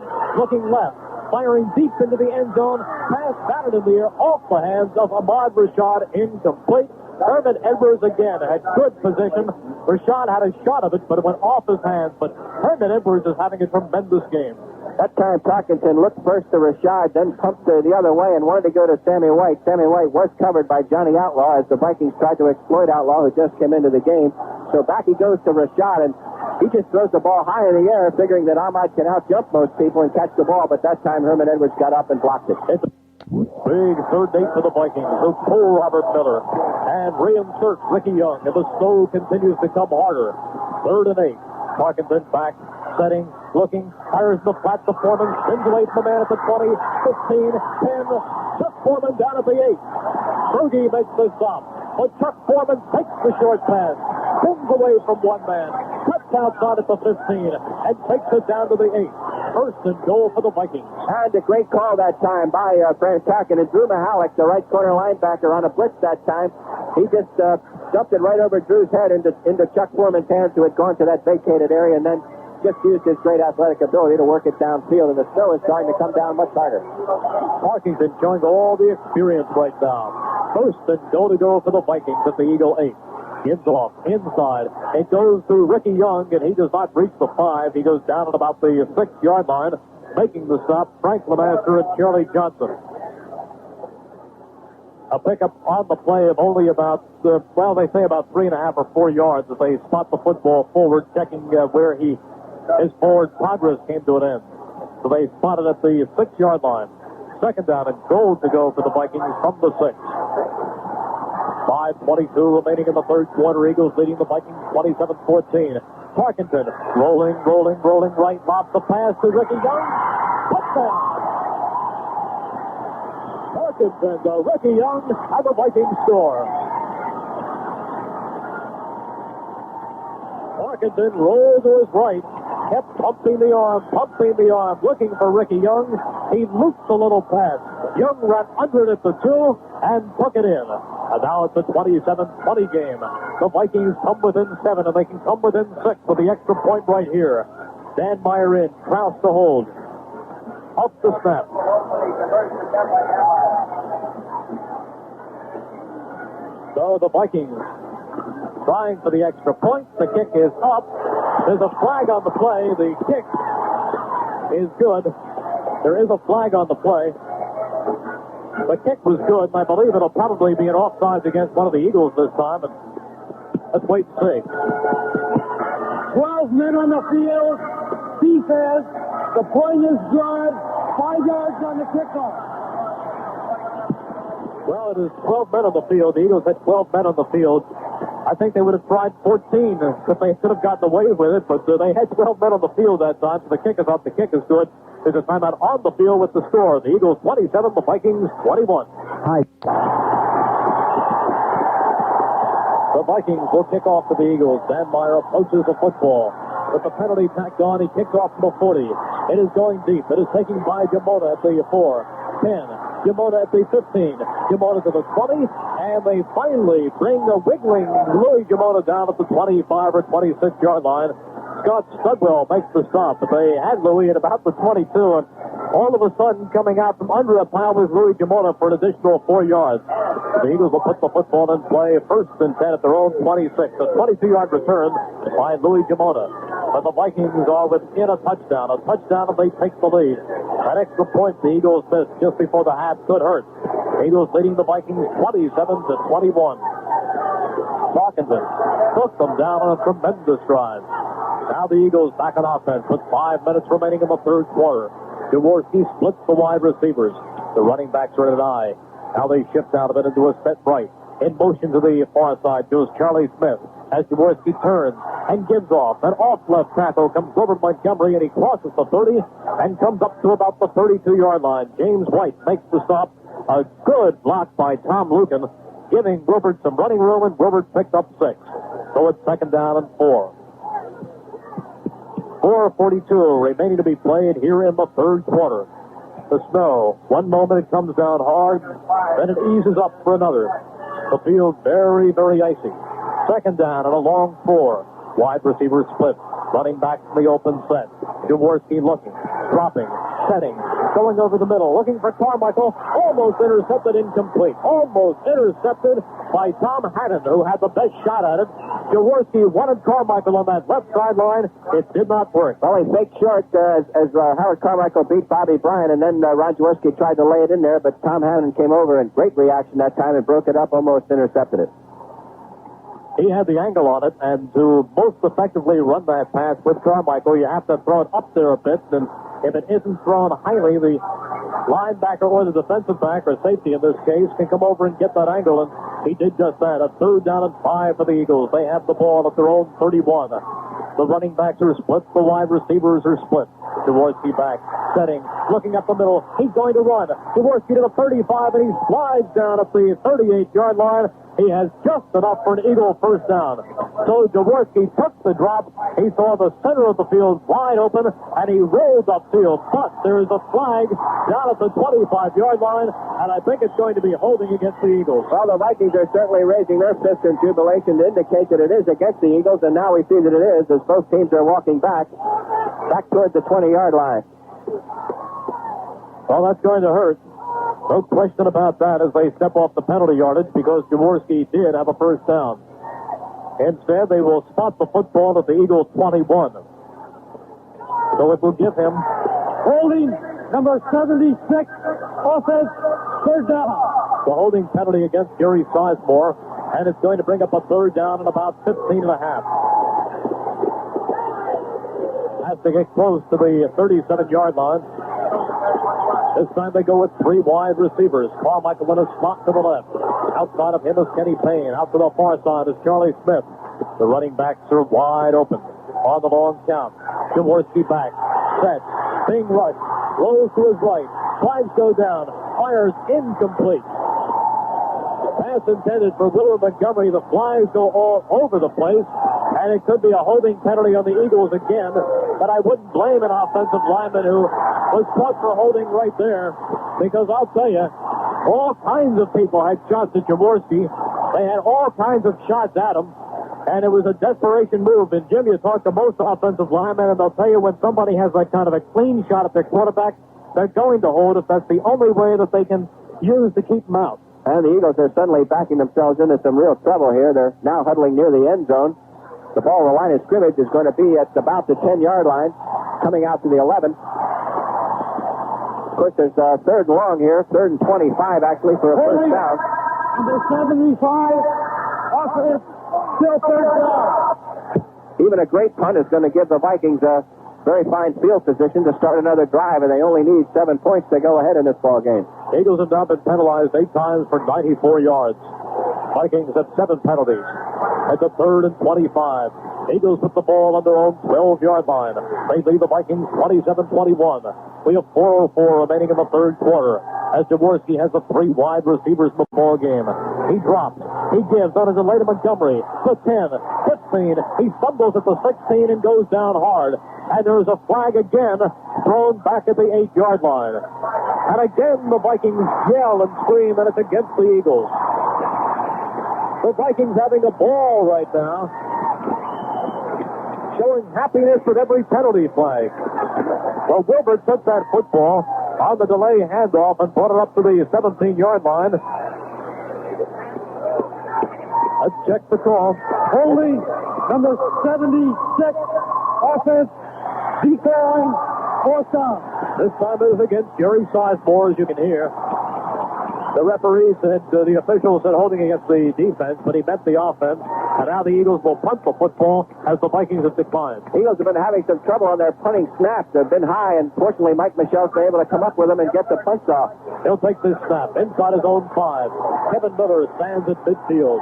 Speaker 3: left, firing deep into the end zone. Pass batted in the air off the hands of Ahmad Rashad, incomplete. Herman Edwards again had good position. Rashad had a shot of it, but it went off his hands. But Herman Edwards is having a tremendous game.
Speaker 4: That time, Parkinson looked first to Rashad, then pumped the other way and wanted to go to Sammy White. Sammy White was covered by Johnny Outlaw as the Vikings tried to exploit Outlaw, who just came into the game. So back he goes to Rashad, and he just throws the ball high in the air, figuring that Ahmad can out-jump most people and catch the ball. But that time, Herman Edwards got up and blocked it.
Speaker 3: It's a big third date for the Vikings. Who pull Robert Miller and reinsert Ricky Young, and the snow continues to come harder. 3rd and 8. Parkinson back, setting, looking, fires the flat to Foreman, spins away from the man at the 20, 15, 10. Chuck Foreman down at the 8. Berge makes the stop, but Chuck Foreman takes the short pass, spins away from one man, cuts outside at the 15, and takes it down to the 8. First and goal for the Vikings.
Speaker 4: And a great call that time by Frank Tuck, and Drew Mihalik, the right corner linebacker, on a blitz that time. He just dumped it right over Drew's head into Chuck Foreman's hands, who had gone to that vacated area, and then just used his great athletic ability to work it downfield, and the snow is starting to come down much harder.
Speaker 3: Parkinson showing all the experience right now. First and goal to go for the Vikings at the Eagle 8. Gives off inside. It goes to Ricky Young, and he does not reach the 5. He goes down at about the 6-yard line, making the stop, Frank Lemaster and Charlie Johnson. A pickup on the play of only about, they say about 3.5 or 4 yards as they spot the football forward, checking where his forward progress came to an end. So they spotted at the 6-yard line. Second down and goal to go for the Vikings from the 6. 5:22 remaining in the third quarter. Eagles leading the Vikings 27-14. Parkinson rolling right, lobs the pass to Ricky Young. Touchdown! Parkinson to Ricky Young, and the Vikings score. Parkinson rolled to his right, kept pumping the arm, looking for Ricky Young. He looped the little pass. Young ran under it at the 2 and took it in. And now it's a 27-20 game. The Vikings come within 7, and they can come within 6 with the extra point right here. Dan Meyer in, Krause to hold. Up the snap. So the Vikings trying for the extra point. The kick is up. There's a flag on the play. The kick is good. There is a flag on the play. The kick was good, and I believe it'll probably be an offside against one of the Eagles this time. And let's wait and see.
Speaker 6: 12 men on the field. He says the point is good. 5 yards on the kickoff.
Speaker 3: Well, it is 12 men on the field. The Eagles had 12 men on the field. I think they would have tried 14 if they could have gotten away with it, but they had 12 men on the field that time, so the kick is up. The kick is good. There's a timeout on the field with the score. The Eagles 27, the Vikings 21.
Speaker 7: Hi.
Speaker 3: The Vikings will kick off to the Eagles. Dan Meyer approaches the football. With the penalty tacked on, he kicks off from the 40. It is going deep. It is taken by Yamona at the 4, 10. Yamona at the 15. Yamona to the 20. And they finally bring the wiggling Louis Yamona down at the 25 or 26-yard line. Scott Studwell makes the stop, but they had Louis at about the 22, and all of a sudden, coming out from under a pile was Louis Yamona for an additional 4 yards. The Eagles will put the football in play, 1st and 10 at their own 26. A 22-yard return by Louis Yamona. But the Vikings are within a touchdown, and they take the lead. That extra point the Eagles missed just before the half could hurt. The Eagles leading the Vikings 27-21. Parkinson took them down on a tremendous drive. Now the Eagles back on offense with 5 minutes remaining in the third quarter. Jaworski splits the wide receivers. The running backs are at an eye. Now they shift out of it into a set right. In motion to the far side goes Charlie Smith as Jaworski turns and gives off. An off left tackle comes over Montgomery, and he crosses the 30 and comes up to about the 32-yard line. James White makes the stop. A good block by Tom Lucan, giving Wilbert some running room, and Wilbert picked up 6. So it's 2nd down and 4. 4:42 remaining to be played here in the third quarter. The snow, one moment it comes down hard, then it eases up for another. The field very, very icy. 2nd down and a long 4. Wide receiver split. Running back from the open set. Jaworski looking, dropping, setting, going over the middle, looking for Carmichael. Almost intercepted, incomplete. Almost intercepted by Tom Hannon, who had the best shot at it. Jaworski wanted Carmichael on that left sideline. It did not work.
Speaker 4: Well, he faked short as Howard Carmichael beat Bobby Bryant, and then Ron Jaworski tried to lay it in there, but Tom Hannon came over in great reaction that time and broke it up, almost intercepted it.
Speaker 3: He had the angle on it, and to most effectively run that pass with Carmichael, you have to throw it up there a bit, and if it isn't thrown highly, the linebacker or the defensive back, or safety in this case, can come over and get that angle, and he did just that. A 3rd down and 5 for the Eagles. They have the ball at their own 31. The running backs are split. The wide receivers are split. Jaworski back, setting, looking up the middle. He's going to run. Jaworski to the 35, and he slides down at the 38-yard line. He has just enough for an Eagle 1st down. So Jaworski took the drop. He saw the center of the field wide open, and he rolled upfield. But there is a flag down at the 25-yard line, and I think it's going to be holding against the Eagles.
Speaker 4: Well, the Vikings are certainly raising their fist in jubilation to indicate that it is against the Eagles, and now we see that it is as both teams are walking back towards the 20-yard line.
Speaker 3: Well, that's going to hurt. No question about that as they step off the penalty yardage, because Jaworski did have a 1st down. Instead, they will spot the football at the Eagles 21. So it will give him
Speaker 6: Holding number 76. Offense, 3rd down.
Speaker 3: the holding penalty against Gary Sizemore, and it's going to bring up a 3rd down and about 15 and a half. Has to get close to the 37-yard line. This time they go with 3 wide receivers. Carmichael in a slot to the left. Outside of him is Kenny Payne. Out to the far side is Charlie Smith. The running backs are wide open on the long count. Jaworski back. Set. Being rushed. Rolls to his right. Flags go down. Fires incomplete. Pass intended for Willard Montgomery. The flags go all over the place. And it could be a holding penalty on the Eagles again. But I wouldn't blame an offensive lineman who was caught for holding right there. Because I'll tell you, all kinds of people had shots at Jaworski. They had all kinds of shots at him. And it was a desperation move. And Jim, you talk to most offensive linemen, and they'll tell you when somebody has that kind of a clean shot at their quarterback, they're going to hold it. That's the only way that they can use to keep them out.
Speaker 4: And the Eagles are suddenly backing themselves into some real trouble here. They're now huddling near the end zone. The ball, the line of scrimmage, is going to be at about the 10-yard line, coming out to the 11. course, there's third and long here, third and 25 actually for a first down.
Speaker 6: Number 75, offense, still third down.
Speaker 4: Even a great punt is going to give the Vikings a very fine field position to start another drive, and they only need 7 points to go ahead in this ball game.
Speaker 3: Eagles have now been penalized 8 times for 94 yards. Vikings have 7 penalties. It's a third and 25. Eagles put the ball on their own 12-yard line. They lead the Vikings 27-21. We have 4:04 remaining in the third quarter as Jaworski has the 3 wide receivers in the ball game. He drops. He gives on his Elena Montgomery. The 10, 15. He stumbles at the 16 and goes down hard. And there's a flag again thrown back at the 8-yard line. And again the Vikings yell and scream, and it's against the Eagles. The Vikings having a ball right now, showing happiness with every penalty flag. Well, Wilbert took that football on the delay handoff and brought it up to the 17-yard line. Let's check the call.
Speaker 6: Holding, number 76, offense, decoying, fourth down.
Speaker 3: This time it was against Jerry Sizemore, as you can hear. The referee said, the official said holding against the defense, but he meant the offense. And now the Eagles will punt the football as the Vikings have declined.
Speaker 4: Eagles have been having some trouble on their punting snaps. They've been high, and fortunately Mike Michel's been able to come up with them and get the punts off.
Speaker 3: He'll take this snap inside his own 5. Kevin Miller stands at midfield.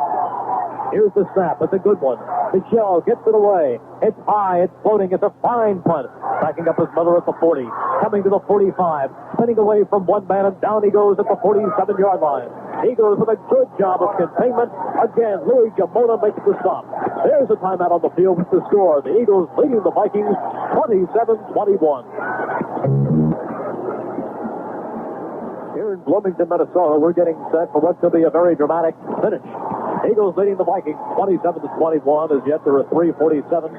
Speaker 3: Here's the snap. It's a good one. Michel gets it away. It's high. It's floating. It's a fine punt. Backing up his Miller at the 40. Coming to the 45. Spinning away from one man, and down he goes at the 47-yard line. Eagles with a good job of containment. Again, Louis Jamona makes the stop. There's a timeout on the field with the score. The Eagles leading the Vikings 27-21. Here in Bloomington, Minnesota, we're getting set for what's going to be a very dramatic finish. Eagles leading the Vikings 27-21 as yet there are 3:47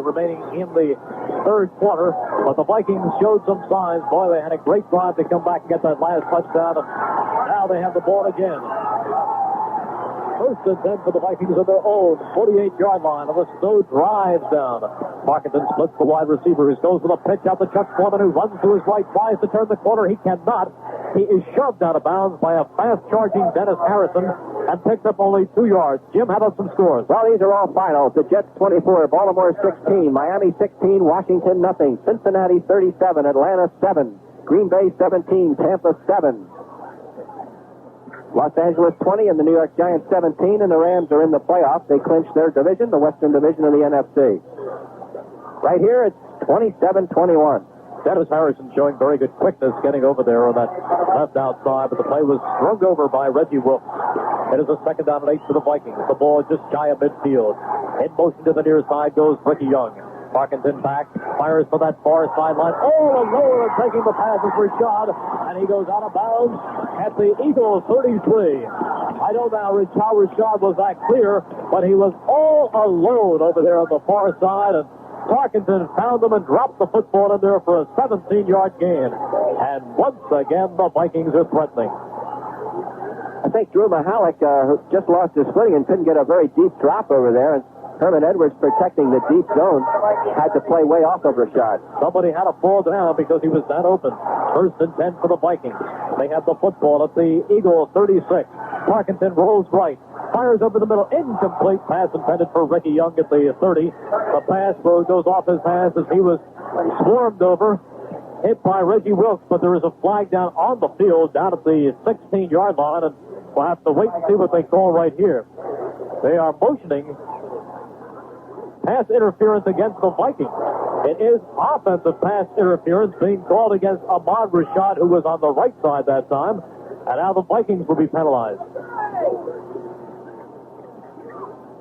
Speaker 3: remaining in the third quarter. But the Vikings showed some signs. Boy, they had a great drive to come back and get that last touchdown. And now they have the ball again. First and 10 for the Vikings on their own 48-yard line. And the snow drives down. Parkinson splits the wide receiver. He goes with a pitch out to Chuck Foreman, who runs to his right, tries to turn the corner. He cannot. He is shoved out of bounds by a fast-charging Dennis Harrison and picks up only 2 yards. Jim, how about some scores?
Speaker 4: Well, these are all finals. The Jets 24, Baltimore 16, Miami 16, Washington nothing, Cincinnati 37, Atlanta 7, Green Bay 17, Tampa 7. Los Angeles 20 and the New York Giants 17, and the Rams are in the playoffs. They clinched their division, the Western Division of the NFC. Right here, it's 27-21.
Speaker 3: Dennis Harrison showing very good quickness getting over there on that left outside, but the play was strung over by Reggie Wilkes. It is a second down and 8 for the Vikings. The ball just shy of midfield. In motion to the near side goes Ricky Young. Parkinson back, fires for that far sideline. All alone and taking the pass is Rashad, and he goes out of bounds at the Eagles 33. I don't know how Rashad was that clear, but he was all alone over there on the far side, and Parkinson found him and dropped the football in there for a 17-yard gain. And once again, the Vikings are threatening.
Speaker 4: I think Drew Mahalik just lost his footing and couldn't get a very deep drop over there. And Herman Edwards, protecting the deep zone, had to play way off of Rashad.
Speaker 3: Somebody had to fall down because he was that open. First and 10 for the Vikings. They have the football at the Eagle 36. Parkinson rolls right. Fires over the middle. Incomplete pass intended for Ricky Young at the 30. The pass goes off his hands as he was swarmed over. Hit by Reggie Wilkes, but there is a flag down on the field down at the 16-yard line, and we'll have to wait and see what they call right here. They are motioning pass interference against the Vikings. It is offensive pass interference being called against Ahmad Rashad, who was on the right side that time, and now the Vikings will be penalized.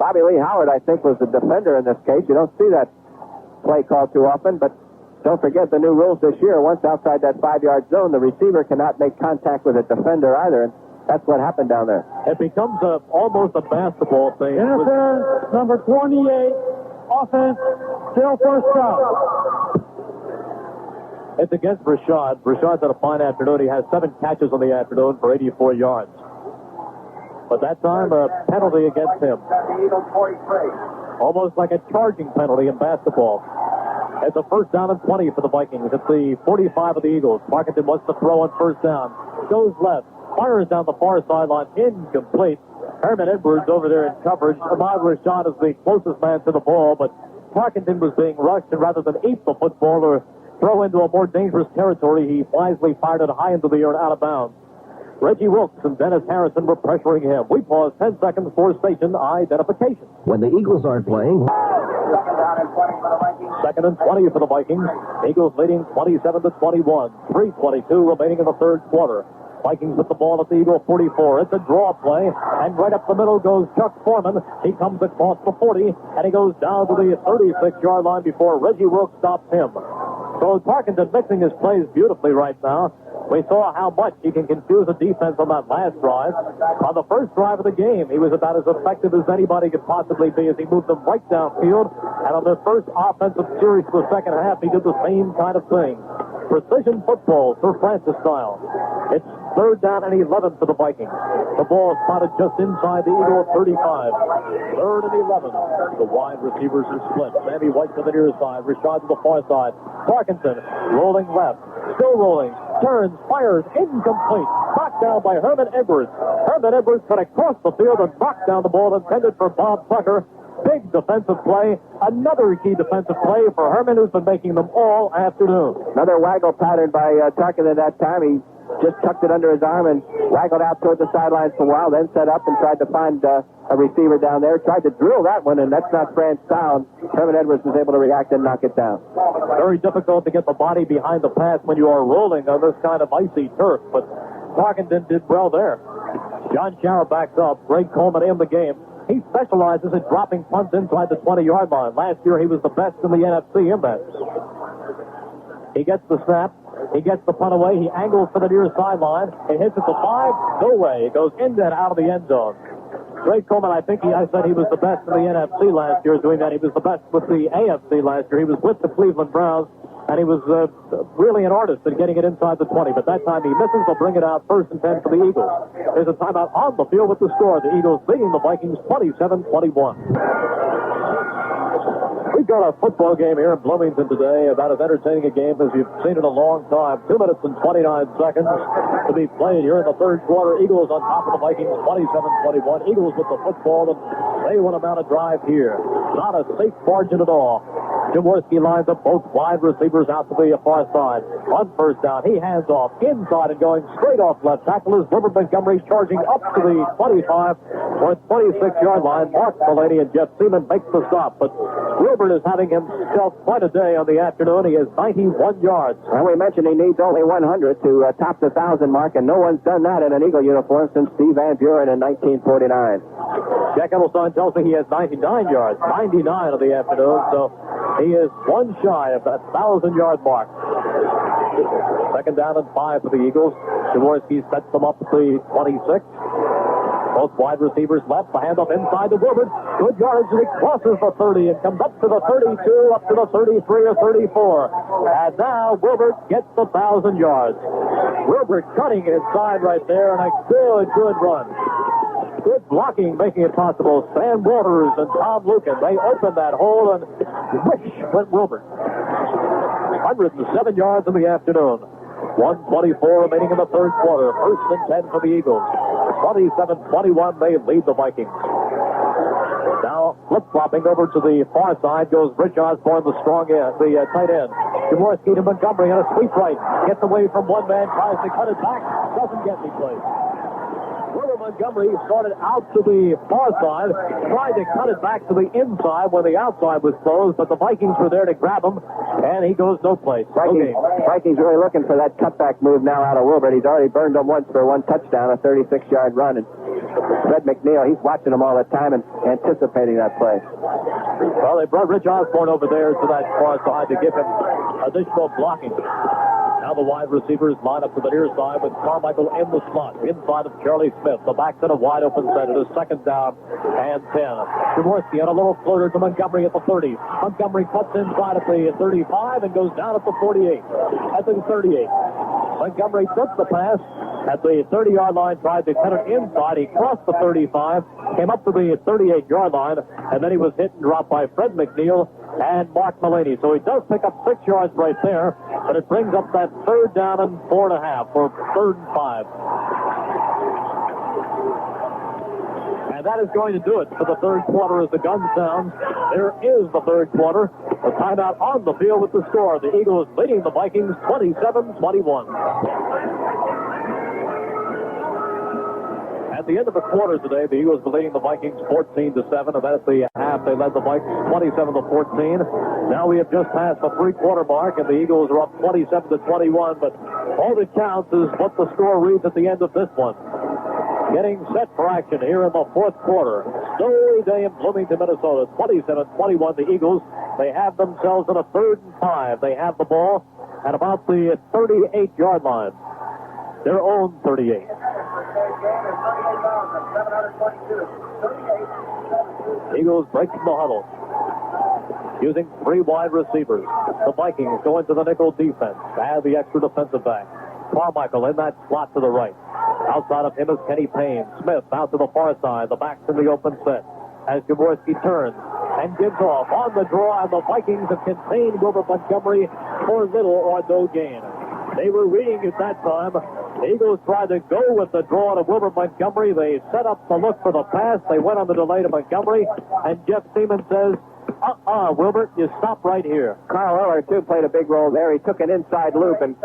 Speaker 4: Bobby Lee Howard, I think, was the defender in this case. You don't see that play called too often, but don't forget the new rules this year. Once outside that 5-yard zone, the receiver cannot make contact with a defender either, and that's what happened down there.
Speaker 3: It becomes almost a basketball thing.
Speaker 6: Interference, number 28, offense, still first down.
Speaker 3: It's against Rashad. Rashad's had a fine afternoon. He has 7 catches on the afternoon for 84 yards. But that time, a penalty against him. Almost like a charging penalty in basketball. It's a first down and 20 for the Vikings. It's the 45 of the Eagles. Parkinson wants to throw on first down. Goes left. Fires down the far sideline. Incomplete. Herman Edwards over there in coverage. Ahmad Rashad is the closest man to the ball, but Parkinson was being rushed, and rather than eat the football or throw into a more dangerous territory, he wisely fired it high into the air and out of bounds. Reggie Wilkes and Dennis Harrison were pressuring him. We pause 10 seconds for station identification.
Speaker 8: When the Eagles aren't playing,
Speaker 5: Second down and 20 for the Vikings.
Speaker 3: Second and 20 for the Vikings. Eagles leading 27-21. 3:22 remaining in the third quarter. Vikings with the ball at the Eagle 44. It's a draw play, and right up the middle goes Chuck Foreman. He comes across the 40, and he goes down to the 36-yard line before Reggie Wilkes stops him. So Parkinson mixing his plays beautifully right now. We saw how much he can confuse a defense on that last drive. On the first drive of the game, he was about as effective as anybody could possibly be as he moved them right downfield. And on their first offensive series for the second half, he did the same kind of thing. Precision football, Sir Francis style. It's third down and 11 for the Vikings. The ball is spotted just inside the Eagle 35. Third and 11. The wide receivers are split. Sammy White to the near side. Rashad to the far side. Parkinson rolling left. Still rolling. Turns. Fires. Incomplete. Knocked down by Herman Edwards. Herman Edwards cut across the field and knocked down the ball intended for Bob Tucker. Big defensive play. Another key defensive play for Herman, who's been making them all afternoon.
Speaker 4: Another waggle pattern by Tucker at that time. He just tucked it under his arm and waggled out toward the sidelines for a while, then set up and tried to find a receiver down there. Tried to drill that one, and that's not Fran's style. Herman Edwards was able to react and knock it down.
Speaker 3: Very difficult to get the body behind the pass when you are rolling on this kind of icy turf, but Parkinson did well there. John Shara backs up. Greg Coleman in the game. He specializes in dropping punts inside the 20-yard line. Last year, he was the best in the NFC in that. He gets the snap. He gets the punt away. He angles to the near sideline. It hits at the 5. No way. It goes in and out of the end zone. Greg Coleman, I said he was the best in the NFC last year doing that. He was the best with the AFC last year. He was with the Cleveland Browns, and he was really an artist at getting it inside the 20. But that time he misses. They'll bring it out first and 10 for the Eagles. There's a timeout on the field with the score. The Eagles leading the Vikings 27-21. We've got a football game here in Bloomington today, about as entertaining a game as you've seen in a long time. 2 minutes and 29 seconds to be played here in the third quarter. Eagles on top of the Vikings, 27-21. Eagles with the football, and they want to mount a drive here. Not a safe margin at all. Jaworski lines up both wide receivers out to the far side. On first down, he hands off inside and going straight off left tackle is Wilbert Montgomery, charging up to the 25 or 26-yard line. Mark Mulaney and Jeff Seaman makes the stop, but Wilbert is having himself quite a day on the afternoon. He has 91 yards.
Speaker 4: Well, we mentioned he needs only 100 to top the 1,000 mark, and no one's done that in an Eagle uniform since Steve Van Buren in 1949.
Speaker 3: Jack Edelstein tells me he has 99 yards, 99 on the afternoon, so he is one shy of that 1,000-yard mark. Second down and 5 for the Eagles. Jaworski sets them up at the 26. Both wide receivers left. The handoff inside to Wilbert. Good yards, and he crosses the 30 and comes up to the 32, up to the 33 or 34. And now Wilbert gets the 1,000 yards. Wilbert cutting inside right there, and a good run. Good blocking, making it possible. Sam Walters and Tom Lucan, they opened that hole, and which went Wilbert. 107 yards in the afternoon. 1:24 remaining in the third quarter. First and 10 for the Eagles. 27-21, they lead the Vikings. Now, flip-flopping over to the far side goes Rich Osborne, the strong end, the tight end. Jaworski to Montgomery on a sweep right. Gets away from one man, tries to cut it back. Doesn't get any place. Wilbert Montgomery started out to the far side, tried to cut it back to the inside where the outside was closed, but the Vikings were there to grab him, and he goes no place.
Speaker 4: Vikings really looking for that cutback move now out of Wilbert. He's already burned him once for one touchdown, a 36-yard run, and Fred McNeil, he's watching them all the time and anticipating that play.
Speaker 3: Well, they brought Rich Osborne over there to that far side to give him additional blocking. Now the wide receivers line up to the near side with Carmichael in the slot. Inside of Charlie Smith. The back's in a wide open set. It is second down and 10. Jaworski on a little floater to Montgomery at the 30. Montgomery cuts inside at the 35 and goes down at the 48. At the 38. Montgomery took the pass. at the 30-yard line, tried to cut it inside. He crossed the 35, came up to the 38-yard line, and then he was hit and dropped by Fred McNeil and Mark Mullaney. So he does pick up 6 yards right there, but it brings up that 3rd down and 4.5 for 3rd and 5. And that is going to do it for the 3rd quarter as the gun sounds. There is the 3rd quarter. The timeout on the field with the score. The Eagles leading the Vikings 27-21. At the end of the quarter today, the Eagles were leading the Vikings 14-7, and then at the half they led the Vikings 27-14. Now we have just passed the 3-quarter mark, and the Eagles are up 27-21. But all that counts is what the score reads at the end of this one. Getting set for action here in the 4th quarter. Snowy day in Bloomington, Minnesota. 27-21. The Eagles, they have themselves in a 3rd and 5. They have the ball at about the 38-yard line. Their own 38. Eagles break from the huddle. Using 3 wide receivers. The Vikings go into the nickel defense. Add the extra defensive back. Carmichael in that slot to the right. Outside of him is Kenny Payne. Smith out to the far side. The back's in the open set. As Jaworski turns and gives off on the draw, and the Vikings have contained Wilbur Montgomery for little or no gain. They were reading it that time. The Eagles tried to go with the draw to Wilbur Montgomery. They set up the look for the pass. They went on the delay to Montgomery, and Jeff Seaman says, Wilbur, you stop right here.
Speaker 4: Carl Eller, too, played a big role there. He took an inside loop, and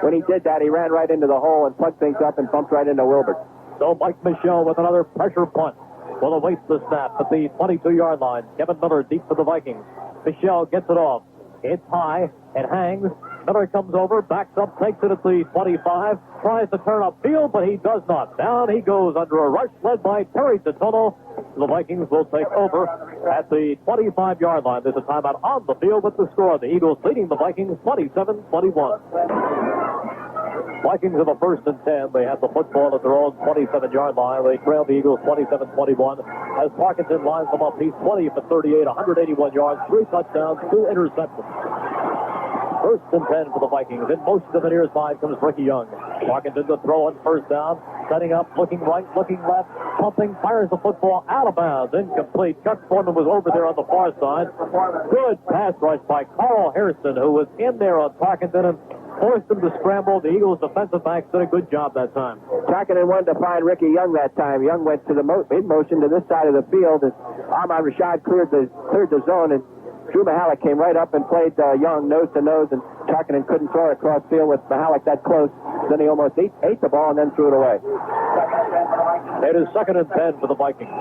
Speaker 4: when he did that, he ran right into the hole and plugged things up and bumped right into Wilbur.
Speaker 3: So Mike Michel with another pressure punt. Will await the snap at the 22-yard line. Kevin Miller deep for the Vikings. Michel gets it off. It's high. It hangs. Miller comes over, backs up, takes it at the 25, tries to turn upfield, but he does not. Down he goes under a rush led by Terry Totono. The Vikings will take over at the 25-yard line. There's a timeout on the field with the score. The Eagles leading the Vikings 27-21. Vikings have a 1st and 10. They have the football at their own 27-yard line. They trail the Eagles 27-21. As Parkinson lines them up, he's 20 for 38, 181 yards, 3 touchdowns, 2 interceptions. 1st and 10 for the Vikings. In motion to the near side comes Ricky Young. Parkinson to throw on 1st down. Setting up, looking right, looking left, pumping, fires the football out of bounds. Incomplete. Chuck Foreman was over there on the far side. Good pass rush by Carl Hairston, who was in there on Parkinson and forced him to scramble. The Eagles defensive backs did a good job that time.
Speaker 4: Parkinson wanted to find Ricky Young that time. Young went to the mid-motion to this side of the field, and Ahmad Rashad cleared the zone, and Drew Mihalik came right up and played Young nose to nose, and Tarkinen couldn't throw it across field with Mihalik that close. Then he almost ate the ball and then threw it away.
Speaker 3: It is 2nd and 10 for the Vikings.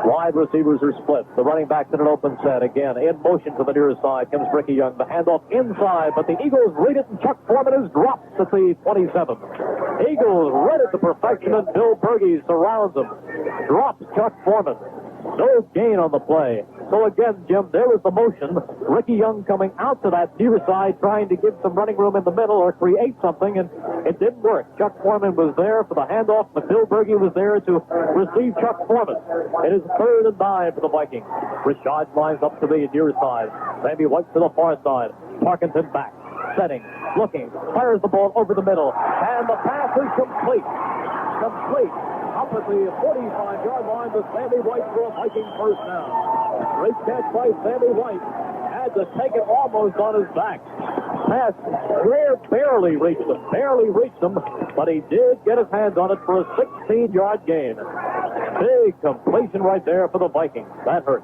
Speaker 3: Wide receivers are split. The running back's in an open set. Again, in motion to the near side comes Ricky Young. The handoff inside, but the Eagles read it, and Chuck Foreman is dropped at the 27. Eagles read it to perfection, and Bill Berge surrounds him. Drops Chuck Foreman. No gain on the play. So again, Jim, there was the motion. Ricky Young coming out to that near side, trying to give some running room in the middle or create something, and it didn't work. Chuck Foreman was there for the handoff, but Bill Berge was there to receive Chuck Foreman. It is 3rd and 9 for the Vikings. Rashad lines up to the near side. Sammy White to the far side. Parkinson back. Setting. Looking. Fires the ball over the middle. And the pass is complete. Up at the 45-yard line with Sammy White for a Viking 1st down. Great catch by Sammy White. Had to take it almost on his back. Pass barely reached him, but he did get his hands on it for a 16-yard gain. Big completion right there for the Vikings. That hurt.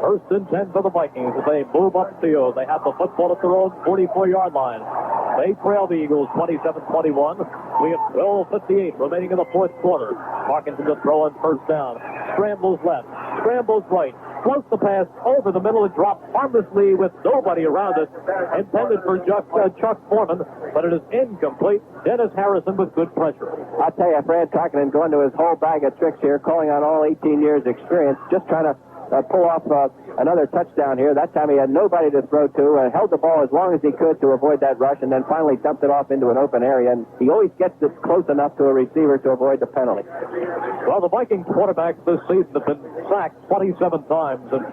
Speaker 3: 1st and 10 for the Vikings as they move upfield. They have the football at their own 44-yard line. They trail the Eagles 27-21. We have 12:58 remaining in the 4th quarter. Parkinson to throw on 1st down. Scrambles left. Scrambles right. Floats the pass over the middle and drops harmlessly with nobody around it. Intended for Chuck Foreman, but it is incomplete. Dennis Harrison with good pressure.
Speaker 4: I'll tell you, Fran Tarkinen going to his whole bag of tricks here, calling on all 18 years experience, just trying to pull off another touchdown here. That time he had nobody to throw to, held the ball as long as he could to avoid that rush, and then finally dumped it off into an open area. And he always gets it close enough to a receiver to avoid the penalty.
Speaker 3: Well, the Vikings quarterbacks this season have been sacked 27 times, and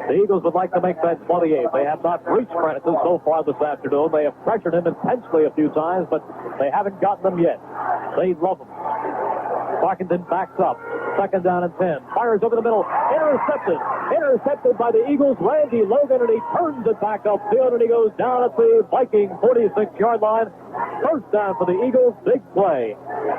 Speaker 3: The Eagles would like to make that 28. They have not reached Prentice so far this afternoon. They have pressured him intensely a few times, but they haven't gotten them yet. They love him. Parkinson backs up. Second down and 10. Fires over the middle. Intercepted. Intercepted by the Eagles. Randy Logan, and he turns it back upfield, and he goes down at the Viking 46-yard line. First down for the Eagles. Big play.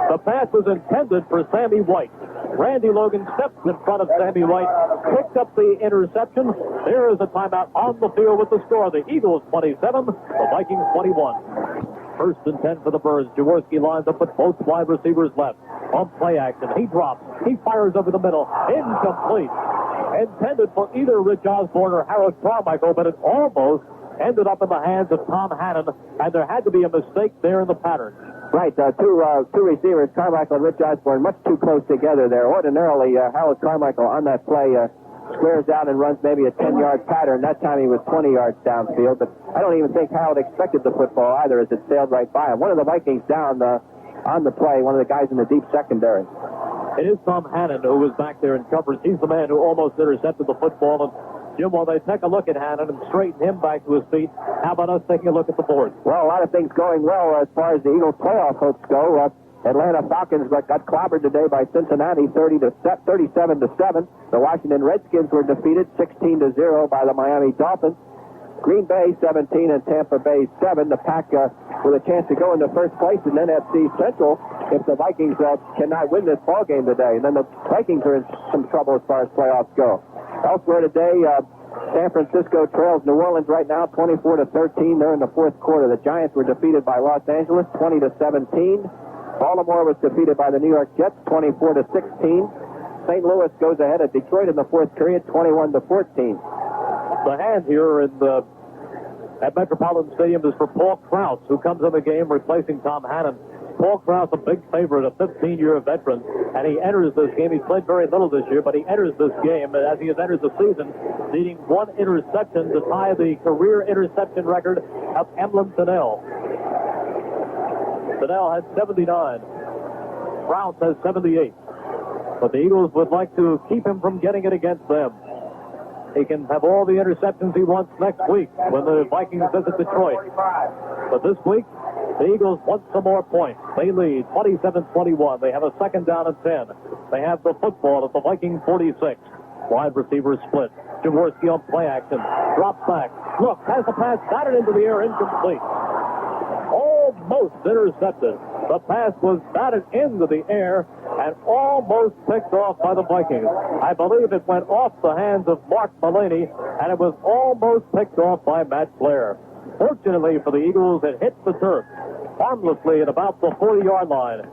Speaker 3: The pass was intended for Sammy White. Randy Logan steps in front of Sammy White, picked up the interception. There is a timeout on the field with the score. The Eagles 27, the Vikings 21. First and 10 for the Birds. Jaworski lines up with both wide receivers left. On play action, he drops. He fires over the middle. Incomplete. Intended for either Rich Osborne or Harold Carmichael, but it almost ended up in the hands of Tom Hannon, and there had to be a mistake there in the pattern.
Speaker 4: Right, two receivers, Carmichael and Rich Osborne, much too close together there. Ordinarily, Harold Carmichail on that play squares out and runs maybe a 10-yard pattern. That time he was 20 yards downfield, but I don't even think Harold expected the football either as it sailed right by him. One of the Vikings down on the play, one of the guys in the deep secondary.
Speaker 3: It is Tom Hannon who was back there in coverage. He's the man who almost intercepted the football. And Jim, while they take a look at Hannon and straighten him back to his feet, how about us taking a look at the board?
Speaker 4: Well, a lot of things going well as far as the Eagles playoff hopes go. Atlanta Falcons got clobbered today by Cincinnati 37-7. The Washington Redskins were defeated 16-0 by the Miami Dolphins. Green Bay 17 and Tampa Bay 7. The Pack with a chance to go into first place in NFC Central if the Vikings cannot win this ball game today. And then the Vikings are in some trouble as far as playoffs go. Elsewhere today, San Francisco trails New Orleans right now 24-13. They're in the fourth quarter. The Giants were defeated by Los Angeles 20-17. Baltimore was defeated by the New York Jets 24-16. St. Louis goes ahead at Detroit in the fourth period 21-14.
Speaker 3: The hand here at Metropolitan Stadium is for Paul Krause, who comes in the game replacing Tom Hannon. Paul Krause, a big favorite, a 15-year veteran, and he enters this game. He's played very little this year, but he enters this game as he has entered the season, needing one interception to tie the career interception record of Emlyn Tunnell. Tunnell has 79. Krause has 78. But the Eagles would like to keep him from getting it against them. He can have all the interceptions he wants next week when the Vikings visit Detroit. But this week, the Eagles want some more points. They lead 27-21. They have a second down and 10. They have the football at the Viking 46. Wide receivers split. Jaworski on play action. Drops back. Look, has the pass batted into the air, incomplete. Almost intercepted. The pass was batted into the air and almost picked off by the Vikings. I believe it went off the hands of Mark Mullaney, and it was almost picked off by Matt Blair. Fortunately for the Eagles, it hit the turf harmlessly at about the 40-yard line.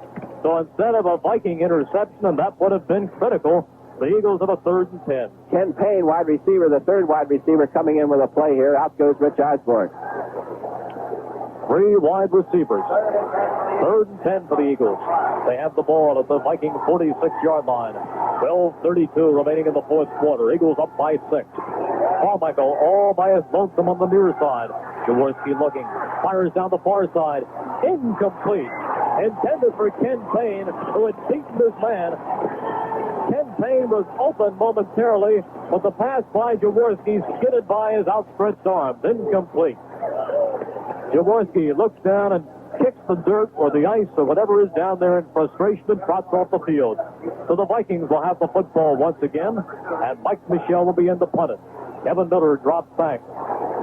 Speaker 3: So instead of a Viking interception, and that would have been critical, the Eagles have a third and 10.
Speaker 4: Ken Payne, wide receiver, the third wide receiver coming in with a play here. Out goes Rich Osborne.
Speaker 3: Three wide receivers. Third and 10 for the Eagles. They have the ball at the Viking 46-yard line. 12:32 remaining in the fourth quarter. Eagles up by 6. Carmichael all by his lonesome on the near side. Jaworski looking. Fires down the far side. Incomplete. Intended for Ken Payne, who had beaten this man. Ken Payne was open momentarily, but the pass by Jaworski skidded by his outstretched arms. Incomplete. Jaworski looks down and kicks the dirt or the ice or whatever is down there in frustration and trots off the field. So the Vikings will have the football once again, and Mike Michel will be in to punt it. Kevin Miller drops back.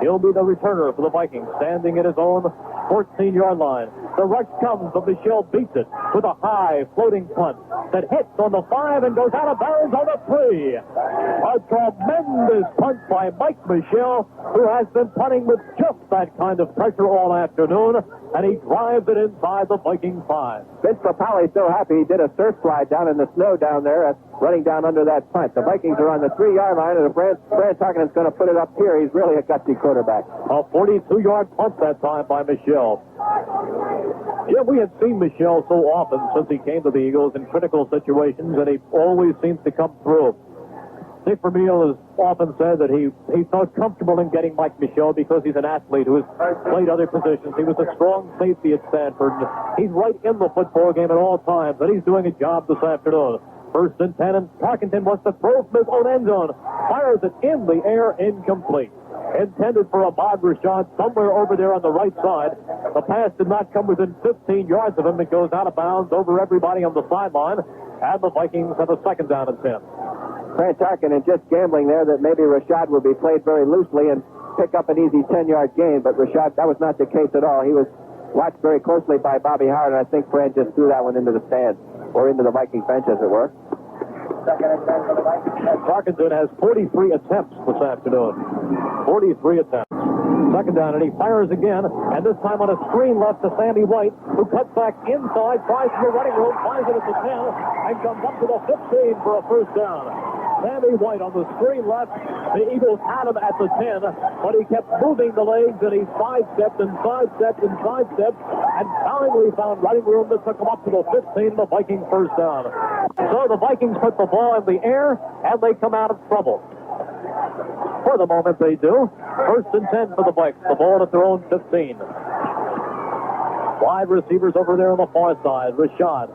Speaker 3: He'll be the returner for the Vikings, standing at his own 14-yard line. The rush comes, but Michel beats it with a high floating punt that hits on the 5 and goes out of bounds on the 3. A tremendous punt by Mike Michel, who has been punting with just that kind of pressure all afternoon, and he drives it inside the Viking 5.
Speaker 4: Vince Papali's so happy he did a surf slide down in the snow down there, running down under that punt. The Vikings are on the 3-yard line, and if Brad Tarkenton's going to put it up here, he's really a gutsy quarterback.
Speaker 3: A 42-yard punt that time by Michel. Yeah, we had seen Michel so often since he came to the Eagles in critical situations, and he always seems to come through. Dick Vermeil has often said that he felt comfortable in getting Mike Michel because he's an athlete who has played other positions. He was a strong safety at Stanford. He's right in the football game at all times, and he's doing a job this afternoon. First and 10, and Parkinson wants to throw from his own end zone. Fires it in the air, incomplete. Intended for Ahmad Rashad somewhere over there on the right side. The pass did not come within 15 yards of him. It goes out of bounds over everybody on the sideline, and the Vikings have a second down and 10.
Speaker 4: Fran Tarkenton just gambling there that maybe Rashad would be played very loosely and pick up an easy 10-yard gain, but Rashad, that was not the case at all. He was watched very closely by Bobby Howard, and I think Fran just threw that one into the stands, or into the Viking bench, as it were.
Speaker 3: Parkinson has 43 attempts this afternoon. 43 attempts. Second down, and he fires again, and this time on a screen left to Sammy White, who cuts back inside, tries to the running room, finds it at the 10, and comes up to the 15 for a first down. Sammy White on the screen left. The Eagles had him at the 10, but he kept moving the legs, and he sidestepped and sidestepped and sidestepped, and finally found running room that took him up to the 15, the Vikings first down. So the Vikings put the ball in the air, and they come out of trouble. For the moment, they do. First and 10 for the Vikes. The ball at their own 15. Wide receivers over there on the far side. Rashad.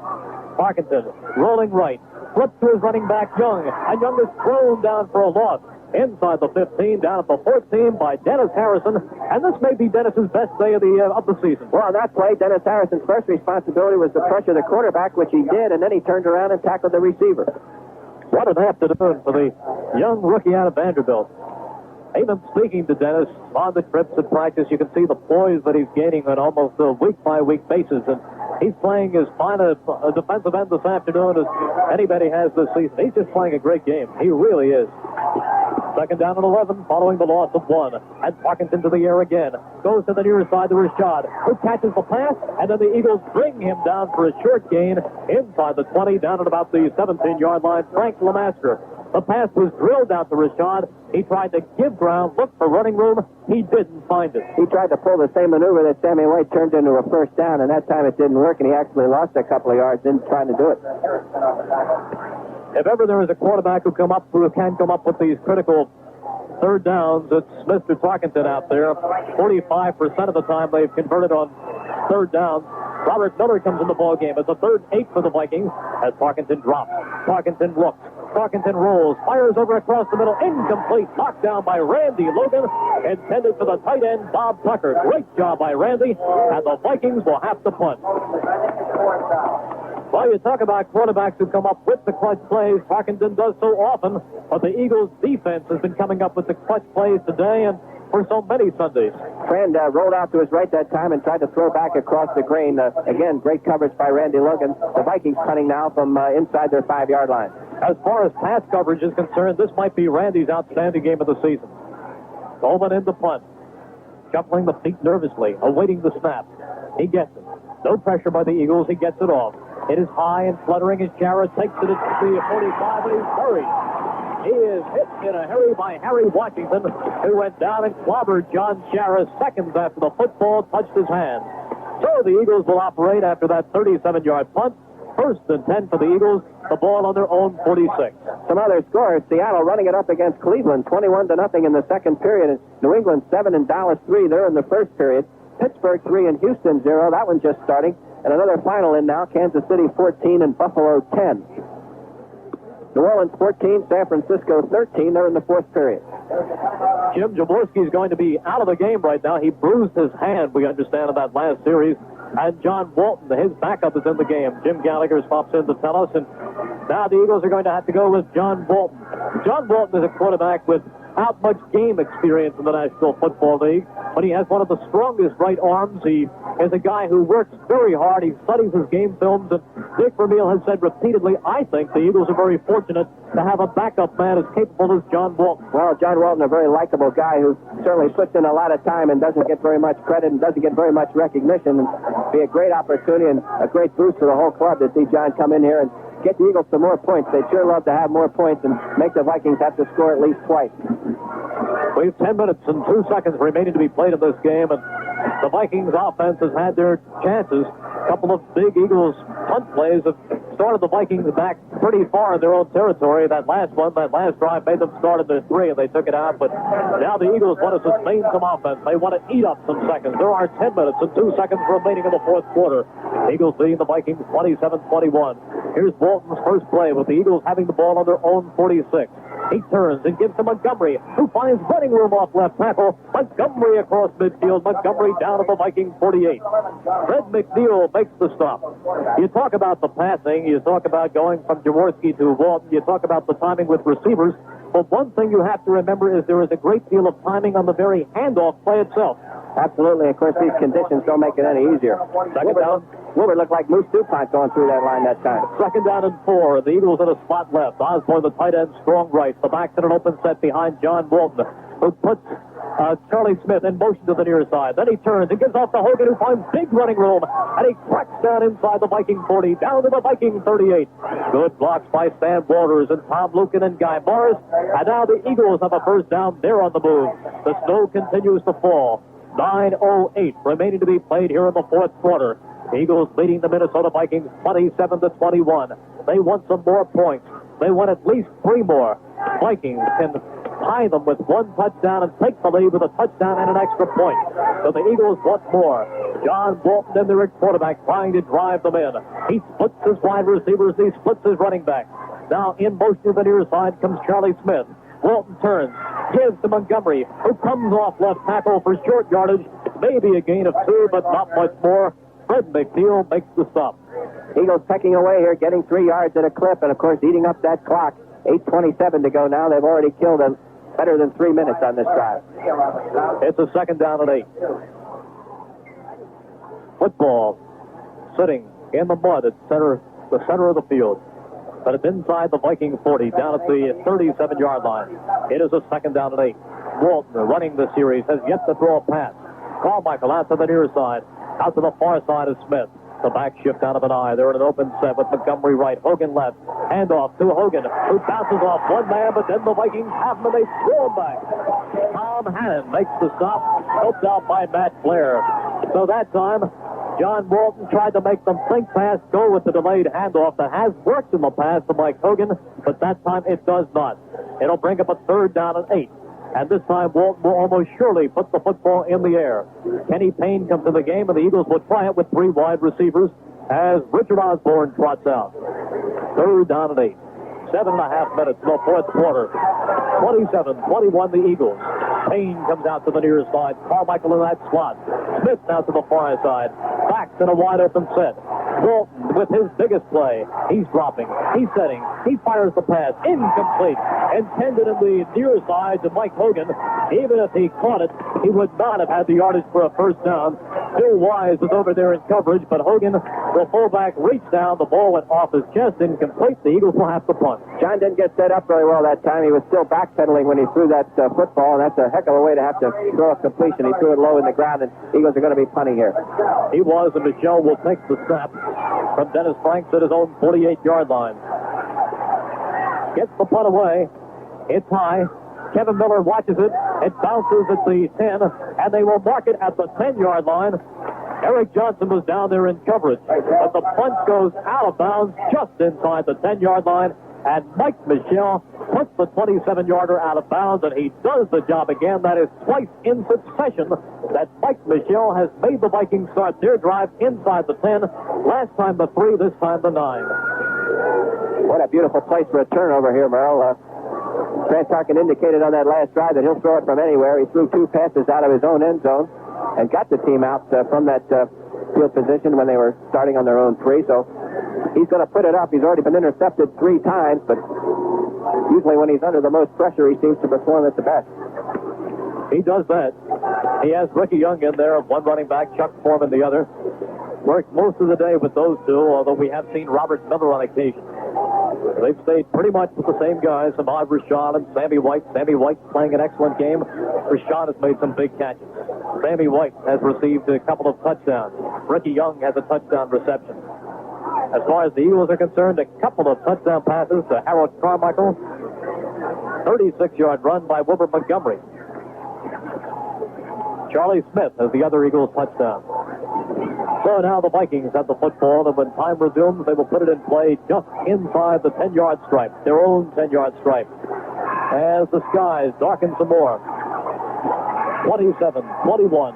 Speaker 3: Parkinson rolling right. Flips to his running back, Young. And Young is thrown down for a loss. Inside the 15, down at the 14 by Dennis Harrison. And this may be Dennis's best day of the season.
Speaker 4: Well, on that play, Dennis Harrison's first responsibility was to pressure the quarterback, which he did, and then he turned around and tackled the receiver.
Speaker 3: What an afternoon for the young rookie out of Vanderbilt. Even speaking to Dennis on the trips and practice, you can see the poise that he's gaining on almost a week-by-week basis. And he's playing as fine a defensive end this afternoon as anybody has this season. He's just playing a great game. He really is. Second down and 11, following the loss of 1. And Parkinson to the air again. Goes to the near side to Rashad, who catches the pass, and then the Eagles bring him down for a short gain inside the 20, down at about the 17-yard line. Frank Lemaster. The pass was drilled out to Rashad. He tried to give ground, look for running room. He didn't find it.
Speaker 4: He tried to pull the same maneuver that Sammy White turned into a first down, and that time it didn't work, and he actually lost a couple of yards in trying to do it.
Speaker 3: If ever there is a quarterback who can come up with these critical third downs, it's Mr. Tarkenton out there. 45% of the time they've converted on third downs. Robert Miller comes in the ball game. It's a 3rd and 8 for the Vikings as Parkinson drops. Parkinson looks. Parkinson rolls, fires over across the middle, incomplete, knocked down by Randy Logan, intended for the tight end, Bob Tucker. Great job by Randy, and the Vikings will have to punt. Well, you talk about quarterbacks who come up with the clutch plays. Parkinson does so often, but the Eagles' defense has been coming up with the clutch plays today and for so many Sundays.
Speaker 4: Friend rolled out to his right that time and tried to throw back across the grain. Again, great coverage by Randy Logan. The Vikings punting now from inside their 5-yard line.
Speaker 3: As far as pass coverage is concerned, this might be Randy's outstanding game of the season. Coleman in the punt. Shuffling the feet nervously, awaiting the snap. He gets it. No pressure by the Eagles. He gets it off. It is high and fluttering as Jarrett takes it at the 45, and he's buried. He is hit in a hurry by Harry Washington, who went down and clobbered John Shara seconds after the football touched his hand. So the Eagles will operate after that 37-yard punt. First and 10 for the Eagles, the ball on their own 46.
Speaker 4: Some other scores. Seattle running it up against Cleveland, 21-0 in the second period. And New England 7 and Dallas 3 there in the first period. Pittsburgh 3 and Houston 0. That one just starting. And another final in now, Kansas City 14 and Buffalo 10. New Orleans 14, San Francisco 13. They're in the fourth period.
Speaker 3: Jim Jaworski is going to be out of the game right now. He bruised his hand, we understand, in that last series. And John Walton, his backup, is in the game. Jim Gallagher pops in to tell us. And now the Eagles are going to have to go with John Walton. John Walton is a quarterback without much game experience in the National Football League, but he has one of the strongest right arms. He is a guy who works very hard. He studies his game films, and Dick Vermeil has said repeatedly, I think the Eagles are very fortunate to have a backup man as capable as John Walton.
Speaker 4: Well, John Walton, a very likable guy who certainly puts in a lot of time and doesn't get very much credit and doesn't get very much recognition. And be a great opportunity and a great boost for the whole club to see John come in here and get the Eagles some more points. They'd sure love to have more points and make the Vikings have to score at least twice.
Speaker 3: We have 10 minutes and 2 seconds remaining to be played in this game, and the Vikings offense has had their chances. A couple of big Eagles punt plays have started the Vikings back pretty far in their own territory. That last drive made them start in their 3, and they took it out. But now the Eagles want to sustain some offense. They want to eat up some seconds. There are 10 minutes and 2 seconds remaining in the fourth quarter. Eagles leading the Vikings 27-21. Here's Walton's first play with the Eagles having the ball on their own 46. He turns and gives to Montgomery, who finds running room off left tackle. Montgomery across midfield. Montgomery down at the Viking 48. Fred McNeil makes the stop. You talk about the passing. You talk about going from Jaworski to Walton. You talk about the timing with receivers. But one thing you have to remember is there is a great deal of timing on the very handoff play itself.
Speaker 4: Absolutely. Of course, these conditions don't make it any easier.
Speaker 3: Second down.
Speaker 4: Wilbur looked like Moose DuPont going through that line that time.
Speaker 3: Second down and 4. The Eagles in a spot left. Osborne, the tight end, strong right. The back's in an open set behind John Walton, who puts Charlie Smith in motion to the near side. Then he turns and gives off to Hogan, who finds big running room. And he cracks down inside the Viking 40, down to the Viking 38. Good blocks by Stan Walters and Tom Lukin and Guy Morris. And now the Eagles have a first down. They're on the move. The snow continues to fall. 9:08 remaining to be played here in the fourth quarter. Eagles leading the Minnesota Vikings 27-21. They want some more points. They want at least 3 more. Vikings can tie them with 1 touchdown and take the lead with a touchdown and an extra point. So the Eagles want more. John Walton in there at quarterback trying to drive them in. He splits his wide receivers. He splits his running back. Now in motion to the near side comes Charlie Smith. Walton turns, gives to Montgomery, who comes off left tackle for short yardage. Maybe a gain of 2, but not much more. Fred McNeil makes the stop.
Speaker 4: Eagles pecking away here, getting 3 yards at a clip, and of course eating up that clock. 8:27 to go now. They've already killed them better than 3 minutes on this drive.
Speaker 3: It's a second down and 8. Football sitting in the mud at the center of the field. But it's inside the Viking 40, down at the 37-yard line. It is a second down and 8. Walton, running the series, has yet to throw a pass. Carmichael out to the near side. Out to the far side is Smith. The back shift out of an eye. They're in an open set with Montgomery right. Hogan left. Handoff to Hogan, who bounces off one man, but then the Vikings have him and they throw him back. Tom Hannon makes the stop, helped out by Matt Blair. So that time, John Walton tried to make them think fast, go with the delayed handoff that has worked in the past to Mike Hogan, but that time it does not. It'll bring up a third down and 8. And this time, Walton will almost surely put the football in the air. Kenny Payne comes to the game, and the Eagles will try it with 3 wide receivers as Richard Osborne trots out. Third down and 8. 7.5 minutes in the fourth quarter. 27-21 the Eagles. Payne comes out to the near side. Carmichael in that slot. Smith now to the far side. Backs in a wide open set. Walton with his biggest play. He's dropping. He's setting. He fires the pass. Incomplete. Intended in the near side to Mike Hogan. Even if he caught it, he would not have had the yardage for a first down. Bill Wise is over there in coverage, but Hogan, the fullback, reached down. The ball went off his chest. Incomplete. The Eagles will have to punt.
Speaker 4: John didn't get set up very well that time. He was still backpedaling when he threw that football, and that's a heck of a way to have to throw a completion. He threw it low in the ground, and Eagles are going to be punting here.
Speaker 3: He was, and Michelle will take the snap from Dennis Franks at his own 48-yard line. Gets the punt away. It's high. Kevin Miller watches it. It bounces at the 10, and they will mark it at the 10-yard line. Eric Johnson was down there in coverage, but the punt goes out of bounds just inside the 10-yard line, and Mike Michelle puts the 27-yarder out of bounds, and he does the job again. That is twice in succession that Mike Michelle has made the Vikings start their drive inside the 10. Last time the 3, this time the 9.
Speaker 4: What a beautiful place for a turnover here, Merrill. Grant Tarkin indicated on that last drive that he'll throw it from anywhere. He threw 2 passes out of his own end zone and got the team out from that field position when they were starting on their own 3. So he's going to put it up. He's already been intercepted 3 times, but usually when he's under the most pressure, he seems to perform at the best.
Speaker 3: He does that. He has Ricky Young in there, one running back, Chuck Foreman the other. Worked most of the day with those 2, although we have seen Robert Miller on occasion. They've stayed pretty much with the same guys, Ahmad Rashad and Sammy White. Sammy White playing an excellent game. Rashad has made some big catches. Sammy White has received a couple of touchdowns. Ricky Young has a touchdown reception. As far as the Eagles are concerned, a couple of touchdown passes to Harold Carmichael. 36-yard run by Wilbur Montgomery. Charlie Smith has the other Eagles touchdown. So now the Vikings have the football, and when time resumes, they will put it in play just inside the 10-yard stripe, their own 10-yard stripe. As the skies darken some more. 27, 21.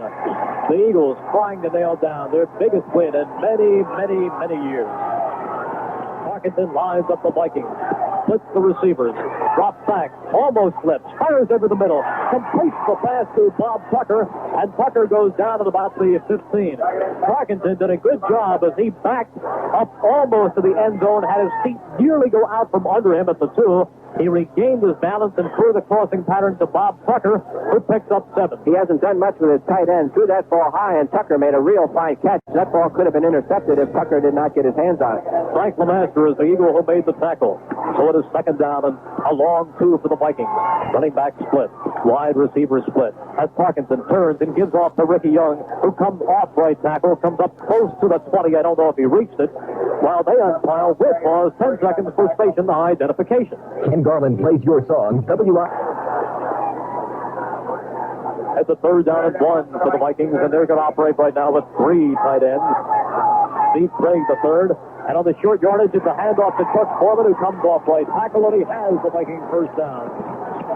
Speaker 3: The Eagles trying to nail down their biggest win in many, many, many years. Parkinson lines up the Vikings. Splits the receivers. Drops back. Almost slips. Fires over the middle. Completes the pass to Bob Tucker. And Tucker goes down at about the 15. Parkinson did a good job as he backed up almost to the end zone. Had his feet nearly go out from under him at the 2. He regained his balance and threw the crossing pattern to Bob Tucker, who picks up 7.
Speaker 4: He hasn't done much with his tight end. Threw that ball high, and Tucker made a real fine catch. That ball could have been intercepted if Tucker did not get his hands on it.
Speaker 3: Frank Lemaster is the Eagle who made the tackle. So it is second down and a long 2 for the Vikings. Running back split. Wide receiver split. As Parkinson turns and gives off to Ricky Young, who comes off right tackle, comes up close to the 20. I don't know if he reached it. While they umpire with pause, 10 seconds for station identification.
Speaker 8: Ken Garland plays your song, WI.
Speaker 3: It's a third down and 1 for the Vikings, and they're going to operate right now with 3 tight ends. Steve Craig the third. And on the short yardage, it's a handoff to Chuck Foreman, who comes off right tackle, and he has the Vikings first down.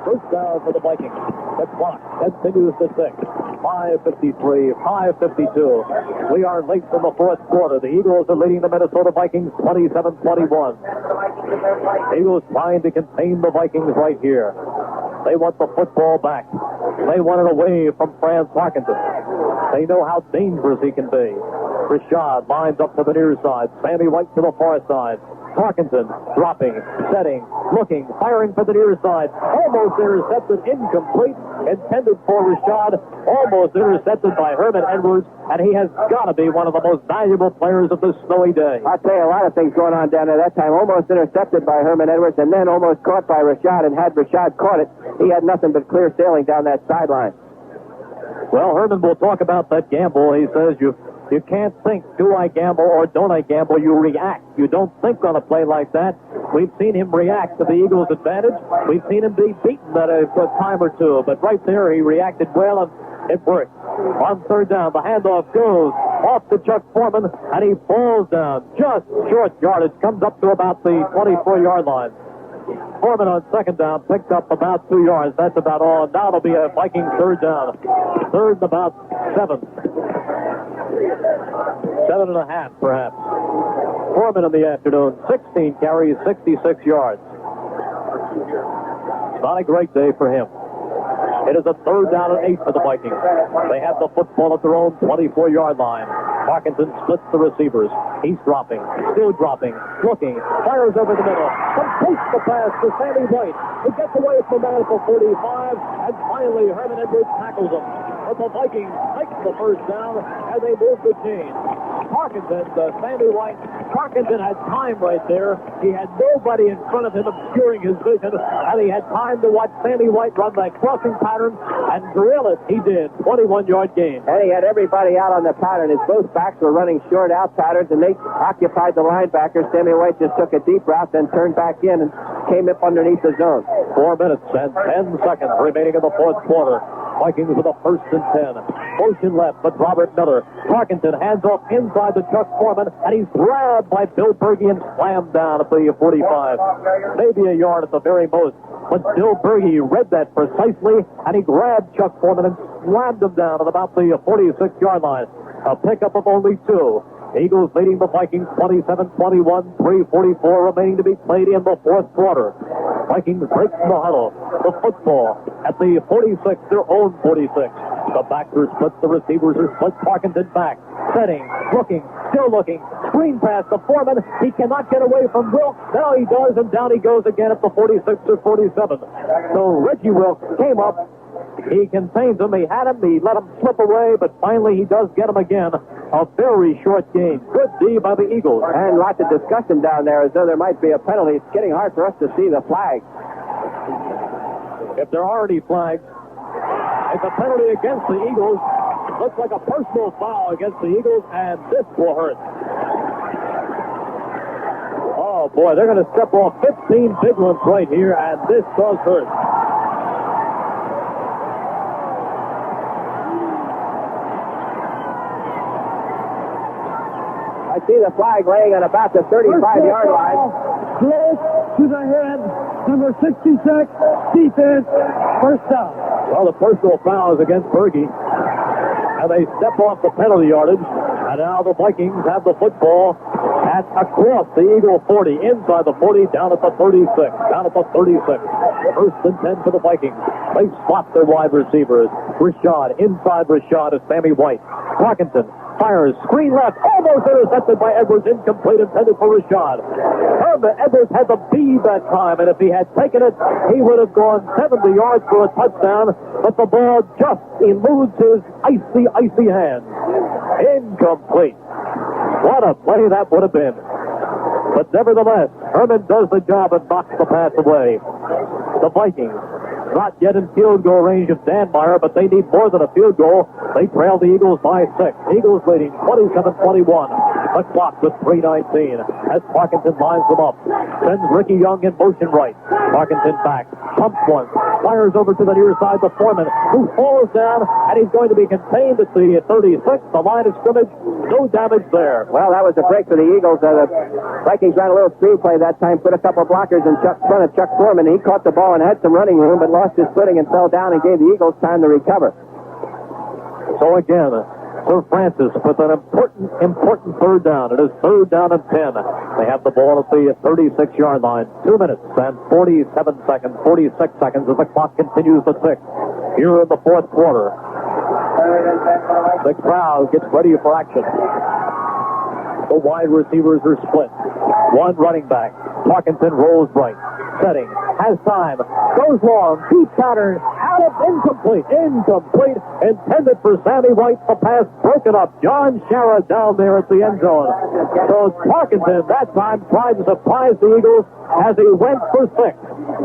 Speaker 3: First down for the Vikings. The clock continues to tick. 5:53, 5:52. We are late from the fourth quarter. The Eagles are leading the Minnesota Vikings 27-21. Eagles trying to contain the Vikings right here. They want the football back. They want it away from Franz Parkinson. They know how dangerous he can be. Rashad lines up to the near side. Sammy White to the far side. Parkinson dropping, setting, looking, firing for the near side. Almost intercepted, incomplete. Intended for Rashad. Almost intercepted by Herman Edwards. And he has got to be one of the most valuable players of this snowy day.
Speaker 4: I'll tell you, a lot of things going on down there that time. Almost intercepted by Herman Edwards, and then almost caught by Rashad. And had Rashad caught it, he had nothing but clear sailing down that sideline.
Speaker 3: Well, Herman will talk about that gamble. He says you can't think, do I gamble or don't I gamble? You react. You don't think on a play like that. We've seen him react to the Eagles' advantage. We've seen him be beaten at a time or two. But right there, he reacted well, and it worked. On third down, the handoff goes off to Chuck Foreman, and he falls down just short yardage, comes up to about the 24-yard line. Foreman on second down picked up about 2 yards. That's about all. Now it'll be a Viking third down. Third and about 7. 7.5, perhaps. Foreman in the afternoon, 16 carries, 66 yards. Not a great day for him. It is a third down and 8 for the Vikings. They have the football at their own 24-yard line. Parkinson splits the receivers. He's dropping, still dropping, looking, fires over the middle, completes the pass to Sammy White, who gets away from the man at the 45, and finally Herman Edwards tackles him. But the Vikings take the first down, and they move the chain. Parkinson, Sammy White, Parkinson had time right there. He had nobody in front of him obscuring his vision, and he had time to watch Sammy White run that crossing pattern and drill it. He did. 21-yard gain.
Speaker 4: And he had everybody out on the pattern. His both backs were running short out patterns, and they occupied the linebackers. Sammy White just took a deep route, then turned back in and came up underneath the zone.
Speaker 3: 4 minutes and 10 seconds remaining in the fourth quarter. Vikings with a first and 10. Motion left, but Robert Miller. Parkinson hands off inside to Chuck Foreman, and he's grabbed by Bill Berge and slammed down at the 45. Maybe a yard at the very most. But Bill Berge read that precisely, and he grabbed Chuck Foreman and slammed him down at about the 46-yard line. A pickup of only 2. Eagles leading the Vikings 27-21, 3:44 remaining to be played in the fourth quarter. Vikings break from the huddle. The football at the 46, their own 46. The backers split, the receivers are split. Parkinson back, setting, looking, still looking. Screen pass to Foreman. He cannot get away from Wilk. Now he does, and down he goes again at the 46 or 47. So Reggie Wilk came up. He contains him. He had him. He let him slip away, but finally he does get him again. A very short game. Good D by the Eagles.
Speaker 4: And lots of discussion down there as though there might be a penalty. It's getting hard for us to see the flag.
Speaker 3: If there are any flags, it's a penalty against the Eagles. Looks like a personal foul against the Eagles, and this will hurt. Oh, boy, they're going to step off 15 big ones right here, and this does hurt.
Speaker 4: see the flag laying on about the 35-yard line.
Speaker 6: Close to the head. Number 66, defense, first down.
Speaker 3: Well, the personal foul is against Berge. And they step off the penalty yardage. And now the Vikings have the football at across the Eagle 40, inside the 40, down at the 36. Down at the 36. First and 10 for the Vikings. They swap their wide receivers. Rashad, inside Rashad is Sammy White. Parkinson fires, screen left, almost intercepted by Edwards, incomplete, intended for Rashad. Edwards had the bead that time, and if he had taken it, he would have gone 70 yards for a touchdown, but the ball just eludes his icy hands. Incomplete. What a play that would have been. But nevertheless, Herman does the job and knocks the pass away. The Vikings not yet in field goal range of Danmeyer, but they need more than a field goal. They trail the Eagles by 6. Eagles leading 27-21. The clock with 3:19 as Parkinson lines them up. Sends Ricky Young in motion right. Parkinson back. Pumps one. Fires over to the near side to Foreman, who falls down, and he's going to be contained at the 36. The line of scrimmage. No damage there.
Speaker 4: Well, that was a break for the Eagles. The Vikings ran a little screen play that time, put a couple of blockers in front of Chuck Foreman. He caught the ball and had some running room, but lost his footing and fell down and gave the Eagles time to recover.
Speaker 3: So again, Sir Francis with an important third down. It is third down and 10. They have the ball at the 36-yard line. 2 minutes and 46 seconds as the clock continues to tick here in the fourth quarter. The crowd gets ready for action. The wide receivers are split. One running back. Parkinson rolls right. Setting. Has time. Goes long. Deep pattern. Out of incomplete. Intended for Sammy White. The pass broken up. John Shara down there at the end zone. So Parkinson that time tried to surprise the Eagles as he went for 6.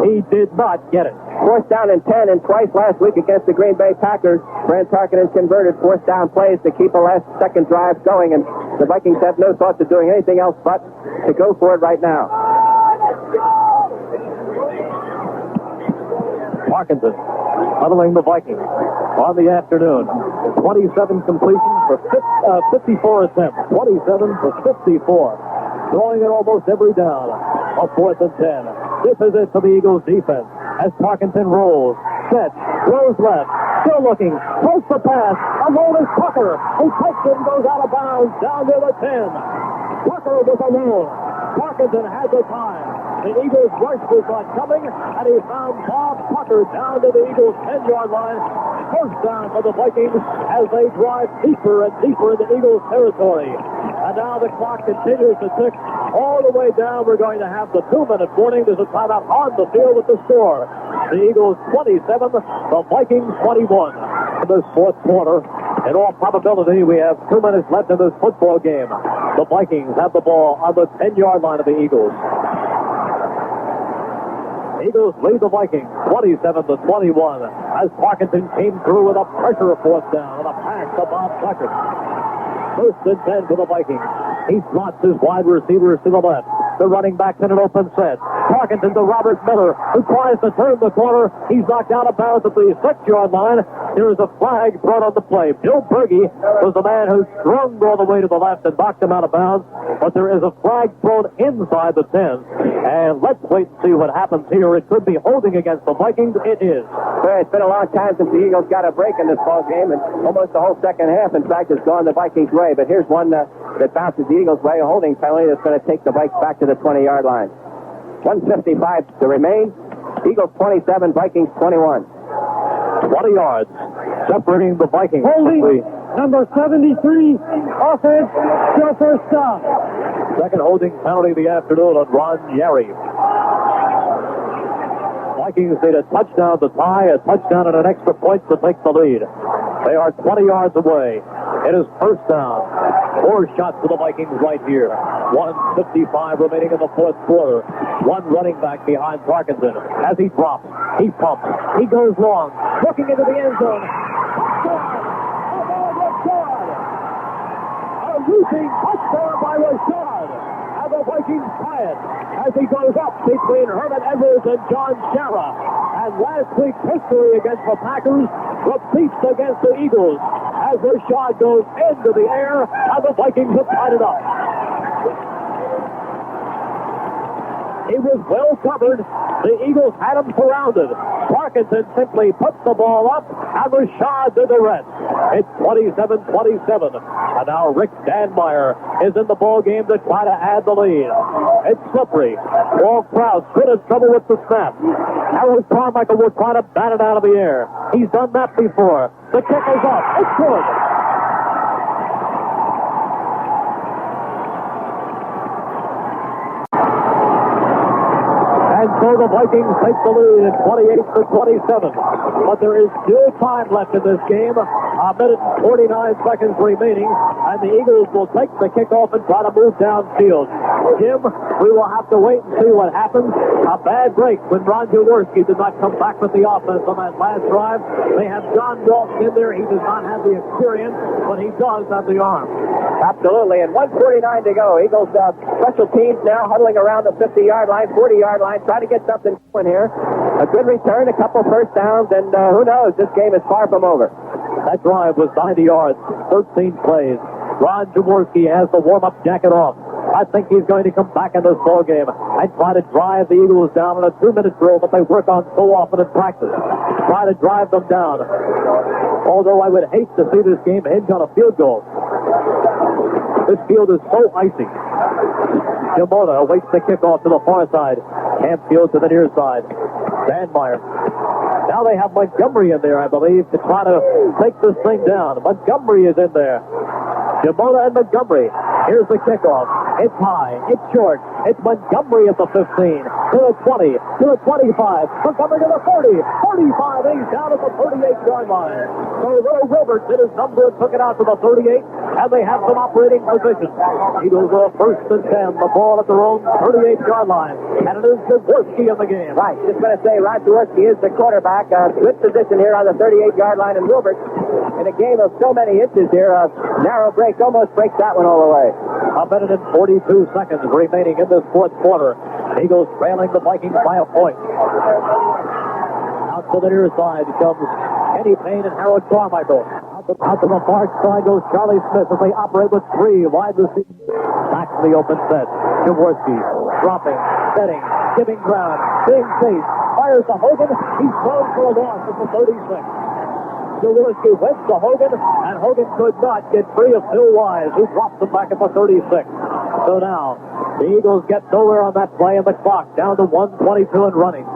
Speaker 3: He did not get it.
Speaker 4: Fourth down and 10, and twice last week against the Green Bay Packers, Brent Tarkenton converted fourth down plays to keep a last-second drive going, and the Vikings have no thoughts of doing anything else but to go for it right now.
Speaker 3: Parkinson huddling the Vikings on the afternoon. 27 completions for 54 attempts. 27 for 54. Throwing it almost every down. A fourth and 10. This is it for the Eagles defense as Parkinson rolls. Set. Throws left. Still looking. Throws the pass. Alone is Tucker, who takes it and goes out of bounds down to the 10. Tucker was alone. Parkinson had the time. The Eagles' rush was not coming, and he found Bob Tucker down to the Eagles' 10-yard line. First down for the Vikings as they drive deeper and deeper into Eagles' territory. And now the clock continues to tick all the way down. We're going to have the 2-minute warning. There's a timeout on the field with the score. The Eagles 27, the Vikings 21. In this fourth quarter, in all probability, we have 2 minutes left in this football game. The Vikings have the ball on the 10-yard line of the Eagles. Eagles lead the Vikings 27-21 as Parkinson came through with a pressure fourth down and a pass to Bob Tucker. First and 10 for the Vikings. He slots his wide receivers to the left. The running back's in an open set. Parkinson to Robert Miller, who tries to turn the corner. He's knocked out of bounds at the 6-yard line. There is a flag thrown on the play. Bill Berge was the man who strung all the way to the left and knocked him out of bounds. But there is a flag thrown inside the 10. And let's wait and see what happens here. It could be holding against the Vikings. It is.
Speaker 4: Well, it's been a long time since the Eagles got a break in this ball game, and almost the whole second half, in fact, has gone the Vikings' way. But here's one that bounces the Eagles' way, a holding penalty that's going to take the Vikes back to the 20-yard line. 1:55 to remain. Eagles 27, Vikings 21.
Speaker 3: 20 yards separating the Vikings.
Speaker 6: Holding number 73, offense, still first down.
Speaker 3: Second holding penalty of the afternoon on Ron Yari. Vikings need a touchdown to tie, a touchdown and an extra point to take the lead. They are 20 yards away. It is first down. 4 shots for the Vikings right here. 1:55 remaining in the fourth quarter. One running back behind Parkinson. As he drops, he pumps, he goes long, looking into the end zone. A routine touchdown by Rashad. And the Vikings tie it as he goes up between Herman Edwards and John Shara. And last week's history against the Packers repeats against the Eagles as Rashad goes into the air and the Vikings have tied it up. He was well covered. The Eagles had him surrounded. Parkinson simply puts the ball up, and Rashad did the rest. It's 27-27. And now Rick Danmeyer is in the ball game to try to add the lead. It's slippery. Walt Krause could have trouble with the snap. Harold Carmichael will try to bat it out of the air. He's done that before. The kick is up. It's good. And so the Vikings take the lead at 28-27. But there is still time left in this game. A minute and 49 seconds remaining. And the Eagles will take the kickoff and try to move downfield. Jim, we will have to wait and see what happens. A bad break when Ron Jaworski did not come back with the offense on that last drive. They have John Walton in there. He does not have the experience, but he does have the arm.
Speaker 4: Absolutely. And 1:49 to go. Eagles special teams now huddling around the 50-yard line, 40-yard line, trying to get something going here. A good return, a couple first downs, and who knows, this game is far from over.
Speaker 3: That drive was 90 yards, 13 plays. Ron Jaworski has the warm-up jacket off. I think he's going to come back in this ball game and try to drive the Eagles down in a 2-minute drill that they work on so often in practice. Try to drive them down. Although I would hate to see this game hinge on a field goal. This field is so icy. Shimoda awaits the kickoff to the far side. Campfield to the near side. Sandmeyer. Now they have Montgomery in there, I believe, to try to take this thing down. Montgomery is in there. Shimoda and Montgomery. Here's the kickoff. It's high. It's short. It's Montgomery at the 15. To the 20. To the 25. Montgomery to the 40. 45. And he's down at the 38-yard line. So Will Wilbert did his number and took it out to the 38. And they have some operating position. Eagles are first and 10. The ball at their own 38-yard line. And it is Jaworski in the game.
Speaker 4: Right. Just going to say, Ron Jaworski is the quarterback. Good position here on the 38-yard line. And Wilbert, in a game of so many inches here, narrow break, almost breaks that one all the way.
Speaker 3: A minute and 42 seconds remaining in this fourth quarter. Eagles trailing the Vikings by a point. Out to the near side comes Kenny Payne and Harold Carmichael. Out to the far side goes Charlie Smith as they operate with three wide receivers. Back to the open set. Jaworski dropping, setting, giving ground, being chased, fires to Hogan. He's thrown for a loss at the 36. Jaworski went to Hogan, and Hogan could not get free of Phil Wise, who drops him back at the 36. So now, the Eagles get nowhere on that play, and the clock down to 1:22 and running.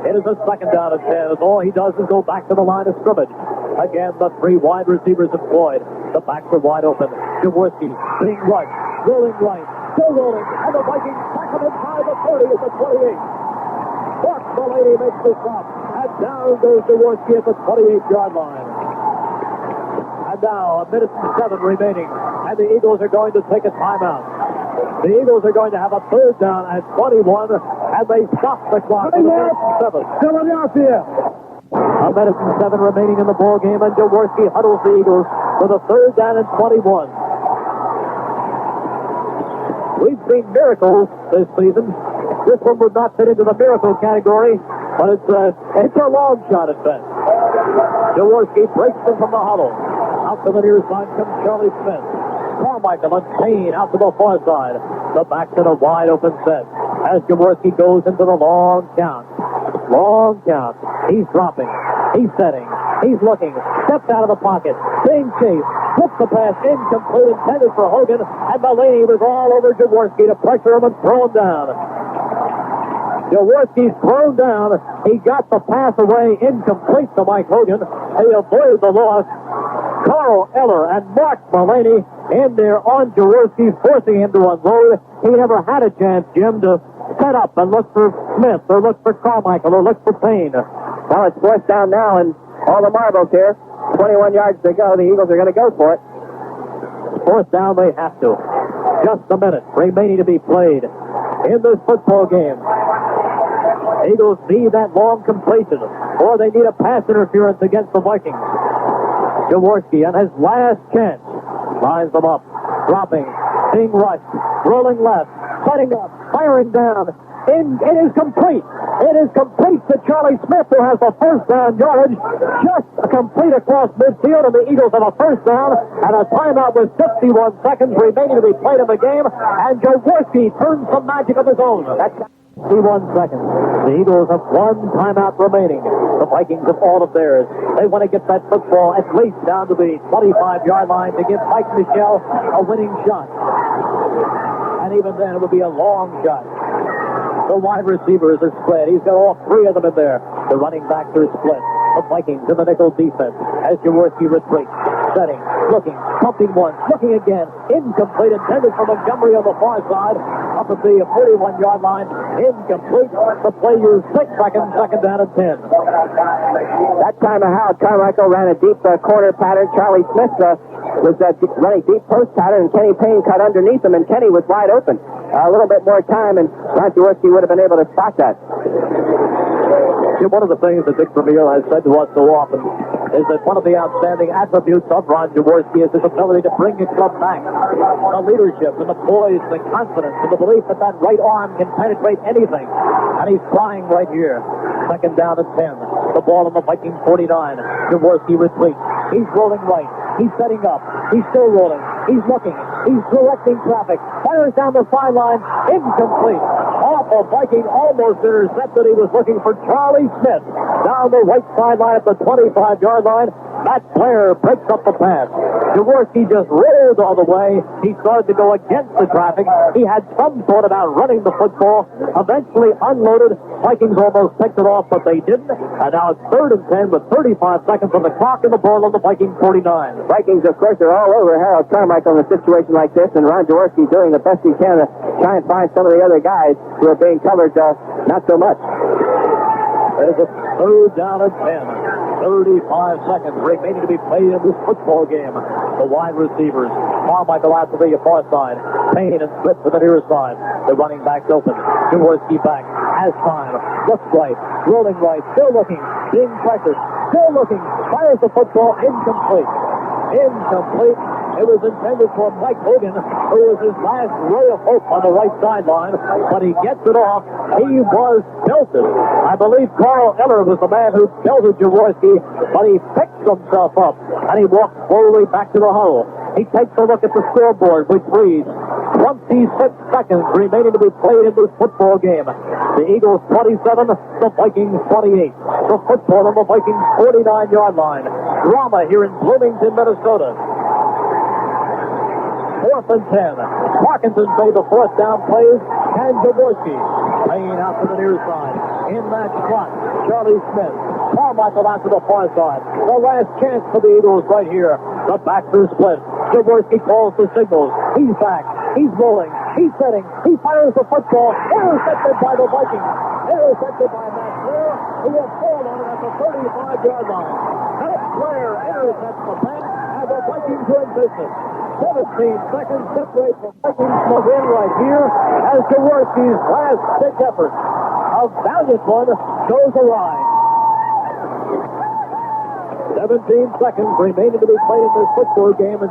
Speaker 3: It is a second down and 10, as all he does is go back to the line of scrimmage. Again, the three wide receivers employed. The backs are wide open. Jaworski being rushed, rolling right, still rolling, and the Vikings back him inside the 30 at the 28. Mark Mullaney makes the stop. And down goes Jaworski at the 28-yard line. And now, a minute and 7 remaining. And the Eagles are going to take a timeout. The Eagles are going to have a third down at 21. And they stop the clock at a minute and 7.
Speaker 6: Philadelphia.
Speaker 3: A minute and 7 remaining in the ball game. And Jaworski huddles the Eagles for the third down and 21. We've seen miracles this season. This one would not fit into the miracle category, but it's a long shot at best. Jaworski breaks them from the huddle. Out to the near side comes Charlie Smith. Carmichael and Payne out to the far side. The back to the wide open set. As Jaworski goes into the long count. Long count. He's dropping. He's setting. He's looking. Steps out of the pocket. Being chased. Flips the pass incomplete, intended for Hogan. And Mullaney was all over Jaworski to pressure him and throw him down. Jaworski's thrown down. He got the pass away incomplete to Mike Hogan. He avoided the loss. Carl Eller and Mark Mullaney in there on Jaworski, forcing him to unload. He never had a chance, Jim, to set up and look for Smith or look for Carmichael or look for Payne.
Speaker 4: Well, it's fourth down now, and all the marbles here. 21 yards to go. The Eagles are going to go for it.
Speaker 3: Fourth down, they have to. Just a minute remaining to be played in this football game. Eagles need that long completion, or they need a pass interference against the Vikings. Jaworski on his last chance lines them up, dropping, being rushed, rolling left, setting up, firing down. It is complete. It is complete to Charlie Smith, who has the first down yardage. Just complete across midfield, and the Eagles have a first down and a timeout with 51 seconds remaining to be played in the game. And Jaworski turns some magic of his own. That's 51 seconds. The Eagles have one timeout remaining. The Vikings have all of theirs. They want to get that football at least down to the 25-yard line to give Mike Michel a winning shot. And even then, it would be a long shot. The wide receivers are split. He's got all three of them in there. The running backs are split. The Vikings in the nickel defense as Jaworski retreats. Setting, looking, pumping once, looking again. Incomplete, intended for Montgomery on the far side. Up at the 41-yard line. Incomplete. The play used 6 seconds, second down and 10.
Speaker 4: That time Howard Carmichael ran a deep corner pattern. Charlie Smith was running deep post pattern, and Kenny Payne cut underneath him, and Kenny was wide open. A little bit more time, and Ron Jaworski would have been able to spot that.
Speaker 3: One of the things that Dick Vermeil has said to us so often is that one of the outstanding attributes of Ron Jaworski is his ability to bring a club back. The leadership and the poise, the confidence, and the belief that that right arm can penetrate anything. And he's trying right here. Second down and 10. The ball on the Viking 49. Jaworski retreats. He's rolling right. He's setting up. He's still rolling. He's looking. He's directing traffic. Fires down the sideline. Incomplete. Awful Viking almost intercepted. He was looking for Charlie Smith. Down the right sideline at the 25-yard line. Matt Blair breaks up the pass. Jaworski just rolled all the way. He started to go against the traffic. He had some thought about running the football. Eventually unloaded. Vikings almost picked it off, but they didn't. And now it's 3rd and 10 with 35 seconds on the clock and the ball on the Viking 49.
Speaker 4: Vikings, of course, are all over Harold Carmichael in a situation like this, and Ron Jaworski doing the best he can to try and find some of the other guys who are being covered not so much.
Speaker 3: There's a 3rd down and 10. 35 seconds remaining to be played in this football game. The wide receivers. Carmichael out to the far side. Payne and Smith to the near side. The running backs open. Jaworski back. Has time. Looks right. Rolling right. Still looking. Being pressured. Still looking. Fires the football. Incomplete. Incomplete. It was intended for Mike Hogan, who was his last ray of hope on the right sideline, but he gets it off. He was belted. I believe Carl Eller was the man who belted Jaworski, but he picked himself up, and he walked slowly back to the huddle. He takes a look at the scoreboard, which reads 26 seconds remaining to be played in this football game. The Eagles 27, the Vikings 28. The football on the Vikings 49-yard line. Drama here in Bloomington, Minnesota. 4th and 10. Parkinson made the 4th down plays, and Jaworski laying out to the near side. In that slot, Charlie Smith. Carmichael out to the far side. The last chance for the Eagles right here. The backs are split. Jaworski calls the signals. He's back. He's rolling. He's setting. He fires the football. Intercepted by the Vikings. Intercepted by Matt Blair, who will fall on it at the 35-yard line. Matt Blair intercepts the pass, and the Vikings are in business. 17 seconds separate from Vikings move in right here as Jaworski's last big effort. A valiant one goes awry. 17 seconds remaining to be played in this football game, and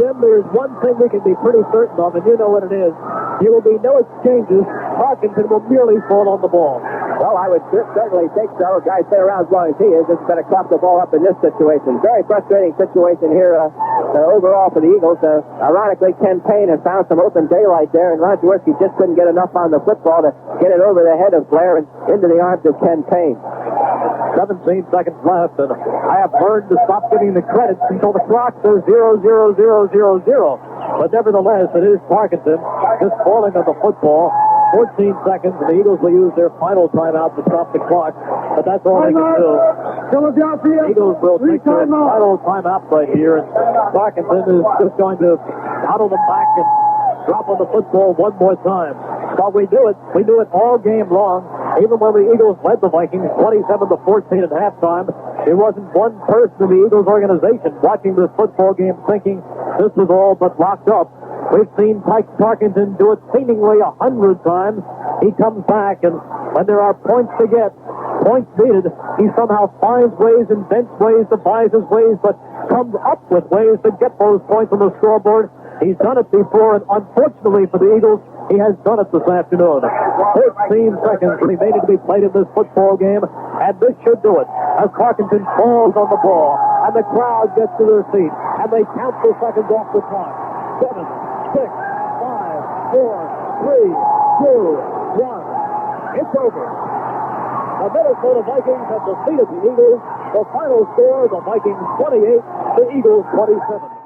Speaker 3: Jim, there's one thing we can be pretty certain of, and you know what it is. There will be no exchanges. Parkinson will merely fall on the ball.
Speaker 4: Well, I would certainly think so. A guy stay around as long as he is. It's going to clap the ball up in this situation. Very frustrating situation here overall for the Eagles. Ironically, Ken Payne has found some open daylight there, and Ron Jaworski just couldn't get enough on the football to get it over the head of Blair and into the arms of Ken Payne.
Speaker 3: 17 seconds left, and I have learned to stop giving the credits until the clock says 0, 0, 0, 0, 0. But nevertheless, it is Parkinson just falling on the football. 14 seconds, and the Eagles will use their final timeout to stop the clock, but that's all they can do.
Speaker 6: Philadelphia,
Speaker 3: the Eagles will take their final timeout right here, and Parkinson is just going to huddle them back and drop on the football one more time. But we do it. We do it all game long. Even when the Eagles led the Vikings 27-14 at halftime, there wasn't one person in the Eagles organization watching this football game thinking this was all but locked up. We've seen Mike Parkinson do it seemingly 100 times. He comes back, and when there are points to get, points needed, he somehow finds ways, invents ways, devises ways, but comes up with ways to get those points on the scoreboard. He's done it before, and unfortunately for the Eagles, He has done it this afternoon. 14 seconds remaining to be played in this football game, and this should do it. As Parkinson falls on the ball, and the crowd gets to their feet, and they count the seconds off the clock. 7, 6, 5, 4, 3, 2, 1. It's over. The Minnesota Vikings have defeated the Eagles. The final score, the Vikings 28, the Eagles 27.